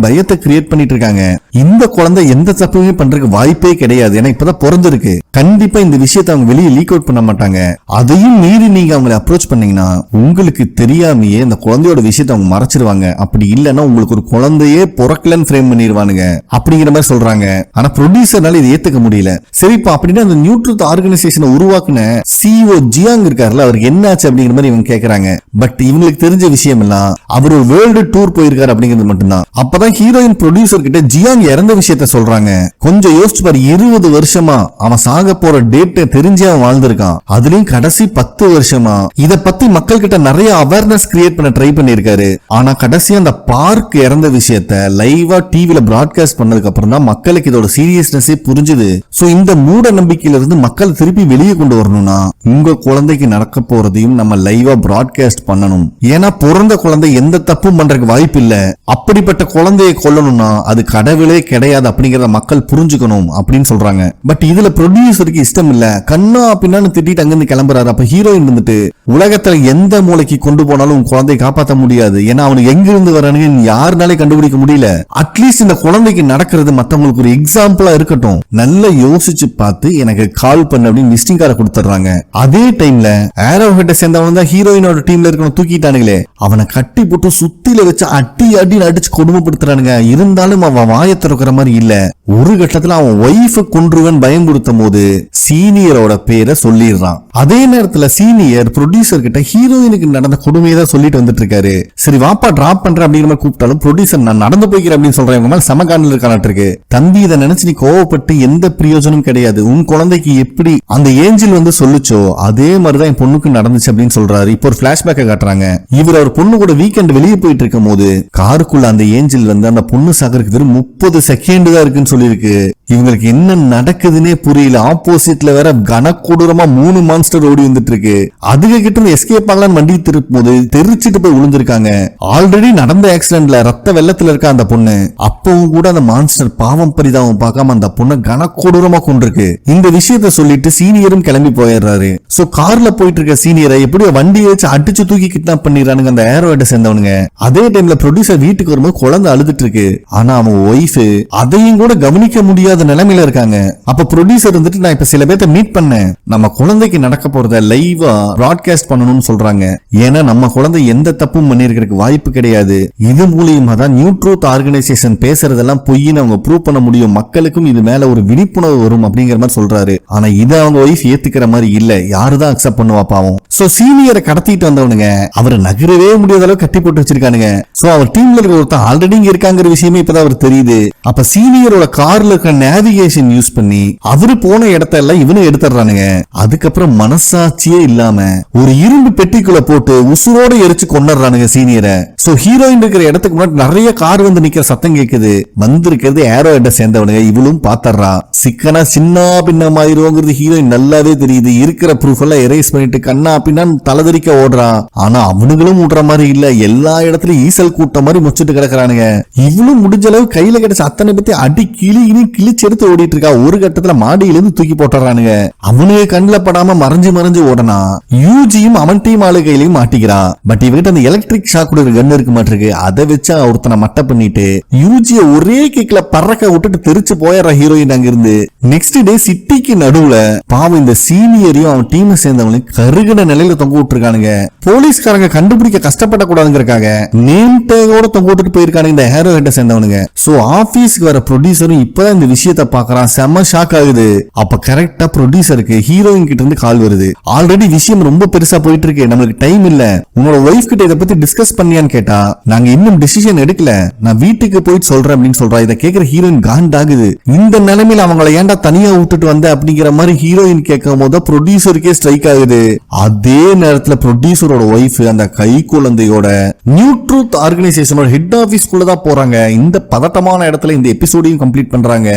பயத்தை கிரியேட் பண்ணிட்டு இருக்காங்க. இந்த குழந்தை எந்த தப்புமே பண்றதுக்கு வாய்ப்பே கிடையாது, ஏன்னா இப்பதான் பிறந்திருக்கு. கண்டிப்பா இந்த விஷயத்தை அவங்க வெளியே லீக் அவுட் பண்ண மாட்டாங்க. அதையும் மீறி நீங்க அவங்களை அப்ரோச் பண்ணீங்கன்னா உங்களுக்கு தெரியாமையே இந்த குழந்தையோட விஷயத்தை அவங்க மறைச்சிருவாங்க. அப்படி இல்லைன்னா உங்களுக்கு ஒரு குழந்தையே பிறக்கலன்னு ஃப்ரேம் பண்ணிடுவானுங்க அப்படிங்கிற மாதிரி சொல்றாங்க. ஆனா ப்ரொடியூசர்னால இதை ஏத்துக்க முடியல. சரிப்பா அப்படின்னா அந்த நியூ ட்ரூத் ஆர்கனைசேஷனை உருவாக்குன சிஓ ஜியாங் இருக்காருல, அவருக்கு என்ன ஆச்சு அப்படிங்கிற மாதிரி இவங்க கேக்குறாங்க. பட் இவங்களுக்கு தெரிஞ்ச விஷயம் எல்லாம் அவர் ஒரு வேர்ல்டு டூர் போயிருக்காரு அப்படிங்கிறது மட்டும்தான். அப்பதான் ஹீரோயின் ப்ரொடியூசர் கிட்ட ஜியாங் இறந்த விஷயத்த சொல்றாங்க. கொஞ்சம் யோசிச்சு பாரு, 20 வருஷமா அவன் சாக போற டேட் தெரிஞ்சே அவன் வாழ்ந்திருக்கான், அதுலயும் கடைசி 10 வருஷமா இத பத்தி மக்கள் கிட்ட நிறைய அவேர்னஸ் கிரியேட் பண்ண ட்ரை பண்ணிருக்காரு. ஆனா கடைசி அந்த பார்க் இறந்த விஷயத்த லைவா டிவில பிராட்காஸ்ட் பண்ணதுக்கு அப்புறம் தான் மக்களுக்கு இதோட சீரியஸ்னஸே புரிஞ்சுது. சோ இந்த மூட நம்பிக்கையில இருந்து மக்கள் திருப்பி வெளியே கொண்டு வரணும்னா உங்க குழந்தைக்கு நடக்க போறதையும் நம்ம லைவா பிராட்காஸ்ட் பண்ணணும். ஏன்னா பிறந்த குழந்தை எந்த தப்பும் பண்றதுக்கு வாய்ப்பு இல்ல, அப்படிப்பட்ட குழந்தையை கொல்லணும்னா அது கடவுளே கிடையாது அப்படிங்கறத மக்கள் புரிஞ்சுக்கணும் அப்படின்னு சொல்றாங்க. பட் இதுல ப்ரொடியூசருக்கு இஷ்டம் இல்ல, கண்ணா பின்னான்னு திட்டிட்டு அங்கிருந்து கிளம்புறாரு. அப்ப ஹீரோயின் வந்துட்டு உலகத்துல எந்த மூளைக்கு கொண்டு போனாலும் உன் குழந்தையை காப்பாற்ற முடியாது, ஏன்னா அவனுக்கு எங்கிருந்து வரானுங்க யாருனாலே கண்டுபிடிக்க முடியல. அட்லீஸ்ட் இந்த குழந்தைக்கு நடக்கிறது மத்தவங்களுக்கு ஒரு எக்ஸாம்பிளா இருக்கட்டும், நல்லா யோசிச்சு பார்த்து எனக்கு கால் பண்ணு அப்படின்னு விசிட்டிங் கார்டை கொடுத்துறாங்க. அதே டைம்ல ஏரோ ஹெட்டை சேர்ந்தவன் தான் ஹீரோயினோட டீம்ல இருக்கணும் தூக்கிட்டானுங்களே, அவனை கட்டி போட்டு சுத்தில வச்சு அடி அடின்னு அடிச்சு கொடுமைப்படுத்துறானுங்க. இருந்தாலும் அவன் வாயை திறக்கிற மாதிரி இல்ல. ஒரு கட்டத்துல அவன் ஒய்ஃபை கொன்றுவன் பயமுறுத்தும் போது சீனியரோட பேரை சொல்லிடுறான். அதே நேரத்துல சீனியர் ப்ரொடியூசர் கிட்ட ஹீரோயினுக்கு நடந்த கொடுமையை தான் சொல்லிட்டு வந்துட்டு இருக்காரு. சரி வாப்பா டிராப் பண்ற அப்படிங்கிற மாதிரி கூப்பிட்டாலும் ப்ரொடியூசர் நான் நடந்து போய்க்கிறேன் அப்படின்னு சொல்றேன். இவங்க மேல சமகாண்டில் இருக்கானாட்டு இருக்கு. தம்பி இதை நினைச்சு நீ கோவப்பட்டு எந்த பிரயோஜனம் கிடையாது, உன் குழந்தைக்கு எப்படி அந்த ஏஞ்சல் வந்து சொல்லுச்சோ அதே மாதிரிதான் என் பொண்ணுக்கு நடந்துச்சு அப்படின்னு சொல்றாரு. இப்போ ஒரு பிளாஷ்பேக்கை காட்டுறாங்க. இவர் அவர் பொண்ணு கூட வீக்கெண்ட் வெளியே போயிட்டு இருக்கும் போது காருக்குள்ள அந்த ஏஞ்சல் வந்து அந்த பொண்ணு சாகருக்கு வெறும் 30 செகண்ட் தான் இருக்குன்னு சொல்லியிருக்கு. இவங்களுக்கு என்ன நடக்குதுன்னே புரியல. ஆப்போசிட்ல வேற கனக்கொடூரமா 3 மான்ஸ்டர் ஓடி வந்துட்டு இருக்கு. அதுக்கு கிட்ட எஸ்கேப் ஆகலான்னு வண்டி திருப்பும் போது தெரிச்சிட்டு போய் விழுந்திருக்காங்க. ஆல்ரெடி நடந்த ஆக்சிடென்ட்ல ரத்த வெள்ளத்துல இருக்க அந்த பொண்ணு. அப்பவும் கூட அந்த மான்ஸ்டர் பாவம் பரிதாபம் பார்க்காம அந்த பொண்ணை கனக்கொடூரமா கொண்டிருக்கு. இந்த விஷயத்த சொல்லிட்டு சீனியரும் கிளம்பி போயிடுறாரு. சோ கார்ல போயிட்டு இருக்க சீனியரை எப்படியோ வண்டியை வச்சு அடிச்சு தூக்கி கிட்னாப் பண்ணிடுறானுங்க அந்த ஏரோட சேர்ந்தவனுங்க. அதே டைம்ல ப்ரொடியூசர் வீட்டுக்கு வரும்போது குழந்தை அழுதுட்டு இருக்கு. ஆனா அவன் ஒய்ஃப் அதையும் கூட கவனிக்க முடியாத நிலைமையில இருக்காங்க. அப்ப ப்ரொடியூசர் வந்துட்டு நான் இப்ப சில பேர்த்த மீட் பண்ணேன், நம்ம குழந்தைக்கு நடக்க போறத லைவா பிராட்காஸ்ட் பண்ணணும்னு சொல்றாங்க. ஏன்னா நம்ம குழந்தை எந்த தப்பும் பண்ணிருக்கிறதுக்கு வாய்ப்பு கிடையாது. இது மூலியமா தான் நியூ ட்ரூத் ஆர்கனைசேஷன் பேசுறதெல்லாம் பொய்ன்னு அவங்க ப்ரூவ் பண்ண முடியும், மக்களுக்கும் இது மேல ஒரு விழிப்புணர்வு வரும் அப்படிங்கிற மாதிரி சொல்றாரு. ஆனா இதை அவங்க ஒய்ஃப் ஏத்துக்கிற மாதிரி இல்ல. யாருதான் அக்செப்ட் பண்ணுவா பாவம். சோ சீனியரை கடத்திட்டு வந்தவனுங்க அவரை நகரவே முடியாத அளவு கட்டி போட்டு வச்சிருக்கானுங்க. சோ அவர் டீம்ல இருக்க ஒருத்தன் ஆல்ரெடி இங்க இருக்காங்கிற விஷயமே இப்பதான் அவர் தெரியுது. அப்ப சீனியரோட கார்ல இருக்க நேவிகேஷன் யூஸ் பண்ணி அவரு போன இடத்த எல்லாம் இவனும் எடுத்துறானுங்க. அதுக்கப்புறம் மனசாட்சியே இல்லாம ஒரு இரும்பு பெட்டிக்குள்ள போட்டு உசுரோட எரிச்சு கொண்டுறானுங்க சீனியரை. சோ ஹீரோயின் இருக்கிற இடத்துக்கு முன்னாடி நிறைய கார் வந்து நிக்கிற சத்தம் கேக்குது. வந்திருக்கிறது ஏரோ ஹெட்டை சேர்ந்தவனுங்க. இவளும் பாத்தர்றா. சிக்கனா சின்ன பின்னமாயிருவோங்கிறது ஹீரோயின் நல்லாவே தெரியுது. இருக்கிற ப்ரூஃப் எல்லாம் எரேஸ் பண்ணிட்டு கண்ணா பின்னா தலைதறிக்க ஓடுறான். ஆனா அவனுங்களும் விடுற மாதிரி இல்ல. எல்லா இடத்துலயும் ஈசல் கூட்டம் மாதிரி முச்சிட்டு கிடக்குறானுங்க. இவளும் முடிஞ்ச அளவு கையில கிடைச்ச அத்தனை பத்தி அடி கிழிச்சு எடுத்து ஓடிட்டு இருக்கா. ஒரு கட்டத்துல மாடியிலிருந்து தூக்கி போட்டுறானுங்க. அவனுக்கு கண்ணுல படாம மறைஞ்சு மறைஞ்சு ஓடனா யூஜியும் அவன் டீம் ஆளு கையிலையும் மாட்டிக்கிறான். பட் இவகிட்ட அந்த எலக்ட்ரிக் ஷாக் கூட கன் இருக்க மாட்டிருக்கு. அதை வச்சு ஒருத்தனை மட்ட பண்ணிட்டு யூஜிய ஒரே கிக்ல பறக்க விட்டுட்டு தெரிச்சு போயிடுற ஹீரோயின் அங்கிருந்து. நெக்ஸ்ட் டே சிட்டிக்கு நடுவுல பாவம் இந்த சீனியரையும் அவன் டீம் சேர்ந்தவனையும் கருகின நிலையில தொங்க விட்டுருக்கானுங்க. போலீஸ்காரங்க கண்டுபிடிக்க கஷ்டப்படக்கூடாதுங்கிறக்காக நேம் டேகோட தொங்க விட்டுட்டு போயிருக்கானுங்க இந்த ஏரோ ஹெட்டை சேர்ந்தவனுங்க. சோ ஆபீஸ்க்கு வர ப்ரொடியூசரும் இப்பதான் இந்த விஷயத்தை பாக்குறான். செம்ம ஷாக் ஆகுது. அப்ப கரெக்டா ப்ரொடியூசருக்கு ஹீரோயின் கிட்ட இருந்து கால் வருது. ஆல்ரெடி விஷயம் ரொம்ப பெருசா போயிட்டு இருக்கு, நம்மளுக்கு டைம் இல்ல, உங்களோட ஒய்ஃப் கிட்ட இதை பத்தி டிஸ்கஸ் பண்ணியான்னு கேட்டா நாங்க இன்னும் டிசிஷன் எடுக்கல, நான் வீட்டுக்கு போயிட்டு சொல்றேன் அப்படின்னு சொல்றா. இதை கேட்கிற ஹீரோயின் காண்டாகுது. இந்த நிலைமையில அவங்கள ஏன்டா தனியா விட்டுட்டு வந்த அப்படிங்கிற மாதிரி ஹீரோயின் கேட்கும் போது ப்ரொடியூசருக்கே ஸ்ட்ரைக் ஆகுது. அதே நேரத்துல ப்ரொடியூசரோட ஒய்ஃப் அந்த கை குழந்தையோட நியூ ட்ரூத் ஆர்கனைசேஷனோட ஹெட் ஆபீஸ்க்குள்ள தான் போறாங்க. இந்த பதட்டமான இடத்துல இந்த எபிசோடையும் கம்ப்ளீட் பண்றாங்க.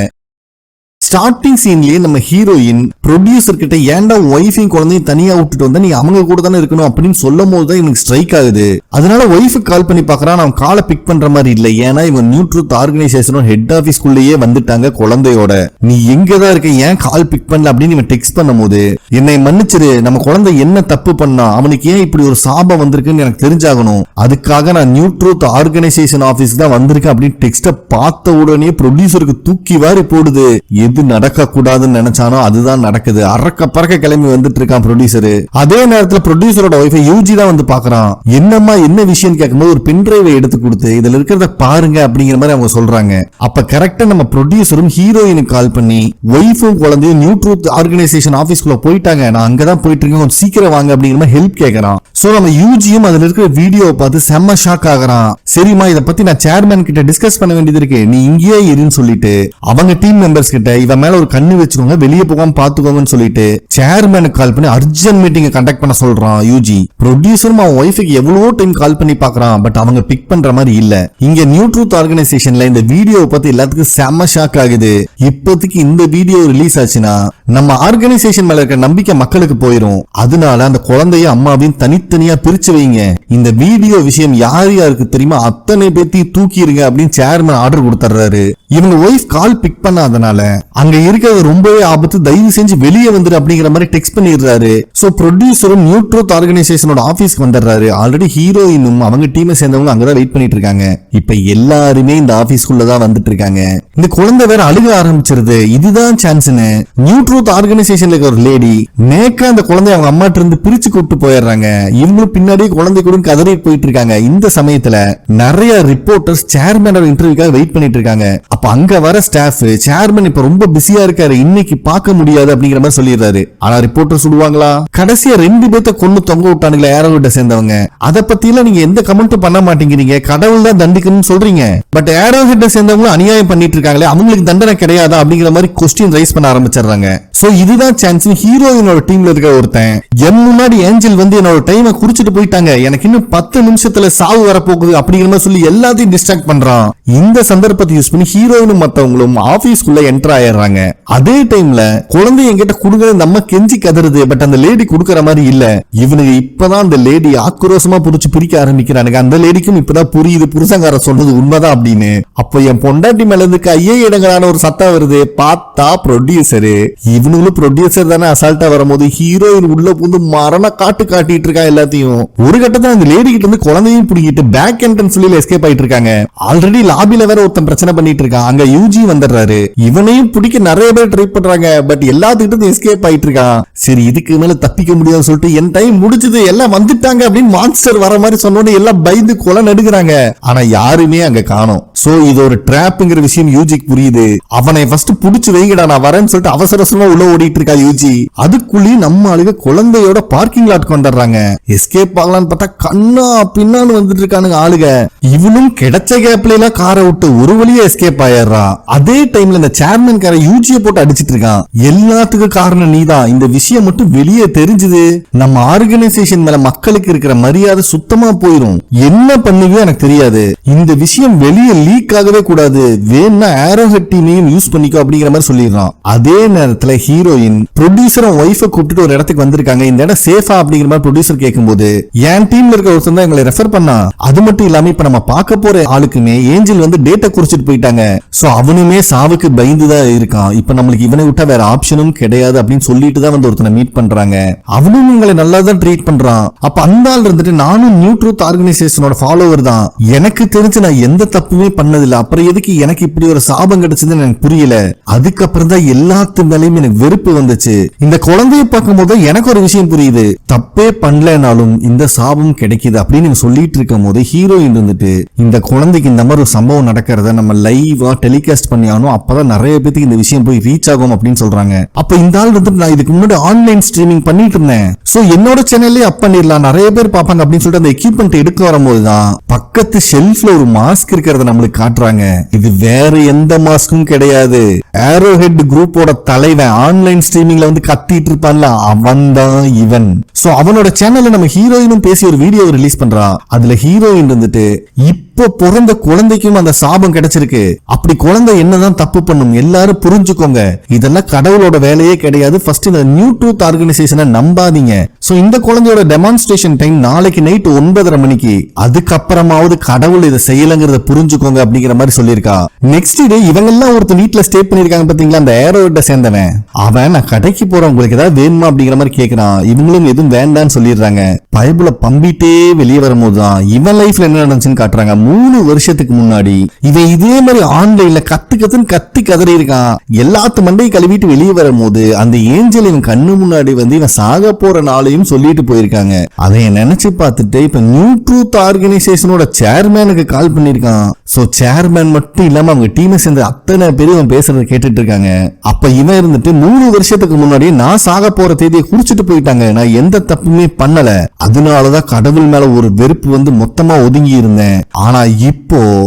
ஸ்டார்டிங் சீன்லயே நம்ம ஹீரோயின் ப்ரொடியூசர் கிட்ட ஏன்டா ஒய்ஃபையும் குழந்தையும் தனியா விட்டுட்டு வந்தா, நீ அவங்க கூட தானே இருக்கணும் அப்படின்னு சொல்லும் போதுதான் எனக்கு ஸ்ட்ரைக் ஆகுது. அதனால ஒய்ஃபுக்கு கால் பண்ணி பாக்குறான், அவன் காலை பிக் பண்ற மாதிரி இல்ல. ஏன்னா இவங்க நியூ ட்ரூத் ஆர்கனைசேஷனோட ஹெட் ஆபீஸ்க்குள்ளேயே வந்துட்டாங்க குழந்தையோட. நீ எங்கதான் இருக்க, ஏன் கால் பிக் பண்ணல அப்படின்னு இவன் டெக்ஸ்ட் பண்ணும் போது, என்னை மன்னிச்சிரு, நம்ம குழந்தை என்ன தப்பு பண்ணா, அவனுக்கு ஏன் இப்படி ஒரு சாபம் வந்திருக்குன்னு எனக்கு தெரிஞ்சாகணும், அதுக்காக நான் நியூ ட்ரூத் ஆர்கனைசேஷன் ஆபீஸ்க்கு தான் வந்திருக்கேன் அப்படின்னு டெக்ஸ்ட பார்த்த உடனே ப்ரொடியூசருக்கு தூக்கி வாரி போடுது. எது நடக்க கூடாதுன்னு நினைச்சானோ அதுதான் நடக்குது. அரக்க பறக்க கிளம்பி வந்துட்டு இருக்கான் ப்ரொடியூசர். அதே நேரத்துல ப்ரொடியூசரோட ஒய்ஃபை யூஜி தான் வந்து பாக்குறான். என்னம்மா என்ன விஷயம் கேட்கும்போது ஒரு பென் டிரைவை எடுத்து கொடுத்து இதுல இருக்கிறத பாருங்க அப்படிங்கிற மாதிரி அவங்க சொல்றாங்க. அப்ப கரெக்டா நம்ம ப்ரொடியூசரும் ஹீரோயினுக்கு கால் பண்ணி ஒய்ஃபும் குழந்தையும் நியூ ட்ரூத் ஆர்கனைசேஷன் ஆபீஸ்க்குள்ள போயிட்டாங்க, நான் அங்கதான் போயிட்டு இருக்கேன், கொஞ்சம் சீக்கிரம் வாங்க அப்படிங்கிற மாதிரி ஹெல்ப் கேட்கறான். சோ நம்ம யூஜியும் அதுல இருக்கிற வீடியோவை பார்த்து செம்ம ஷாக் ஆகுறான். சரிமா, இதை பத்தி நான் சேர்மேன் கிட்ட டிஸ்கஸ் பண்ண வேண்டியது இருக்கு, நீ இங்கேயே இருன்னு சொல்லிட்டு அவங்க டீம் மெம்பர்ஸ் கிட்ட இவன் மேல ஒரு கண்ணு வச்சுக்கோங்க, வெளியே போகாம பாத்துக்கோங்கன்னு சொல்லிட்டு சேர்மேனுக்கு கால் பண்ணி அர்ஜென்ட் மீட்டிங் கண்டக்ட் பண்ண சொல்றான் யூஜி. ப்ரொடியூசரும் அவன் ஒய்ஃபுக்கு எவ்வளவோ டைம் கால் பண்ணி பாக்குறான், பட் அவங்க பிக் பண்ற மாதிரி இல்ல. இங்க நியூ ட்ரூத் ஆர்கனைசேஷன்ல இந்த வீடியோவை பத்தி எல்லாத்துக்கும் செம்ம ஷாக் ஆகுது. இப்போதைக்கு இந்த வீடியோ ரிலீஸ் ஆச்சுன்னா நம்ம ஆர்கனைசேஷன் மேல இருக்க நம்பிக்கை மக்களுக்கு போயிடும். அதனால அந்த குழந்தைய அம்மாவையும் தனித்தனியா பிரிச்சு வைங்க, இந்த வீடியோ விஷயம் யார் யாருக்கு தெரியுமா அத்தனை பேத்தி தூக்கிடுங்க அப்படின்னு சேர்மன் ஆர்டர் கொடுத்துறாரு. இவங்க ஒய்ஃப் கால் பிக் பண்ணாதனால அங்க இருக்கிறது ரொம்பவே ஆபத்து, தயவு செஞ்சு வெளியே வந்துரு அப்படிங்கிற மாதிரி டெக்ஸ்ட் பண்ணிடுறாரு. சோ ப்ரொடியூசரும் நியூ ட்ரூத் ஆர்கனைசேஷனோட ஆபீஸ்க்கு வந்துடுறாரு. ஆல்ரெடி ஹீரோயினும் அவங்க டீமை சேர்ந்தவங்க அங்கதான் வெயிட் பண்ணிட்டு இருக்காங்க. இப்ப எல்லாருமே இந்த ஆபீஸ்க்குள்ளதான் வந்துட்டு இருக்காங்க. இந்த குழந்தை வேற அழுக ஆரம்பிச்சிருது. இதுதான் சான்ஸ்னு நியூ ட்ரூத் ஆர்கனைசேஷன்ல இருக்க ஒரு லேடி நேக்கா அந்த குழந்தை அவங்க அம்மாட்ட இருந்து பிரிச்சு கூப்பிட்டு போயிடுறாங்க. இவங்களும் பின்னாடி குழந்தை கூட கதறிட்டு போயிட்டு இருக்காங்க. இந்த சமயத்துல நிறைய ரிப்போர்ட்டர்ஸ் சேர்மேனோட இன்டர்வியூக்காக வெயிட் பண்ணிட்டு இருக்காங்க. அப்ப அங்க வர ஸ்டாஃப் சேர்மன் இப்ப ரொம்ப பிஸியா இருக்காரு, இன்னைக்கு பார்க்க முடியாது அப்படிங்கிற மாதிரி சொல்லிடுறாரு. ஆனா ரிப்போர்ட்டர் சொல்லுவாங்களா, கடைசியா 2 பேத்த கொண்டு தொங்க விட்டானுங்களா ஏரோகிட்ட சேர்ந்தவங்க, அத பத்தி எல்லாம் நீங்க எந்த கமெண்ட்டும் பண்ண மாட்டேங்கிறீங்க, கடவுள் தான் தண்டிக்கணும்னு சொல்றீங்க, பட் ஏரோகிட்ட சேர்ந்தவங்க அநியாயம் பண்ணிட்டு இருக்காங்களே, அவங்களுக்கு தண்டனை கிடையாதா அப்படிங்கிற மாதிரி கொஸ்டின் ரைஸ் பண்ண ஆரம்பிச்சிடுறாங்க. சோ இதுதான் சான்ஸ். ஹீரோயினோட டீம்ல இருக்க ஒருத்தன் என் முன்னாடி ஏஞ்சல் வந்து என்னோட டைமை குறிச்சிட்டு போயிட்டாங்க, எனக்கு இன்னும் 10 நிமிஷத்துல சாவு வரப்போகுது அப்படிங்கிற மாதிரி சொல்லி எல்லாத்தையும் டிஸ்ட்ராக்ட் பண்றான். இந்த சந்தர்ப்பத்தை யூஸ் பண்ணி ஹீரோயினும் மத்தவங்களும் ஆபீஸ்க்குள்ள என்டர் ஆயிடுறாங்க. அதே டைம்ல குழந்தை என்கிட்ட குடுங்க நம்ம கெஞ்சி கதறுது, பட் அந்த லேடி குடுக்கற மாதிரி இல்ல. இவனுக்கு இப்பதான் அந்த லேடி ஆக்ரோஷமா புடிச்சு பிரிக்க ஆரம்பிக்கிறானுங்க. அந்த லேடிக்கும் இப்பதான் புரியுது புருஷங்கார சொல்றது உண்மைதான் அப்படின்னு. அப்ப என் பொண்டாட்டி மேல இருந்து கையே இடங்களான ஒரு சத்தம் வருது. பார்த்தா ப்ரொடியூசரு. இவனுங்களும் ப்ரொடியூசர் தானே அசால்ட்டா வரும்போது ஹீரோயின் உள்ள புந்து மரண காட்டிட்டு இருக்கா எல்லாத்தையும். ஒரு கட்டத்துல அந்த லேடி கிட்ட இருந்து குழந்தையும் பிடிக்கிட்டு பேக் என்ட்ரன்ஸ் வெளியில எஸ்கேப் ஆயிட்டு இருக்காங்க. ஆல்ரெடி லாபில வேற ஒருத்தன் பிரச்சனை பண்ணிட்டு இருக்கான். அங்க யூஜி வந்துடுறாரு. இவனையும் பிடிக்க நிறைய பேர் ட்ரை பண்றாங்க, பட் எல்லாத்துக்கிட்ட எஸ்கேப் ஆயிட்டு இருக்கான். சரி இதுக்கு மேல தப்பிக்க முடியாதுன்னு சொல்லிட்டு என் டைம் முடிச்சது, எல்லாம் வந்துட்டாங்க அப்படின்னு மான்ஸ்டர் வர மாதிரி சொன்னோட எல்லாம் பயந்து கொலை நடுக்குறாங்க. ஆனா யாருமே அங்க காணோம். சோ இது ஒரு டிராப்ங்கிற விஷயம் யூஜிக்கு புரியுது. அவனை ஃபர்ஸ்ட் புடிச்சு வைங்கடா நான் வரேன்னு சொல்லிட்டு அவசர அவசரமா உள்ள ஓடிட்டு இருக்கா யூஜி. அதுக்குள்ளேயும் நம்ம ஆளுக குழந்தையோட பார்க்கிங் லாட் கொண்டாடுறாங்க. எஸ்கேப் ஆகலான்னு பார்த்தா கண்ணா பின்னான்னு வந்துட்டு இருக்கானுங்க ஆளுக. இவனும் கிடைச்ச கேப்ல எல்லாம் காரை விட்டு ஒரு வழியா எஸ்கேப் ஆயிடுறா. அதே டைம்ல இந்த சேர்மன் காரை யூஜியை போட்டு அடிச்சிட்டு இருக்கான். எல்லாத்துக்கும் காரணம் நீதான். இந்த விஷயம் மட்டும் வெளியே தெரிஞ்சது நம்ம ஆர்கனைசேஷன் மேல மக்களுக்கு இருக்கிற மரியாதை சுத்தமா போயிரும். என்ன பண்ணுவே எனக்கு தெரியாது. இந்த விஷயம் வெளியே லீக் ஆகவே கூடாது. வேணா ஏரோஹெட் டீமையும் யூஸ் பண்ணிக்கோ அப்படிங்கிற மாதிரி சொல்லிடுறான். அதே நேரத்துல ஹீரோயின் ப்ரொடியூசரும் ஒய்ஃபை கூப்பிட்டு ஒரு இடத்துக்கு வந்திருக்காங்க. இந்த இடம் சேஃபா அப்படிங்கிற மாதிரி ப்ரொடியூசர் கேட்கும்போது என் டீம்ல இருக்க ஒருத்தன் தான் எங்களை ரெஃபர் பண்ணா. அது மட்டும் இல்லாம இப்ப நம்ம பார்க்க போற ஆளுக்குமே ஏஞ்சல் வந்து டேட்டா குறிச்சிட்டு போயிட்டாங்க. சோ அவனுமே சாவுக்கு பயந்துதான் இருக்கான். இப்ப நம்மளுக்கு இவனை விட்டா வேற ஆப்ஷனும் கிடையாது அப்படின்னு சொல்லிட்டு தான் வந்து ஒருத்தனை மீட் பண்றாங்க. அவனும் உங்களை நல்லா தான் ட்ரீட் பண்றான். அப்ப அந்த ஆள் இருந்துட்டு நானும் நியூ ட்ரூத் ஆர்கனைசேஷனோட ஃபாலோவர் தான், எனக்கு தெரிஞ்சு நான் எந்த தப்புமே பண்ணதில்லை, அப்புறம் எதுக்கு எனக்கு இப்படி ஒரு சாபம் கிடைச்சதுன்னு எனக்கு புரியல. அதுக்கப்புறம் தான் எல்லாத்து மேலையும் எனக்கு வெறுப்பு வந்துச்சு. இந்த குழந்தைய பார்க்கும் போது எனக்கு ஒரு விஷயம் புரியுது, தப்பே பண்ணலனாலும் இந்த சாபம் கிடைக்குது அப்படின்னு சொல்லிட்டு இருக்கும் போது ஹீரோயின் இருந்துட்டு இந்த குழந்தைக்கு இந்த மாதிரி ஒரு சம்பவம் நடக்கிறத நம்ம லைவா டெலிகாஸ்ட் பண்ணியானோ அப்பதான் நிறைய பேருக்கு இந்த விஷயம் போய் ரீச் ஆகும் அப்படின்னு சொல்றாங்க. அப்ப இந்த ஆள் வந்துட்டு நான் இதுக்கு முன்னாடி ஆன்லைன் ஸ்ட்ரீமிங் பண்ணிட்டு இருந்தேன், சோ என்னோட சேனல்லே அப் பண்ணிடலாம், நிறைய பேர் பாப்பாங்க அப்படின்னு சொல்லிட்டு அந்த எக்யூப்மெண்ட் எடுக்க வரும்போதுதான் பக்கத்து ஷெல்ஃப்ல ஒரு மாஸ்க் இருக்கிறத நம்மளுக்கு காட்டுறாங்க. இது வேற எந்த மாஸ்க்கும் கிடையாது, ஏரோஹெட் குரூப்போட தலைவன் ஆன்லைன் ஸ்ட்ரீமிங்ல வந்து கத்திட்டு இருப்பான்ல அவன் தான் இவன். சோ அவனோட சேனல்ல நம்ம ஹீரோயினும் பேசி ஒரு வீடியோ ரிலீஸ் பண்றா. அதுல ஹீரோயின் இருந்துட்டு இப்போ பிறந்த குழந்தைக்கும் அந்த சாபம் கிடைச்சிருக்கு, அப்படி குழந்தை என்னதான் தப்பு பண்ணும், எல்லாரும் புரிஞ்சுக்கோங்க, இதெல்லாம் கடவுளோட வேலையே கிடையாது, ஃபர்ஸ்ட் இந்த நியூ ட்ரூத் ஆர்கனைசேஷனை நம்பாதீங்க. சோ இந்த குழந்தையோட டெமான்ஸ்ட்ரேஷன் டைம் நாளைக்கு நைட் 9:30 மணிக்கு, அதுக்கப்புறமாவது கடவுள் இதை செய்யலங்கிறத புரிஞ்சுக்கோங்க அப்படிங்கிற மாதிரி சொல்லியிருக்கா. நெக்ஸ்ட் டே இவங்க எல்லாம் ஒருத்தர் வீட்டுல ஸ்டே பண்ணிருக்காங்க பாத்தீங்களா, அந்த ஏரோட சேர்ந்தவன், அவன் நான் கடைக்கு போறேன் உங்களுக்கு ஏதாவது வேணுமா அப்படிங்கிற மாதிரி கேட்கிறான். இவங்களும் எதுவும் வேண்டான்னு சொல்லிடுறாங்க. பைபிள பம்பிட்டே வெளியே வரும்போதுதான் இவன் லைஃப்ல என்ன நடந்துச்சுன்னு காட்டுறாங்க. 3 வருஷத்துக்கு முன்னாடி இவன் இதே மாதிரி ஆன்லைன்ல கத்தி கதறி இருக்கான். எல்லாத்து மண்டையை கழுவிட்டு வெளியே வரும்போது அந்த ஏஞ்சல் இவன் கண்ணு முன்னாடி வந்து இவன் சாக போற நாளையும் சொல்லிட்டு போயிருக்காங்க. அதை நினைச்சு பார்த்துட்டு இப்ப நியூ ட்ரூத் ஆர்கனைசேஷனோட சேர்மேனுக்கு கால் பண்ணிருக்கான். சோ சேர்மேன் மட்டும் இல்லாம அவங்க டீமை சேர்ந்த அத்தனை பேர் இவன் பேசுறத கேட்டுட்டு இருக்காங்க. அப்ப இவன் இருந்துட்டு 3 வருஷத்துக்கு முன்னாடி நான் சாக போற தேதியை குறிச்சிட்டு போயிட்டாங்க, நான் எந்த தப்புமே பண்ணல, அதனாலதான் கடவுள் மேல ஒரு வெறுப்பு வந்து மொத்தமா ஒதுங்கி இருந்தேன். ஆனா இப்போ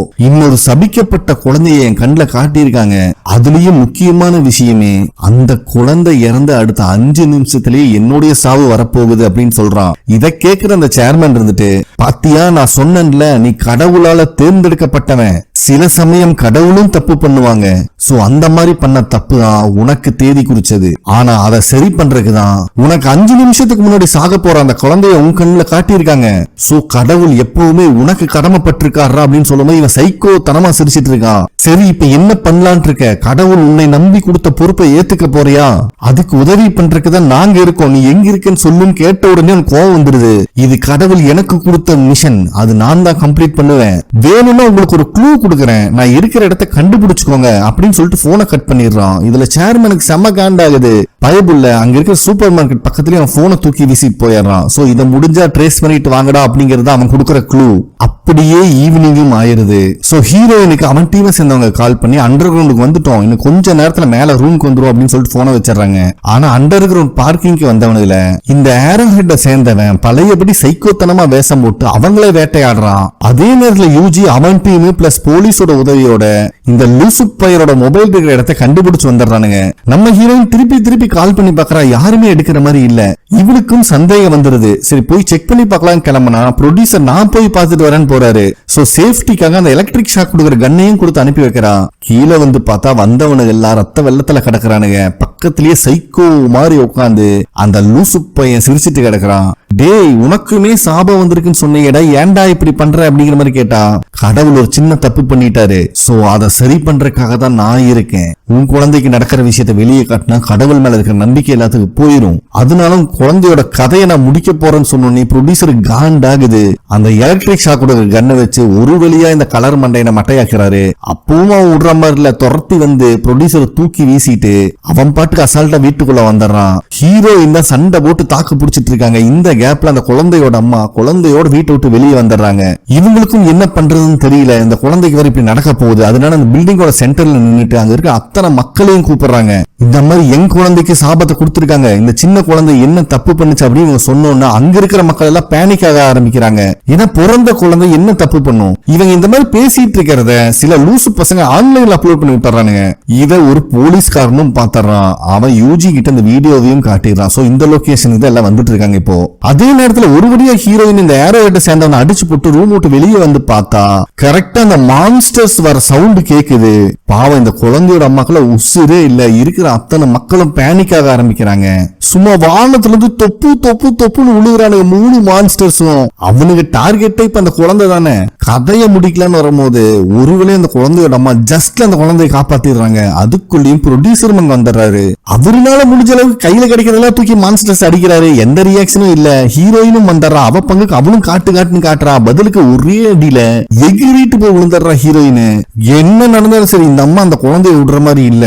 இன்னொரு சபிக்கப்பட்ட குழந்தைய என் கண்ணுல காட்டியிருக்காங்க. அதுலயும் முக்கியமான விஷயமே அந்த குழந்தை இறந்த அடுத்த 5 நிமிஷத்திலேயே என்னுடைய சாவு வரப்போகுது அப்படின்னு சொல்றான். இதை கேட்கிற அந்த சேர்மன் இருந்துட்டு, பாத்தியா நான் சொன்னேன்ல நீ கடவுளால தேர்ந்தெடுக்கப்பட்டவன், சில சமயம் கடவுளும் தப்பு பண்ணுவாங்க, சோ அந்த மாதிரி பண்ண தப்பு தான் உனக்கு தேதி குறிச்சது, ஆனா அதை சரி பண்றதுக்குதான் உனக்கு 5 நிமிஷத்துக்கு முன்னாடி சாக போற அந்த குழந்தைய உன் கண்ணுல காட்டியிருக்காங்க. சோ கடவுள் எப்பவுமே உனக்கு கடமைப்பட்டிருக்காரா அப்படின்னு சொல்லும்போது இவன் சைக்கோ தனமா சிரிச்சிட்டு இருக்கான். சரி இப்ப என்ன பண்ணலான் இருக்க, கடவுள் உன்னை நம்பி கொடுத்த பொறுப்பை ஏத்துக்க போறியா, அதுக்கு உதவி பண்றதுக்குதான் நாங்க இருக்கோம், நீ எங்க இருக்குன்னு சொல்லும் கேட்ட உடனே கோவம் வந்துருது. இது கடவுள் எனக்கு கொடுத்த மிஷன், அது நான் தான் கம்ப்ளீட் பண்ணுவேன், வேணும்னா உங்களுக்கு ஒரு க்ளூ கொடுக்கறேன், நான் இருக்கிற இடத்தை கண்டுபிடிச்சுக்கோங்க அப்படின்னு சொல்லிட்டு போனை கட் பண்ணிடுறான். இதுல சேர்மனுக்கு செம்ம காண்டாகுது. பைபிள்ல அங்க இருக்கிற சூப்பர் மார்க்கெட் பக்கத்துலயே அவன் போனை தூக்கி வீசிட்டு போயிடுறான். சோ இதை முடிஞ்சா ட்ரேஸ் பண்ணிட்டு வாங்கடா அப்படிங்கறது அவன் கொடுக்கற க்ளூ. அப்படியே ஈவினிங்கும் ஆயிருது. சோ ஹீரோயினுக்கு அவன் டீமை சேர்ந்தவங்க கால் பண்ணி அண்டர் கிரவுண்டுக்கு வந்துட்டோம், இன்னும் கொஞ்ச நேரத்துல மேல ரூமுக்கு வந்துரும் அப்படின்னு சொல்லிட்டு போனை வச்சிடறாங்க. ஆனா அண்டர் கிரவுண்ட் பார்க்கிங்க்கு வந்தவனுல இந்த ஏரோஹெட்டை சேர்ந்தவன் பழையபடி சைக்கோத்தனமா வேஷம் போட்டு அவங்களே வேட்டையாடுறான். அதே நேரத்துல யூஜி அவன் டீம் பிளஸ் போலீஸோட உதவியோட இந்த லூசுக் பையரோட மொபைல் இருக்கிற இடத்தை கண்டுபிடிச்சு வந்துடுறானுங்க. நம்ம ஹீரோயின் திருப்பி கால் பண்ணி பாக்குறா, யாருமே எடுக்கிற மாதிரி இல்ல. இவளுக்கும் சந்தேகம் வந்துருது. சரி போய் செக் பண்ணி பார்க்கலாம் கிளம்புனா ப்ரொடியூசர் நான் போய் பார்த்துட்டு வரேன்னு போறாரு. சோ சேஃப்டிக்காக அந்த எலக்ட்ரிக் ஷாக் கொடுக்குற கண்ணையும் கொடுத்து அனுப்பி வைக்கிறான். கீழே வந்து பார்த்தா வந்தவனுங்க எல்லாம் ரத்த வெள்ளத்துல கிடக்குறானுங்க. பக்கத்திலேயே சைக்கோ மாதிரி உட்காந்து அந்த லூசுக் பையன் சிரிச்சிட்டு கிடக்குறான். டேய் உனக்குமே சாபம் வந்திருக்குன்னு சொன்னீங்கடா, ஏன்டா இப்படி பண்ற அப்படிங்கிற மாதிரி கேட்டா, கடவுள் ஒரு சின்ன தப்பு பண்ணிட்டாரு, சோ அதை சரி பண்றதுக்காக தான் நான் இருக்கேன், உன் குழந்தைக்கு நடக்கிற விஷயத்த வெளியே காட்டினா கடவுள் மேல இருக்கிற நம்பிக்கை எல்லாத்துக்கும் போயிரும், அதனால குழந்தையோட கதையை நான் முடிக்க போறேன்னு சொன்னோன்னே ப்ரொடியூசர் காண்டாகுது. அந்த எலக்ட்ரிக் ஷாக்கோட கண்ணை வச்சு ஒரு வழியா இந்த கலர் மண்டையனை மட்டையாக்குறாரு. அப்பவும் அவன் விடுற மாதிரி இல்ல, துரத்தி வந்து ப்ரொடியூசரை தூக்கி வீசிட்டு அவன் பாட்டுக்கு அசால்ட்டா வீட்டுக்குள்ள வந்துடுறான். ஹீரோயின் தான் சண்டை போட்டு தாக்கு பிடிச்சிட்டு இருக்காங்க. இந்த கேப்ல அந்த குழந்தையோட அம்மா குழந்தையோட வீட்டை விட்டு வெளியே வந்துடுறாங்க. இவங்களுக்கும் என்ன பண்றதுன்னு தெரியல, இந்த குழந்தைக்கு வர இப்படி நடக்க போகுது. அதனால அந்த பில்டிங்கோட சென்டர்ல நின்னுட்டு அங்க இருக்க அத்தனை மக்களையும் கூப்பிடுறாங்க. இந்த மாதிரி என் குழந்தைக்கு சாபத்தை கொடுத்திருக்காங்க, இந்த சின்ன குழந்தை என்ன தப்பு பண்ணுச்சு அப்படின்னு சொன்னோம்னா அங்க இருக்கிற மக்கள் எல்லாம் பேனிக் ஆக ஆரம்பிக்கிறாங்க. ஏன்னா பிறந்த குழந்தை என்ன தப்பு பண்ணும், இவங்க இந்த மாதிரி பேசிட்டு இருக்கிறத சில லூசு பசங்க ஆன்லைன்ல அப்லோட் பண்ணி விட்டுறானுங்க. இத ஒரு போலீஸ்காரனும் பாத்துறான். அவன் யூஜி கிட்ட இந்த வீடியோவையும் காட்டிடுறான். சோ இந்த லொகேஷனுக்கு எல்லாம் வந்துட்டு இருக்காங்க. இப்போ அதே நேரத்துல ஒருபடியா ஹீரோயின் இந்த ஏரோஹெட்டை சேர்ந்தவனை அடிச்சு போட்டு ரூம் விட்டு வெளியே வந்து பார்த்தா கரெக்டா அந்த மான்ஸ்டர்ஸ் வர சவுண்ட் கேக்குது. பாவம் இந்த குழந்தையோட அம்மாக்களை உசுரே இல்ல, இருக்கிற அத்தனை மக்களும் பேனிக் ஆக ஆரம்பிக்கிறாங்க. சும்மா வானத்துல இருந்து தொப்பு தொப்பு தொப்புன்னு விழுகிறானுங்க 3 மான்ஸ்டர்ஸும். அவனுக்கு டார்கெட்டே இப்ப அந்த குழந்தை தானே. கதையை முடிக்கலான்னு வரும்போது ஒருவேளை அந்த குழந்தையோட அம்மா ஜஸ்ட் அந்த குழந்தையை காப்பாத்திடுறாங்க. அதுக்குள்ளேயும் ப்ரொடியூசர் அங்க வந்துடுறாரு. அவருனால முடிஞ்ச அளவுக்கு கையில கிடைக்கிறதெல்லாம் தூக்கி மான்ஸ்டர்ஸ் அடிக்கிறாரு. எந்த ரியாக்ஷனும் இல்ல. ஹீரோயினும் வந்துடுறா. அவ பங்குக்கு அவனும் காட்டுன்னு காட்டுறா. பதிலுக்கு ஒரே அடியில எகிரிட்டு போய் விழுந்துடுறா ஹீரோயின். என்ன நடந்தாலும் சரி இந்த அம்மா அந்த குழந்தைய விடுற மாதிரி இல்ல.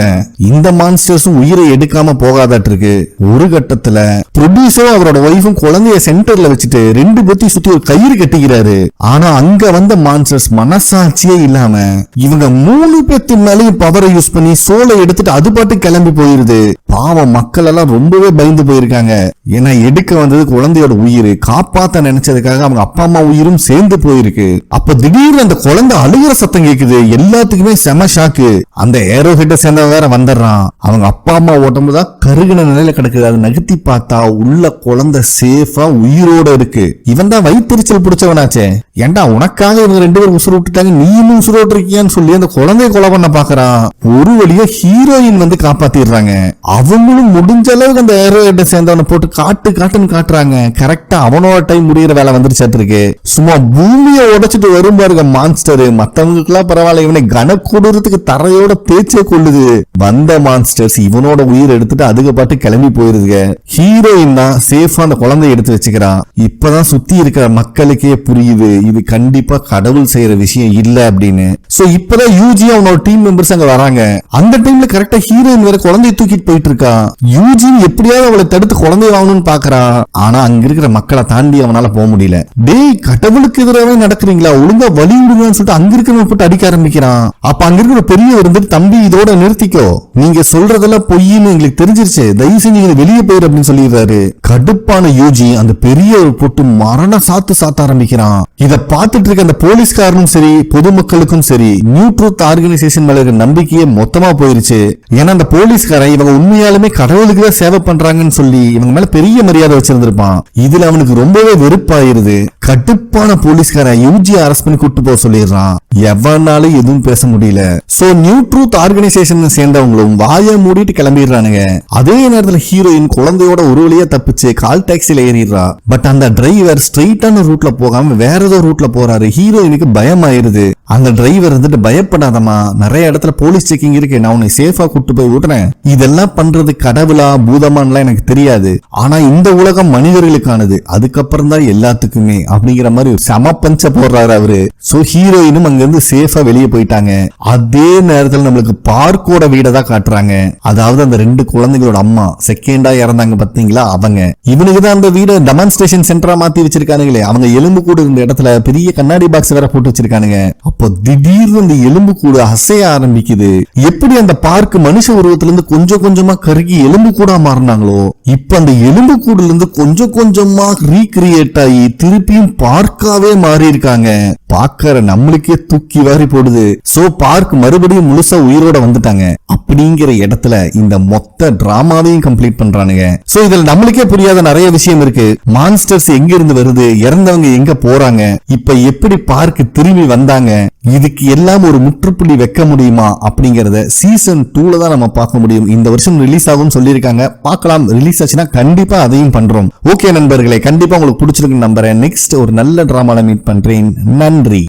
இந்த மான்ஸ்டர்ஸும் உயிரை எடுக்காம போகாதாட்டு இருக்கு. ஒரு கட்டத்துல ப்ரொடியூசரும் அவரோட ஒய்ஃபும் குழந்தைய சென்டர்ல வச்சுட்டு 2 பேத்தையும் சுத்தி ஒரு கயிறு கட்டிக்கிறாரு. ஆனா அங்க வந்த மான்ஸ்டர்ஸ் மனசாட்சியே இல்லாம இவங்க 3 பேத்து மேலேயும் பவரை யூஸ் பண்ணி சோலை எடுத்துட்டு அது பாட்டு கிளம்பி போயிருது. பாவம் மக்கள் எல்லாம் ரொம்பவே பயந்து போயிருக்காங்க. ஏன்னா எடுக்க வந்தது குழந்தையோட உயிர், காப்பாத்த நினைச்சதுக்காக அவங்க அப்பா அம்மா உயிரும் சேர்ந்து போயிருக்கு. அப்ப திடீர்னு அந்த குழந்தை அழுகிற சத்தம் கேக்குது. எல்லாத்துக்குமே செம ஷாக்கு. அந்த ஏரோ ஹெட்ட சேர்ந்த வேற வந்துடுறான். அவங்க அப்பா அம்மா ஓட்டும்போதுதான் கருகின நிலையில கிடக்குது. அது நகர்த்தி பார்த்தா உள்ள குழந்தை சேஃபா உயிரோட இருக்கு. இவன் தான் வயிற்றுச்சல் பிடிச்சவனாச்சே. ஏண்டா உனக்காக இவங்க 2 பேரும் உசுறு விட்டுட்டாங்க, நீ இன்னும் உசுறு விட்டுருக்கியான்னு சொல்லி அந்த குழந்தைய கொலை பண்ண பாக்குறான். ஒரு வழியா ஹீரோயின் வந்து காப்பாத்திடுறாங்க. அவங்களும் முடிஞ்ச அளவுக்கு அந்த ஏரோ ஹெட்ட சேர்ந்தவனை போட்டு காட்டுன்னு காட்டுறாங்க. கரெக்டா அவனோட டைம் முடிகிற வேலை வந்துருச்சாட்டு இருக்கு. சும்மா பூமியை உடைச்சிட்டு வரும் பாருங்க மான்ஸ்டர். மத்தவங்களுக்கு எல்லாம் பரவாயில்ல, இவனை கன கொடுறதுக்கு தரையோட பேச்சே கொள்ளுது. வந்த மான்ஸ்டர்ஸ் இவனோட உயிர் எடுத்துட்டு அதுக்கு பாட்டு கிளம்பி போயிருதுங்க. ஹீரோயின் தான் சேஃபா அந்த குழந்தைய எடுத்து வச்சுக்கிறான். இப்பதான் சுத்தி இருக்கிற மக்களுக்கே புரியுது இது கண்டிப்பா கடவுள் செய்யற விஷயம் இல்ல அப்படின்னு. சோ இப்பதான் யூஜி அவனோட டீம் மெம்பர்ஸ் அங்க வராங்க. அந்த டைம்ல கரெக்டா ஹீரோயின் வேற குழந்தைய தூக்கிட்டு போயிட்டு இருக்கா. யூஜி எப்படியாவது அவளை தடுத்து குழந்தைய வாங்கணும்னு பாக்குறான். ஆனா அங்க இருக்கிற மக்களை தாண்டி அவனால போக முடியல. டேய் கடவுளுக்கு எதிராக நடக்கிறீங்களா, ஒழுங்கா வழி விடுங்கன்னு சொல்லிட்டு அங்க இருக்கிறவங்க போட்டு அடிக்க ஆரம்பிக்கிறான். அப்ப அங்க இருக்கிற பெரியவர் இருந்துட்டு தம்பி இதோட நிறுத்திக்கோ, நீங்க சொல்றதெல்லாம் பொய்ன்னு எங்களுக்கு தெரிஞ்சிருச்சு, தயவு செஞ்சு நீங்க வெளியே போயிரு அப்படின்னு சொல்லிடுறாரு. கடுப்பான யூஜி அந்த பெரியவர் போட்டு மரண சாத்த ஆரம்பிக்கிறான். இத பார்த்துட்டு இருக்க அந்த போலீஸ்காரனும் சரி பொதுமக்களுக்கும் சரி நியூ ட்ரூத் ஆர்கனைசேஷன் மேல இருக்க நம்பிக்கையே மொத்தமா போயிருச்சு. ஏன்னா அந்த போலீஸ்காரன் இவங்க உண்மையாலுமே கடவுளுக்கு தான் சேவை பண்றாங்கன்னு சொல்லி இவங்க மேல பெரிய மரியாதை வச்சிருந்திருப்பான். இதுல அவனுக்கு ரொம்பவே வெறுப்பாயிருது. கடுப்பான போலீஸ்காரன் யூஜி அரெஸ்ட் பண்ணி கூட்டு போக சொல்லிடுறான். எவனாலும் எதுவும் பேச முடியல. சோ நியூ ட்ரூத் ஆர்கனைசேஷன் சேர்ந்தவங்களும் வாய மூடிட்டு கிளம்பிடுறானுங்க. அதே நேரத்துல ஹீரோயின் குழந்தையோட ஒரு வழியா தப்பிச்சு கால் டாக்ஸில ஏறிடுறா. பட் அந்த டிரைவர் ஸ்ட்ரெயிட்டான ரூட்ல போகாம வேற ஏதோ ரூட்ல போறாரு. ஹீரோயினுக்கு பயம் ஆயிருது. அந்த டிரைவர் வந்துட்டு பயப்படாதமா, நிறைய இடத்துல போலீஸ் செக்கிங் இருக்கு, நான் உன்னை சேஃபா கூட்டு போய் விடுறேன், இதெல்லாம் பண்றது கடவுளா பூதமான்லாம் எனக்கு தெரியாது, ஆனா இந்த உலகம் மனிதர்களுக்கானது, அதுக்கப்புறம் தான் எல்லாத்துக்குமே அப்படிங்கிற மாதிரி சம பஞ்ச போடுறாரு அவரு. சோ ஹீரோயினும் அங்க இருந்து சேஃபா வெளியே போயிட்டாங்க. அதே நேரத்துல நம்மளுக்கு பார்க்கோட வீட தான் காட்டுறாங்க. அதாவது அந்த 2 குழந்தைகளோட அம்மா செகண்டா இறந்தாங்க பாத்தீங்களா, அவங்க இவனுக்கு தான் அந்த வீட டெமான்ஸ்ட்ரேஷன் சென்டரா மாத்தி வச்சிருக்கானுங்களே. அவங்க எலும்பு கூடு இருந்த இடத்துல பெரிய கண்ணாடி பாக்ஸ் வேற போட்டு வச்சிருக்கானுங்க. அப்போ திடீர்னு அந்த எலும்பு கூடு அசைய ஆரம்பிக்குது. எப்படி அந்த பார்க் மனுஷ உருவத்துல இருந்து கொஞ்சம் கொஞ்சமா கருகி எலும்பு கூடா மாறினாங்களோ, இப்ப அந்த எலும்பு கூடுல இருந்து கொஞ்சம் கொஞ்சமா ரீகிரியேட் ஆகி திருப்பியும் பார்க்காவே மாறி இருக்காங்க. பாக்கற நம்மளுக்கே தூக்கி வாரி போடுது. சோ பார்க் மறுபடியும் முழுசா உயிரோட வந்துட்டாங்க. அப்படிங்கிற இடத்துல இந்த மொத்த டிராமாவையும் கம்ப்ளீட் பண்றானுங்க. சோ இதுல நம்மளுக்கே புரியாத நிறைய விஷயம் இருக்கு. மான்ஸ்டர்ஸ் எங்க இருந்து வருது, இறந்தவங்க எங்க போறாங்க, இப்ப எப்படி பார்க் திரும்பி வந்தாங்க, இதுக்கு எல்லாம் ஒரு முற்றுப்புள்ளி வைக்க முடியுமா அப்படிங்கறத சீசன் 2ல தான் நம்ம பார்க்க முடியும். இந்த வருஷம் ரிலீஸ் ஆகும் சொல்லியிருக்காங்க. பார்க்கலாம், ரிலீஸ் ஆச்சுன்னா கண்டிப்பா அதையும் பண்றோம். ஓகே நண்பர்களே, கண்டிப்பா உங்களுக்கு பிடிச்சிருக்கு நம்புறேன். நெக்ஸ்ட் ஒரு நல்ல டிராமால மீட் பண்றேன். நன்றி.